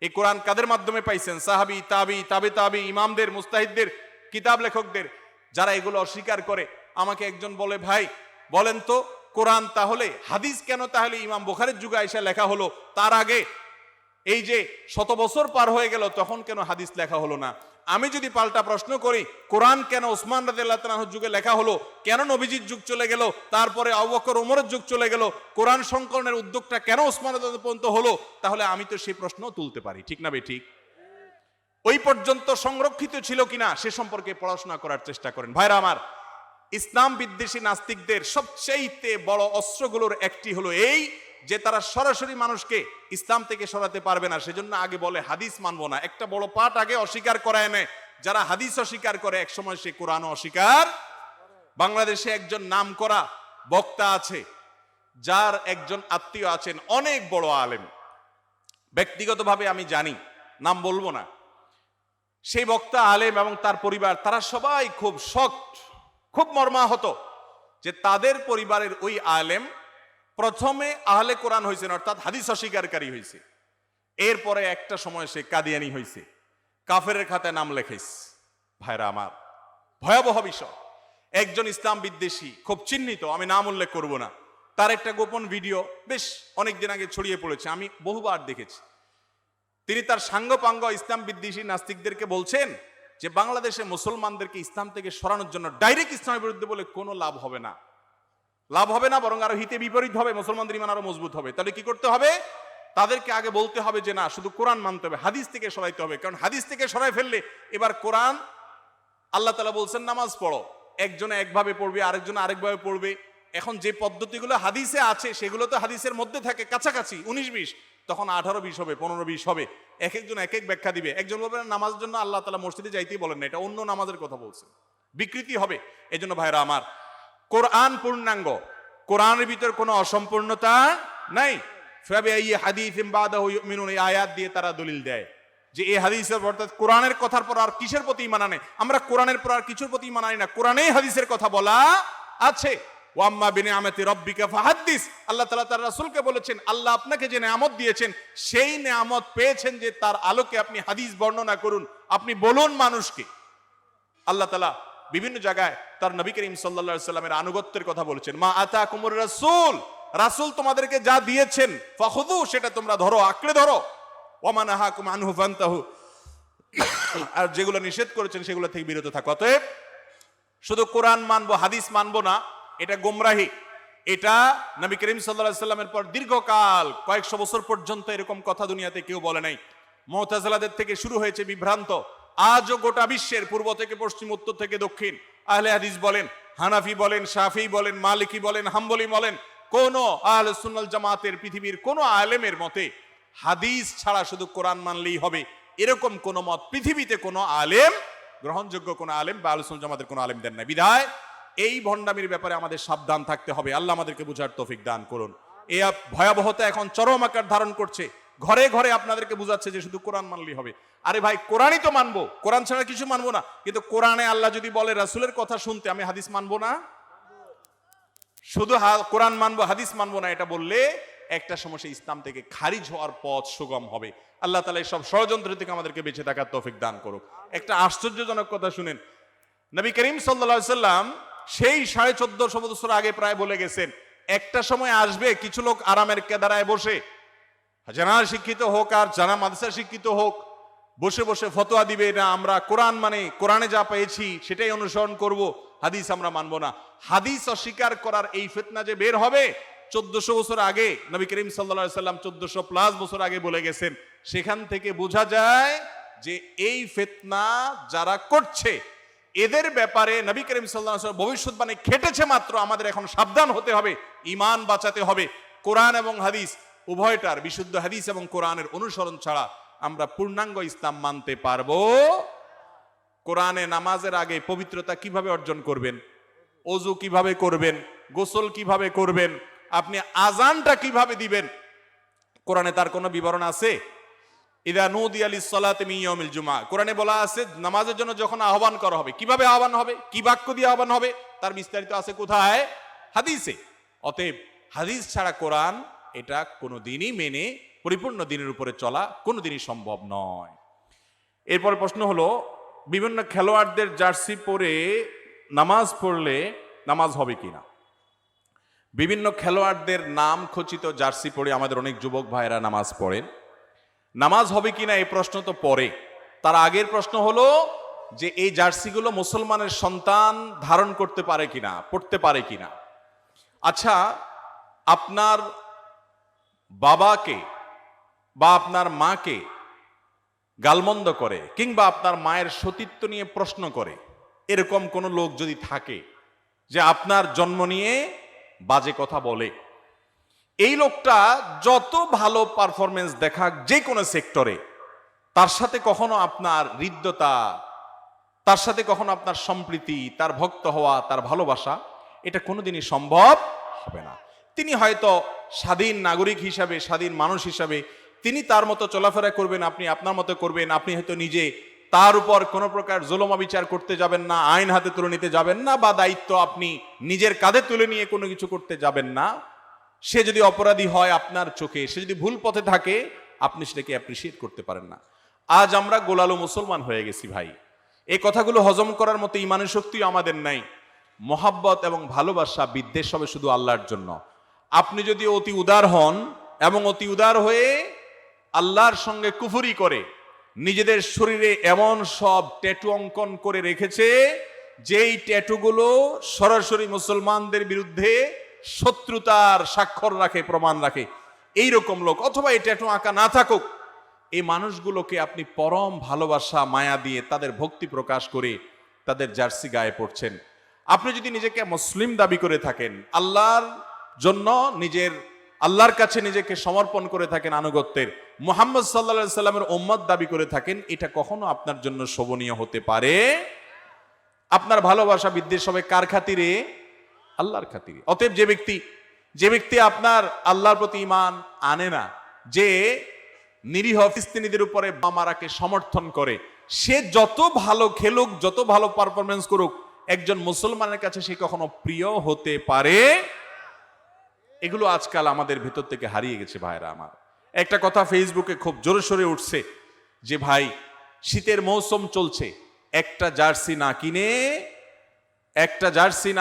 এই কোরআন কাদের মাধ্যমে পাইছেন? সাহাবী, তাবী, তাবে তাবী, ইমামদের, মুস্তাহিদদের, কিতাব লেখকদের। যারা এগুলো অস্বীকার করে, আমাকে একজন বলে, ভাই বলেন তো কোরআন তাহলে হাদিস কেন তাহলে ইমাম বুখারীর যুগে আয়েশা লেখা হলো, তার আগে এই যে শত বছর পার হয়ে গেল তখন কেন হাদিস লেখা হলো না? আমি যদি পাল্টা প্রশ্ন করি, কোরআন কেন ওসমান রাদিয়াল্লাহু তাআলার যুগে লেখা হলো, কেন নবীজির যুগ চলে গেল, তারপরে আবু বকর ওমরের যুগ চলে গেল, কোরআন সংকলনের উদ্যোগটা কেন ওসমান রাদিয়াল্লাহু পর্যন্ত হলো? তাহলে আমি তো সেই প্রশ্ন তুলতে পারি, ঠিক না ঠিক? ওই পর্যন্ত সংরক্ষিত ছিল কিনা সে সম্পর্কে পড়াশোনা করার চেষ্টা করেন। ভাইরা আমার, ইসলাম বিদ্বেষী নাস্তিকদের সবচেয়ে বড় অস্ত্রগুলোর একটি হলো এই যে তারা সরাসরি মানুষকে ইসলাম থেকে সরাতে পারবে না, সেজন্য আগে বলে হাদিস মানবো না। একটা বড় পাঠ আগে অস্বীকার করায় নেয়। যারা হাদিস অস্বীকার করে একসময় সে কোরআনও অস্বীকার। বাংলাদেশে একজন নামকরা বক্তা আছে, যার একজন আত্মীয় আছেন অনেক বড় আলেম, ব্যক্তিগতভাবে আমি জানি, নাম বলবো না। সেই বক্তা আলেম এবং তার পরিবার, তারা সবাই খুব শক্ত, খুব মর্মাহত যে তাদের পরিবারের ওই আলেম প্রথমে আহলে কোরআন হয়েছেন, অর্থাৎ হাদিস অস্বীকারী হয়েছে। এরপরে একটা সময় সে কাদিয়ানি হয়েছে, কাফেরের খাতায় নাম লেখাইছে। ভাইরা আমার, ভয়াবহ বিষয়। একজন ইসলাম বিদ্বেষী খুব চিহ্নিত, আমি নাম উল্লেখ করব না, তার একটা গোপন ভিডিও বেশ অনেকদিন আগে ছড়িয়ে পড়েছে, আমি বহুবার দেখেছি। তিনি তার সাঙ্গপাঙ্গ ইসলাম বিদ্বেষী নাস্তিকদেরকে বলছেন যে বাংলাদেশে মুসলমানদেরকে ইসলাম থেকে সরানোর জন্য ডাইরেক্ট ইসলামের বিরুদ্ধে বলে কোনো লাভ হবে না, লাভ হবে না, বরং আরো হিতে বিপরীত হবে, মুসলমানদের ঈমান আরো মজবুত হবে। তাহলে কি করতে হবে? তাদেরকে আগে বলতে হবে যে না, শুধু কোরআন মানতে হবে, হাদিস থেকে সরাইতে হবে। কারণ হাদিস থেকে সরাই ফেললে এবার কোরআন, আল্লাহ তাআলা বলছেন নামাজ পড়ো, একজনে একভাবে পড়বে, আরেকজনে আরেকভাবে পড়বে। এখন যে পদ্ধতিগুলো হাদিসে আছে সেগুলো তো হাদিসের মধ্যে থাকে কাছাকাছি 19-20, তখন 18-20 হবে, 15-20 হবে। এক একজন এক এক ব্যাখ্যা দিবে। একজন বলবে নামাজের জন্য আল্লাহ তাআলা মসজিদে যাইতেই বলেন না, এটা অন্য নামাজের কথা বলছেন, বিকৃতি হবে। এজন্য ভাইরা আমার, কোরআন পূর্ণাঙ্গ, কোরআনের ভিতর কোনো অসম্পূর্ণতা নাই। ফাবিআইয়ি হাদিসিন বাদাহু ইউমিনুন, এই আয়াত দিয়ে তারা দলিল দেয় যে এই হাদিসের অর্থাৎ কোরআনের কথার পর আর কিসের প্রতি ঈমান আনে? আমরা কোরআনের পর আর কিছুর প্রতি ঈমান আনি না, কোরআনেই হাদিসের কথা বলা আছে। ওয়া আম্মা বিনিআমাতি রাব্বিকা ফাহাদ্দিস। আল্লাহ তাআলা তার রাসূলকে বলেছেন, আল্লাহ আপনাকে যে নেয়ামত দিয়েছেন সেই নেয়ামত পেয়েছেন যে তার আলোকে আপনি হাদিস বর্ণনা করুন, আপনি বলুন মানুষকে। আল্লাহ তাআলা বিভিন্ন জায়গায় তার নবী করিম সাল্লাল্লাহু আলাইহি সাল্লামের আনুগত্যের কথা বলেছেন। মা আতাকুমুর রাসূল, রাসূল তোমাদেরকে যা দিয়েছেন ফাখুযু, সেটা তোমরা ধরো, আঁকড়ে ধরো। ওয়া মা নাহাকুম আনহু ফান্তাহু, আর যেগুলো নিষেধ করেছেন সেগুলো থেকে বিরত থাকো। অতএব শুধু কোরআন মানবো, হাদিস মানবো না, এটা গোমরাহি। এটা নবী করিম সাল্লাল্লাহু আলাইহি সাল্লামের পর দীর্ঘকাল কয়েকশো বছর পর্যন্ত এরকম কথা দুনিয়াতে কেউ বলে নাই। মুতাজিলাদের থেকে শুরু হয়েছে বিভ্রান্ত, আজও গোটা বিশ্বের পূর্ব থেকে পশ্চিম, উত্তর থেকে দক্ষিণ আহলে হাদিস বলেন, হানাফি বলেন, শাফি বলেন, মালিকি বলেন, হাম্বলি বলেন, কোন আহলে সুন্নাত জামাতের পৃথিবীর কোন আলেমের মতে হাদিস ছাড়া শুধু কোরআন মানলেই হবে এরকম কোন মত পৃথিবীতে কোন আলেম, গ্রহণযোগ্য কোন আলেম বা আহলে সুন্নাত জামাতের কোন আলেম দেন না। বিধায় এই ভণ্ডামির ব্যাপারে আমাদের সাবধান থাকতে হবে। আল্লাহ আমাদেরকে বুঝার তৌফিক দান করুন। এই ভয়াবহতা এখন চরম আকার ধারণ করছে। ঘরে ঘরে আপনাদেরকে বুঝাচ্ছে যে শুধু কোরআন মানলেই হবে। আরে ভাই, কোরআনই তো মানবো, কোরআন ছাড়া কিছু মানবো না। কিন্তু কোরআনে আল্লাহ যদি বলে রাসূলের কথা শুনতে, আমি হাদিস মানবো না, শুধু কোরআন মানবো হাদিস মানবো না, এটা বললে একটা সমস্যা ইসলাম থেকে খারিজ হওয়ার পথ সুগম হবে। আল্লাহ তাআলা এই সব ষড়যন্ত্র থেকে আমাদেরকে বেঁচে থাকার তৌফিক দান করুক। একটা আশ্চর্যজনক কথা শুনেন, নবী করিম সাল্লাল্লাহু আলাইহি সাল্লাম সেই 1450 বছর আগে প্রায় বলে গেছেন, একটা সময় আসবে কিছু লোক আরামের কেদারায় বসে, জানা শিক্ষিত হোক আর জানা মাদ্রাসা শিক্ষিত হোক, বসে বসে ফতোয়া দিবে, না আমরা কোরআন মানে কোরআনে যা পেয়েছি সেটাই অনুসরণ করব, হাদিস আমরা মানবো না। হাদিস অস্বীকার করার এই ফিতনা যে বের হবে 1400 বছর আগে নবী করিম সাল্লাল্লাহু আলাইহি সাল্লাম 1400+ বছর আগে বলে গেছেন। সেখান থেকে বোঝা যায় যে এই ফিতনা যারা করছে এদের ব্যাপারে নবী করিম সাল্লাল্লাহু আলাইহি ওয়াসাল্লাম ভবিষ্যৎবাণী খেটেছে মাত্র। আমাদের এখন সাবধান হতে হবে, ঈমান বাঁচাতে হবে। কোরআন এবং হাদিস উভয়টার, বিশুদ্ধ হাদিস এবং কোরআনের অনুসরণ ছাড়া আমরা পূর্ণাঙ্গ ইসলাম মানতে পারবো। কোরআনে নামাজের আগে পবিত্রতা কিভাবে অর্জন করবেন, ওযু কিভাবে করবেন, গোসল কিভাবে করবেন, আপনি আজানটা কিভাবে দিবেন, কোরআনে তার কোনো বিবরণ আছে? ইদা নুদিয়া লিস-সালাতি মিন ইয়াউমিল জুমআহ, কোরআনে বলা আছে নামাজের জন্য যখন আহ্বান করা হবে, কিভাবে আহ্বান হবে, কি বাক্য দিয়ে আহ্বান হবে, তার বিস্তারিত আছে কোথায়? হাদিসে। অতএব হাদিস ছাড়া কোরআন এটা কোনোদিনই মেনে পরিপূর্ণ দিনের উপরে চলা কোনোদিনই সম্ভব নয়। এরপর প্রশ্ন হলো, বিভিন্ন খেলোয়াড়দের জার্সি পরে নামাজ পড়লে নামাজ হবে কিনা? বিভিন্ন খেলোয়াড়দের নাম খচিত জার্সি পরে আমাদের অনেক যুবক ভাইয়েরা নামাজ পড়েন, নামাজ হবে কিনা এই প্রশ্ন তো পরে। তার আগের প্রশ্ন হলো যে এই জার্সিগুলো মুসলমানের সন্তান ধারণ করতে পারে কিনা, পড়তে পারে কিনা। আচ্ছা, আপনার বাবাকে বা আপনার মাকে গালমন্দ করে কিংবা আপনার মায়ের সতীত্ব নিয়ে প্রশ্ন করে এরকম কোন লোক যদি থাকে যে আপনার জন্ম নিয়ে বাজে কথা বলে, এই লোকটা যত ভালো পারফরমেন্স দেখাক যে কোনো সেক্টরে, তার সাথে কখনো আপনার হৃদ্যতা, তার সাথে কখনো আপনার সম্প্রীতি, তার ভক্ত হওয়া, তার ভালোবাসা, এটা কোনোদিনই সম্ভব হবে না। তিনি হয়তো স্বাধীন নাগরিক হিসাবে, স্বাধীন মানুষ হিসাবে তিনি তার মতো চলাফেরা করবেন, আপনি আপনার মতো করবেন। আপনি হয়তো নিজে তার উপর কোনো প্রকার জুলুম বিচার করতে যাবেন না, আইন হাতে তুলে নিতে যাবেন না, বা দায়িত্ব আপনি নিজের কাঁধে তুলে নিয়ে কোনো কিছু করতে যাবেন না। সে যদি অপরাধী হয় আপনার চোখে, সে যদি ভুল পথে থাকে, আপনি সেটাকে অ্যাপ্রিসিয়েট করতে পারেন না। আজ আমরা গোলালো মুসলমান হয়ে গেছি ভাই। এই কথাগুলো হজম করার মতো ইমানের শক্তিও আমাদের নাই। মহাব্বত এবং ভালোবাসা, বিদ্বেষ হবে শুধু আল্লাহর জন্য। আপনি যদি অতি উদার হন এবং অতি উদার হয়ে আল্লাহর সঙ্গে কুফরি করে নিজেদের শরীরে এমন সব ট্যাটু অঙ্কন করে রেখেছে যেই ট্যাটুগুলো সরাসরি মুসলমানদের বিরুদ্ধে শত্রুতার স্বাক্ষর রাখে, প্রমাণ রাখে, এই রকম লোক, অথবা এই ট্যাটু আঁকা না থাকুক, এই মানুষগুলোকে আপনি পরম ভালোবাসা মায়া দিয়ে তাদের ভক্তি প্রকাশ করে তাদের জার্সি গায়ে পড়ছেন। আপনি যদি নিজেকে মুসলিম দাবি করে থাকেন, আল্লাহর জন্য আল্লাহর কাছে নিজেকে সমর্পণ করে থাকেন, আনুগত্যের মুহাম্মদ সাল্লাল্লাহু আলাইহি সাল্লামের উম্মত দাবি করে থাকেন, এটা কখনো আপনার জন্য শোভনীয় হতে পারে? আপনার ভালোবাসা বিদ্বেষ হবে কার খাতিরে? আল্লাহর খাতিরে। অতএব যে ব্যক্তি আপনার আল্লাহর প্রতি ঈমান আনে না, যে নিরীহ ফিলিস্তিনিদের উপরে বোমা মারাকে সমর্থন করে, সে যত ভালো খেলুক, যত ভালো পারফরমেন্স করুক, একজন মুসলমানের কাছে সে কখনো প্রিয় হতে পারে? এগুলো আজকাল আমাদের ভেতর থেকে হারিয়ে গেছে ভাইরা আমার। একটা কথা ফেসবুকে খুব জোরে সোরে উঠছে যে ভাই শীতের মৌসুম চলছে, একটা জার্সি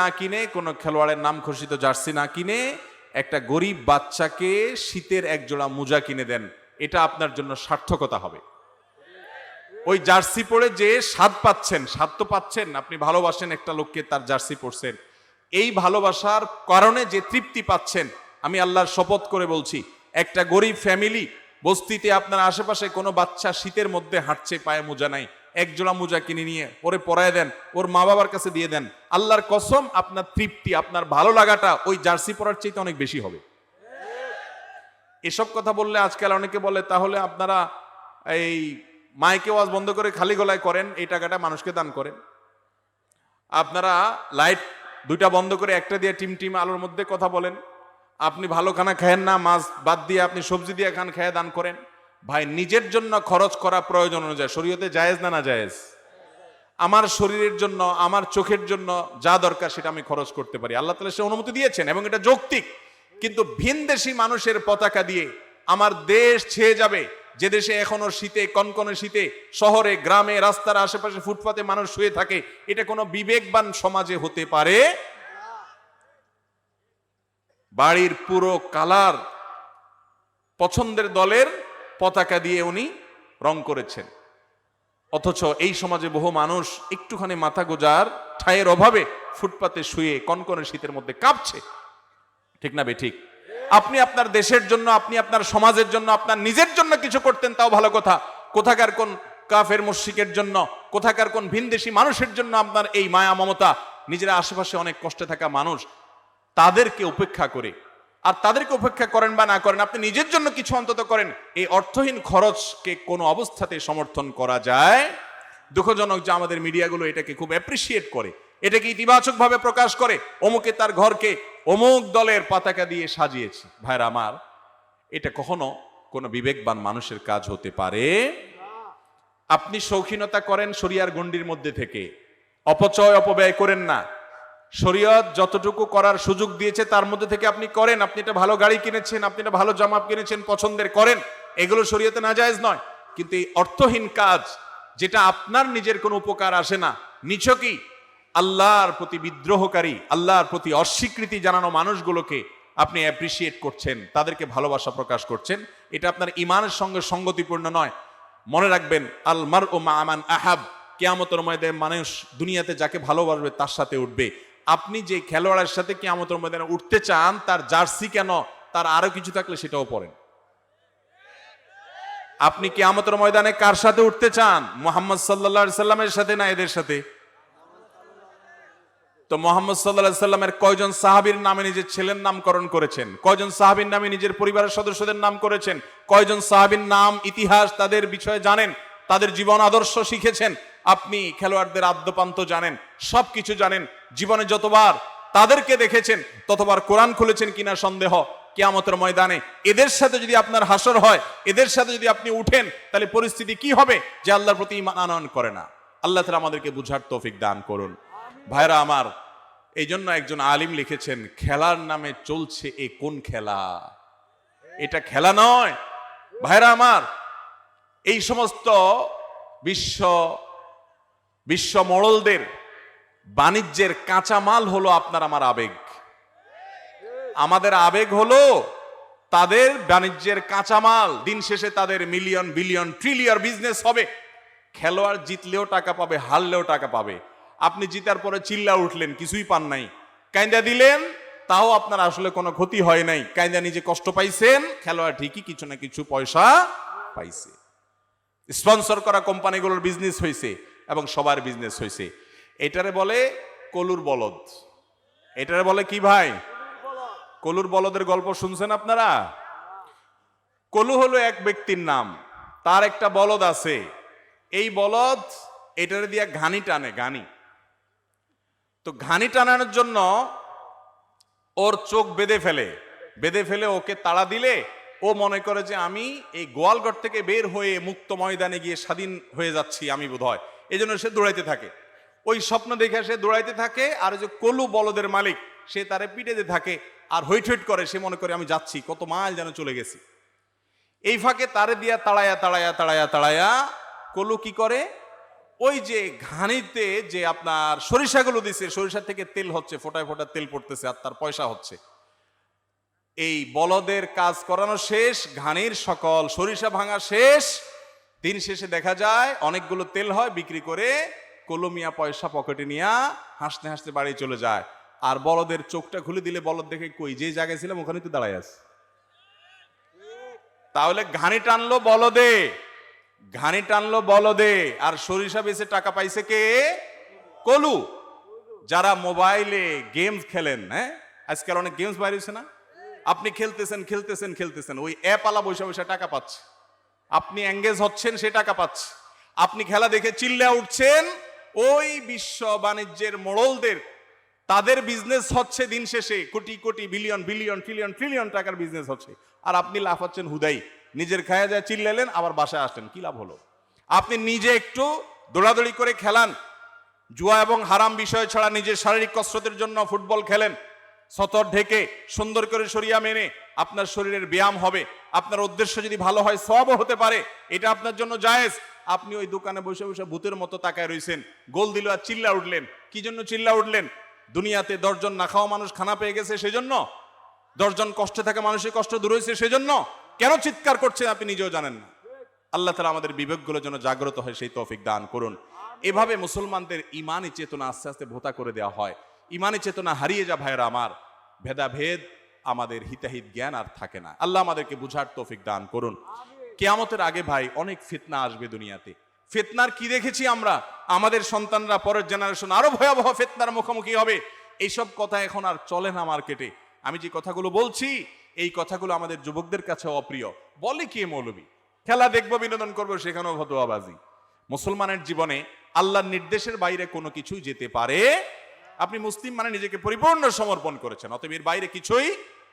না কিনে কোনো খেলোয়াড়ের নাম ঘোষিত জার্সি না কিনে একটা গরিব বাচ্চাকে শীতের এক জোড়া মোজা কিনে দেন, এটা আপনার জন্য সার্থকতা হবে। ওই জার্সি পরে যে স্বাদ তো পাচ্ছেন, আপনি ভালোবাসেন একটা লোককে, তার জার্সি পরছেন, এই ভালোবাসার কারণে যে তৃপ্তি পাচ্ছেন, আমি আল্লাহর শপথ করে বলছি একটা গরিব ফ্যামিলি বস্তিতে আপনার আশেপাশে কোনো বাচ্চা শীতের মধ্যে হাঁটছে, পায়ে মোজা নাই, এক জোড়া মোজা কিনে নিয়ে ওরে পরায় দেন, ওর মা বাবার কাছে দিয়ে দেন, আল্লাহর কসম আপনার তৃপ্তি, আপনার ভালো লাগাটা ওই জার্সি পরার চাইতে অনেক বেশি হবে। এসব কথা বললে আজকাল অনেকে বলে তাহলে আপনারা এই মাইকে ওয়াজ বন্ধ করে খালি গলায় করেন, এই টাকাটা মানুষকে দান করেন। আপনারা লাইট দুইটা বন্ধ করে একটা দিয়ে টিম আলোর মধ্যে কথা বলেন। আপনি ভালো খানা খায়েন না, মাছ বাদ দিয়ে আপনি সবজি দিয়ে খান, খেয়ে দান করেন। ভাই নিজের জন্য খরচ করা প্রয়োজন অনুযায়ী শরীয়তে জায়েজ না জায়েজ? আমার শরীরের জন্য, আমার চোখের জন্য যা দরকার সেটা আমি খরচ করতে পারি, আল্লাহ তাআলা সে অনুমতি দিয়েছেন এবং এটা যৌক্তিক। কিন্তু ভিনদেশী মানুষের পতাকা দিয়ে আমার দেশ ছেয়ে যাবে, যে দেশে এখনো শীতে, কনকনে শীতে শহরে গ্রামে রাস্তার আশেপাশে ফুটপাতে মানুষ শুয়ে থাকে, এটা কোনো বিবেকবান সমাজে হতে পারে? বাড়ির পুরো কালার পছন্দের দলের পতাকা দিয়ে উনি রং করেছেন, অথচ এই সমাজে বহু মানুষ একটুখানি মাথা গোজার ঠায়ের অভাবে ফুটপাতে শুয়ে কনকনে শীতের মধ্যে কাঁপছে। ঠিক না বেঠিক? আপনি আপনার দেশের জন্য, আপনি আপনার সমাজের জন্য, আপনার নিজের জন্য কিছু করতেন, তাও ভালো কথা। কোথাকার কোন কাফের মুশরিকের জন্য, কোথাকার কোন ভিনদেশী মানুষের জন্য আপনার এই মায়া মমতা? নিজেরা আশেপাশে অনেক কষ্টে থাকা মানুষ, তাদেরকে উপেক্ষা করে, আর তাদেরকে উপেক্ষা করেন বা না করেন, আপনি নিজের জন্য কিছু অন্তত করেন। এই অর্থহীন খরচকে কোনো অবস্থাতে সমর্থন করা যায়? দুঃখজনক যে আমাদের মিডিয়াগুলো এটাকে খুব অ্যাপ্রিসিয়েট করে, এটাকে ইতিবাচক ভাবে প্রকাশ করে, অমুকে তার ঘরকে অমুক দলের পতাকা দিয়ে সাজিয়েছে। ভাইরা আমার, এটা কখনো কোনো বিবেকবান মানুষের কাজ হতে পারে? আপনি শৌখিনতা করেন শরিয়ার গণ্ডির মধ্যে থেকে, অপচয় অপব্যয় করেন না। শরীয়ত যতটুকু করার সুযোগ দিয়েছে তার মধ্যে থেকে আপনি করেন। আপনি একটা ভালো গাড়ি কিনেছেন, আপনি একটা ভালো জামা কিনেছেন, পছন্দের করেন, এগুলো শরীয়তে নাজায়েজ নয়। কিন্তু এই অর্থহীন কাজ, যেটা আপনার নিজের কোনো উপকার আসে না, নিছকই আল্লাহর প্রতি বিদ্রোহকারী, আল্লাহর প্রতি অস্বীকৃতি জানানো মানুষগুলোকে আপনি অ্যাপ্রিসিয়েট করছেন, তাদেরকে ভালোবাসা প্রকাশ করছেন, এটা আপনার ঈমানের সঙ্গে সঙ্গতিপূর্ণ নয়। মনে রাখবেন, আল মারউ মা মান আহাব, কিয়ামতের ময়দানে মানুষ দুনিয়াতে যাকে ভালোবাসবে তার সাথে উঠবে। আপনি যে খেলোয়াড়ের সাথে কিয়ামতের ময়দানে উঠতে চান, তার জার্সি কেন, তার আরো কিছু থাকলে সেটাও পরেন। আপনি কিয়ামতের ময়দানে কার সাথে উঠতে চান? মুহাম্মদ সাল্লাল্লাহু আলাইহি সাল্লামের সাথে না এদের সাথে? তো মুহাম্মদ সাল্লাল্লাহু আলাইহি সাল্লামের কয়জন সাহাবীর নামে নিজের ছেলের নামকরণ করেছেন? কয়জন সাহাবীর নামে নিজের পরিবারের সদস্যদের নাম করেছেন? কয়জন সাহাবীর নাম, ইতিহাস, তাদের বিষয়ে জানেন, তাদের জীবন আদর্শ শিখেছেন? আপনি খেলোয়াড়দের আদ্যপান্ত জানেন, সবকিছু জানেন। জীবনে যতবার তাদেরকে দেখেছেন ততবার কোরআন খুলেছেন কিনা সন্দেহ। কিয়ামতের ময়দানে এদের সাথে যদি আপনার হাসর হয়, এদের সাথে যদি আপনি উঠেন, তাহলে পরিস্থিতি কি হবে? যে আল্লাহর প্রতি ঈমান আনয়ন করে না। আল্লাহ তাআলা আমাদেরকে বুঝার তৌফিক দান করুন। ভাইরা আমার, এই জন্য একজন আলিম লিখেছেন, খেলার নামে চলছে এ কোন খেলা? এটা খেলা নয়। ভাইরা আমার, এই সমস্ত বিশ্ব মোড়লদের বাণিজ্যের কাঁচামাল হলো আপনার আমার আবেগ। আমাদের আবেগ হলো তাদের বাণিজ্যের কাঁচামাল। দিন শেষে তাদের মিলিয়ন বিলিয়ন ট্রিলিয়ন বিজনেস হবে। খেলোয়াড় জিতলেও টাকা পাবে, হারলেও টাকা পাবে। আপনি জিতার পরে চিল্লা উঠলেন, কিছুই পান নাই, কাইন্দা দিলেন, তাও আপনার আসলে কোনো ক্ষতি হয় নাই। কাইন্দা নিজে কষ্ট পাইছেন, খেলোয়াড় ঠিকই কিছু না কিছু পয়সা পাইছে। স্পন্সর করা কোম্পানিগুলোর বিজনেস হয়েছে এবং সবার বিজনেস হয়েছে। এটারে বলে কলুর বলদ। এটারে বলে কি ভাই? কলুর বলদের গল্প শুনছেন আপনারা? কলু হলো এক ব্যক্তির নাম, তার একটা বলদ আছে। এই বলদ এটারে দিয়া ঘানি টানে, ঘানি। তো ঘানি টানানোর জন্য ওর চোখ বেঁধে ফেলে ওকে তাড়া দিলে ও মনে করে যে আমি এই গোয়ালঘর থেকে বের হয়ে মুক্ত ময়দানে গিয়ে স্বাধীন হয়ে যাচ্ছি আমি বোধহয়, এই জন্য সে দৌড়াইতে থাকে। ওই স্বপ্ন দেখে সে দৌড়াইতে থাকে, আর ওই যে কলু বলদের মালিক সে তারে পিটাইতে থাকে আর হইট হইট করে, সে মনে করে আমি যাচ্ছি, কত মাইল যেন চলে গেছি। এই ফাঁকে তারে দিয়া তাড়ায়া তাড়ায়া তাড়ায়া তাড়ায়া কলু কি করে, ওই যে ঘানিতে যে আপনার সরিষাগুলো দিছে, সরিষা থেকে তেল হচ্ছে, ফোটায় ফোটায় তেল পড়তেছে আর তার পয়সা হচ্ছে। এই বলদের কাজ করানো শেষ, ঘানির সকল সরিষা ভাঙা শেষ, দিন শেষে দেখা যায় অনেকগুলো তেল হয়, বিক্রি করে কলমিয়া পয়সা পকেটে নিয়ে হাসতে হাসতে বাড়ি চলে যায়। আর বলদের চোখটা খুলে দিলে বলদ দেখে কই যে জায়গায় ছিলাম ওখানে তো দাঁড়ায় আছে। তাহলে ঘানি টানলো বলদে, ঘানি টানলো বলদে, আর সরিষা বেচে টাকা পাইছে কে? কলু। যারা মোবাইলে গেমস খেলেন, হ্যাঁ আজকাল অনেক গেমস বাইরে হয়েছে না, আপনি খেলতেছেন খেলতেছেন খেলতেছেন, ওই অ্যাপ আলা বসে বসে টাকা পাচ্ছে, আপনি এঙ্গেজ হচ্ছেন, সে টাকা পাচ্ছে। আপনি খেলা দেখে চিল্লা উঠছেন, ওই বিশ্ব বাণিজ্যের মোড়লদের তাদের বিজনেস হচ্ছে দিন শেষে crore crore billion billion trillion trillion টাকার বিজনেস হচ্ছে, আর আপনি লাফাচ্ছেন হুদাই, নিজের খায়া যায় চিল্লালেন, আবার বাসায় আসলেন, কি লাভ হলো? আপনি নিজে একটু দৌড়াদৌড়ি করে খেলান, জুয়া এবং হারাম বিষয় ছাড়া নিজের শারীরিক কসরতের জন্য ফুটবল খেলেন, সতর ঢেকে সুন্দর করে শরিয়া মেনে, আপনার শরীরের ব্যায়াম হবে, আপনার উদ্দেশ্য যদি ভালো হয় সওয়াবও হতে পারে, এটা আপনার জন্য জায়েজ। আপনি ওই দোকানে বসে বসে ভূতের মতো তাকায় রইছেন, গোল দিল আর চিল্লা উঠলেন, কি জন্য চিল্লা উঠলেন? দুনিয়াতে 10 জন না খাওয়া মানুষ খানা পেয়ে গেছে সেজন্য? 10 জন কষ্টে থাকা মানুষের কষ্ট দূর হয়েছে সেজন্য? কেন চিৎকার করছেন আপনি নিজেও জানেন না। আল্লাহ তাআলা আমাদের বিবেকগুলো যেন জাগ্রত হয় সেই তৌফিক দান করুন। এভাবে মুসলমানদের ইমানি চেতনা আস্তে আস্তে ভোতা করে দেওয়া হয়, ইমানি চেতনা হারিয়ে যা ভাইরা আমার, ভেদাভেদ আমাদের হিতাহিত জ্ঞান আর থাকে না। আল্লাহ আমাদেরকে বুঝার তৌফিক দান করুন। কিয়ামতের আগে ভাই অনেক ফিতনা আসবে দুনিয়াতে। ফিতনার কি দেখেছি আমরা, আমাদের সন্তানরা পরের জেনারেশন আরো ভয়াবহ ফিতনার মুখোমুখি হবে। এইসব কথা এখন আর চলে না মার্কেটে। আমি যে কথাগুলো বলছি এই কথাগুলো আমাদের যুবকদের কাছে অপ্রিয়। বলে কে মৌলবী, খেলা দেখবো বিনোদন করবো, সেখানেও ফতোয়াবাজি। মুসলমানের জীবনে আল্লাহর নির্দেশের বাইরে কোনো কিছুই যেতে পারে। আপনি মুসলিম মানে নিজেকে পরিপূর্ণ সমর্পণ করেছেন, অতএব এর বাইরে কিছুই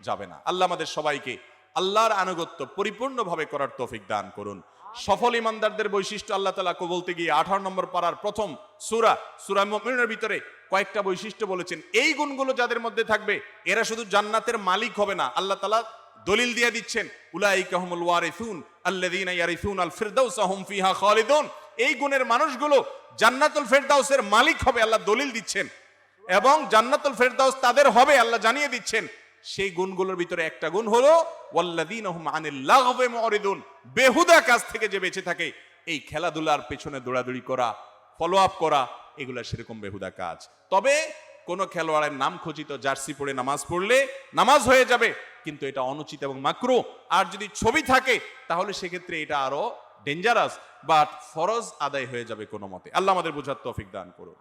যাবে না। আল্লাহ আমাদের সবাইকে আল্লাহর আনুগত্য পরিপূর্ণভাবে করার তৌফিক দান করুন। সফল ইমানদারদের বৈশিষ্ট্য আল্লাহ তাআলা বলতে গিয়ে 18 নম্বর পারার প্রথম সূরা মুমিনুনের ভিতরে কয়েকটা বৈশিষ্ট্য বলেছেন। এই গুণগুলো যাদের মধ্যে থাকবে এরা শুধু জান্নাতের মালিক হবে না, আল্লাহ তাআলা দলিল দিয়ে দিচ্ছেন, উলাইকা হুমুল ওয়ারিসুন আল্লাযীনা ইয়ারিসুনাল ফিরদাউসা হুম ফিহা খালিদুন। এই গুণের মানুষগুলো জান্নাতুল ফিরদাউসের মালিক হবে, আল্লাহ দলিল দিচ্ছেন, এবং জান্নাতুল ফিরদাউস তাদের হবে আল্লাহ জানিয়ে দিচ্ছেন। সেই গুণগুলোর ভিতরে একটা গুণ হলো ওয়াল্লাযীনা হুম আনিল লাগবি মুরিদুন, বেহুদা কাজ থেকে যে বেঁচে থাকে, এই খেলাধুলার পেছনে দৌড়াদৌড়ি করা, ফলো আপ করা, এগুলা সেরকম বেহুদা কাজ। তবে কোন খেলোয়াড়ের নাম খচিত জার্সি পরে নামাজ পড়লে নামাজ হয়ে যাবে, কিন্তু এটা অনুচিত এবং মাকরুহ। আর যদি ছবি থাকে তাহলে সেক্ষেত্রে এটা আরো ডেঞ্জারাস, বাট ফরজ আদায় হয়ে যাবে কোনো মতে। আল্লাহ আমাদের বোঝার তৌফিক দান করুন।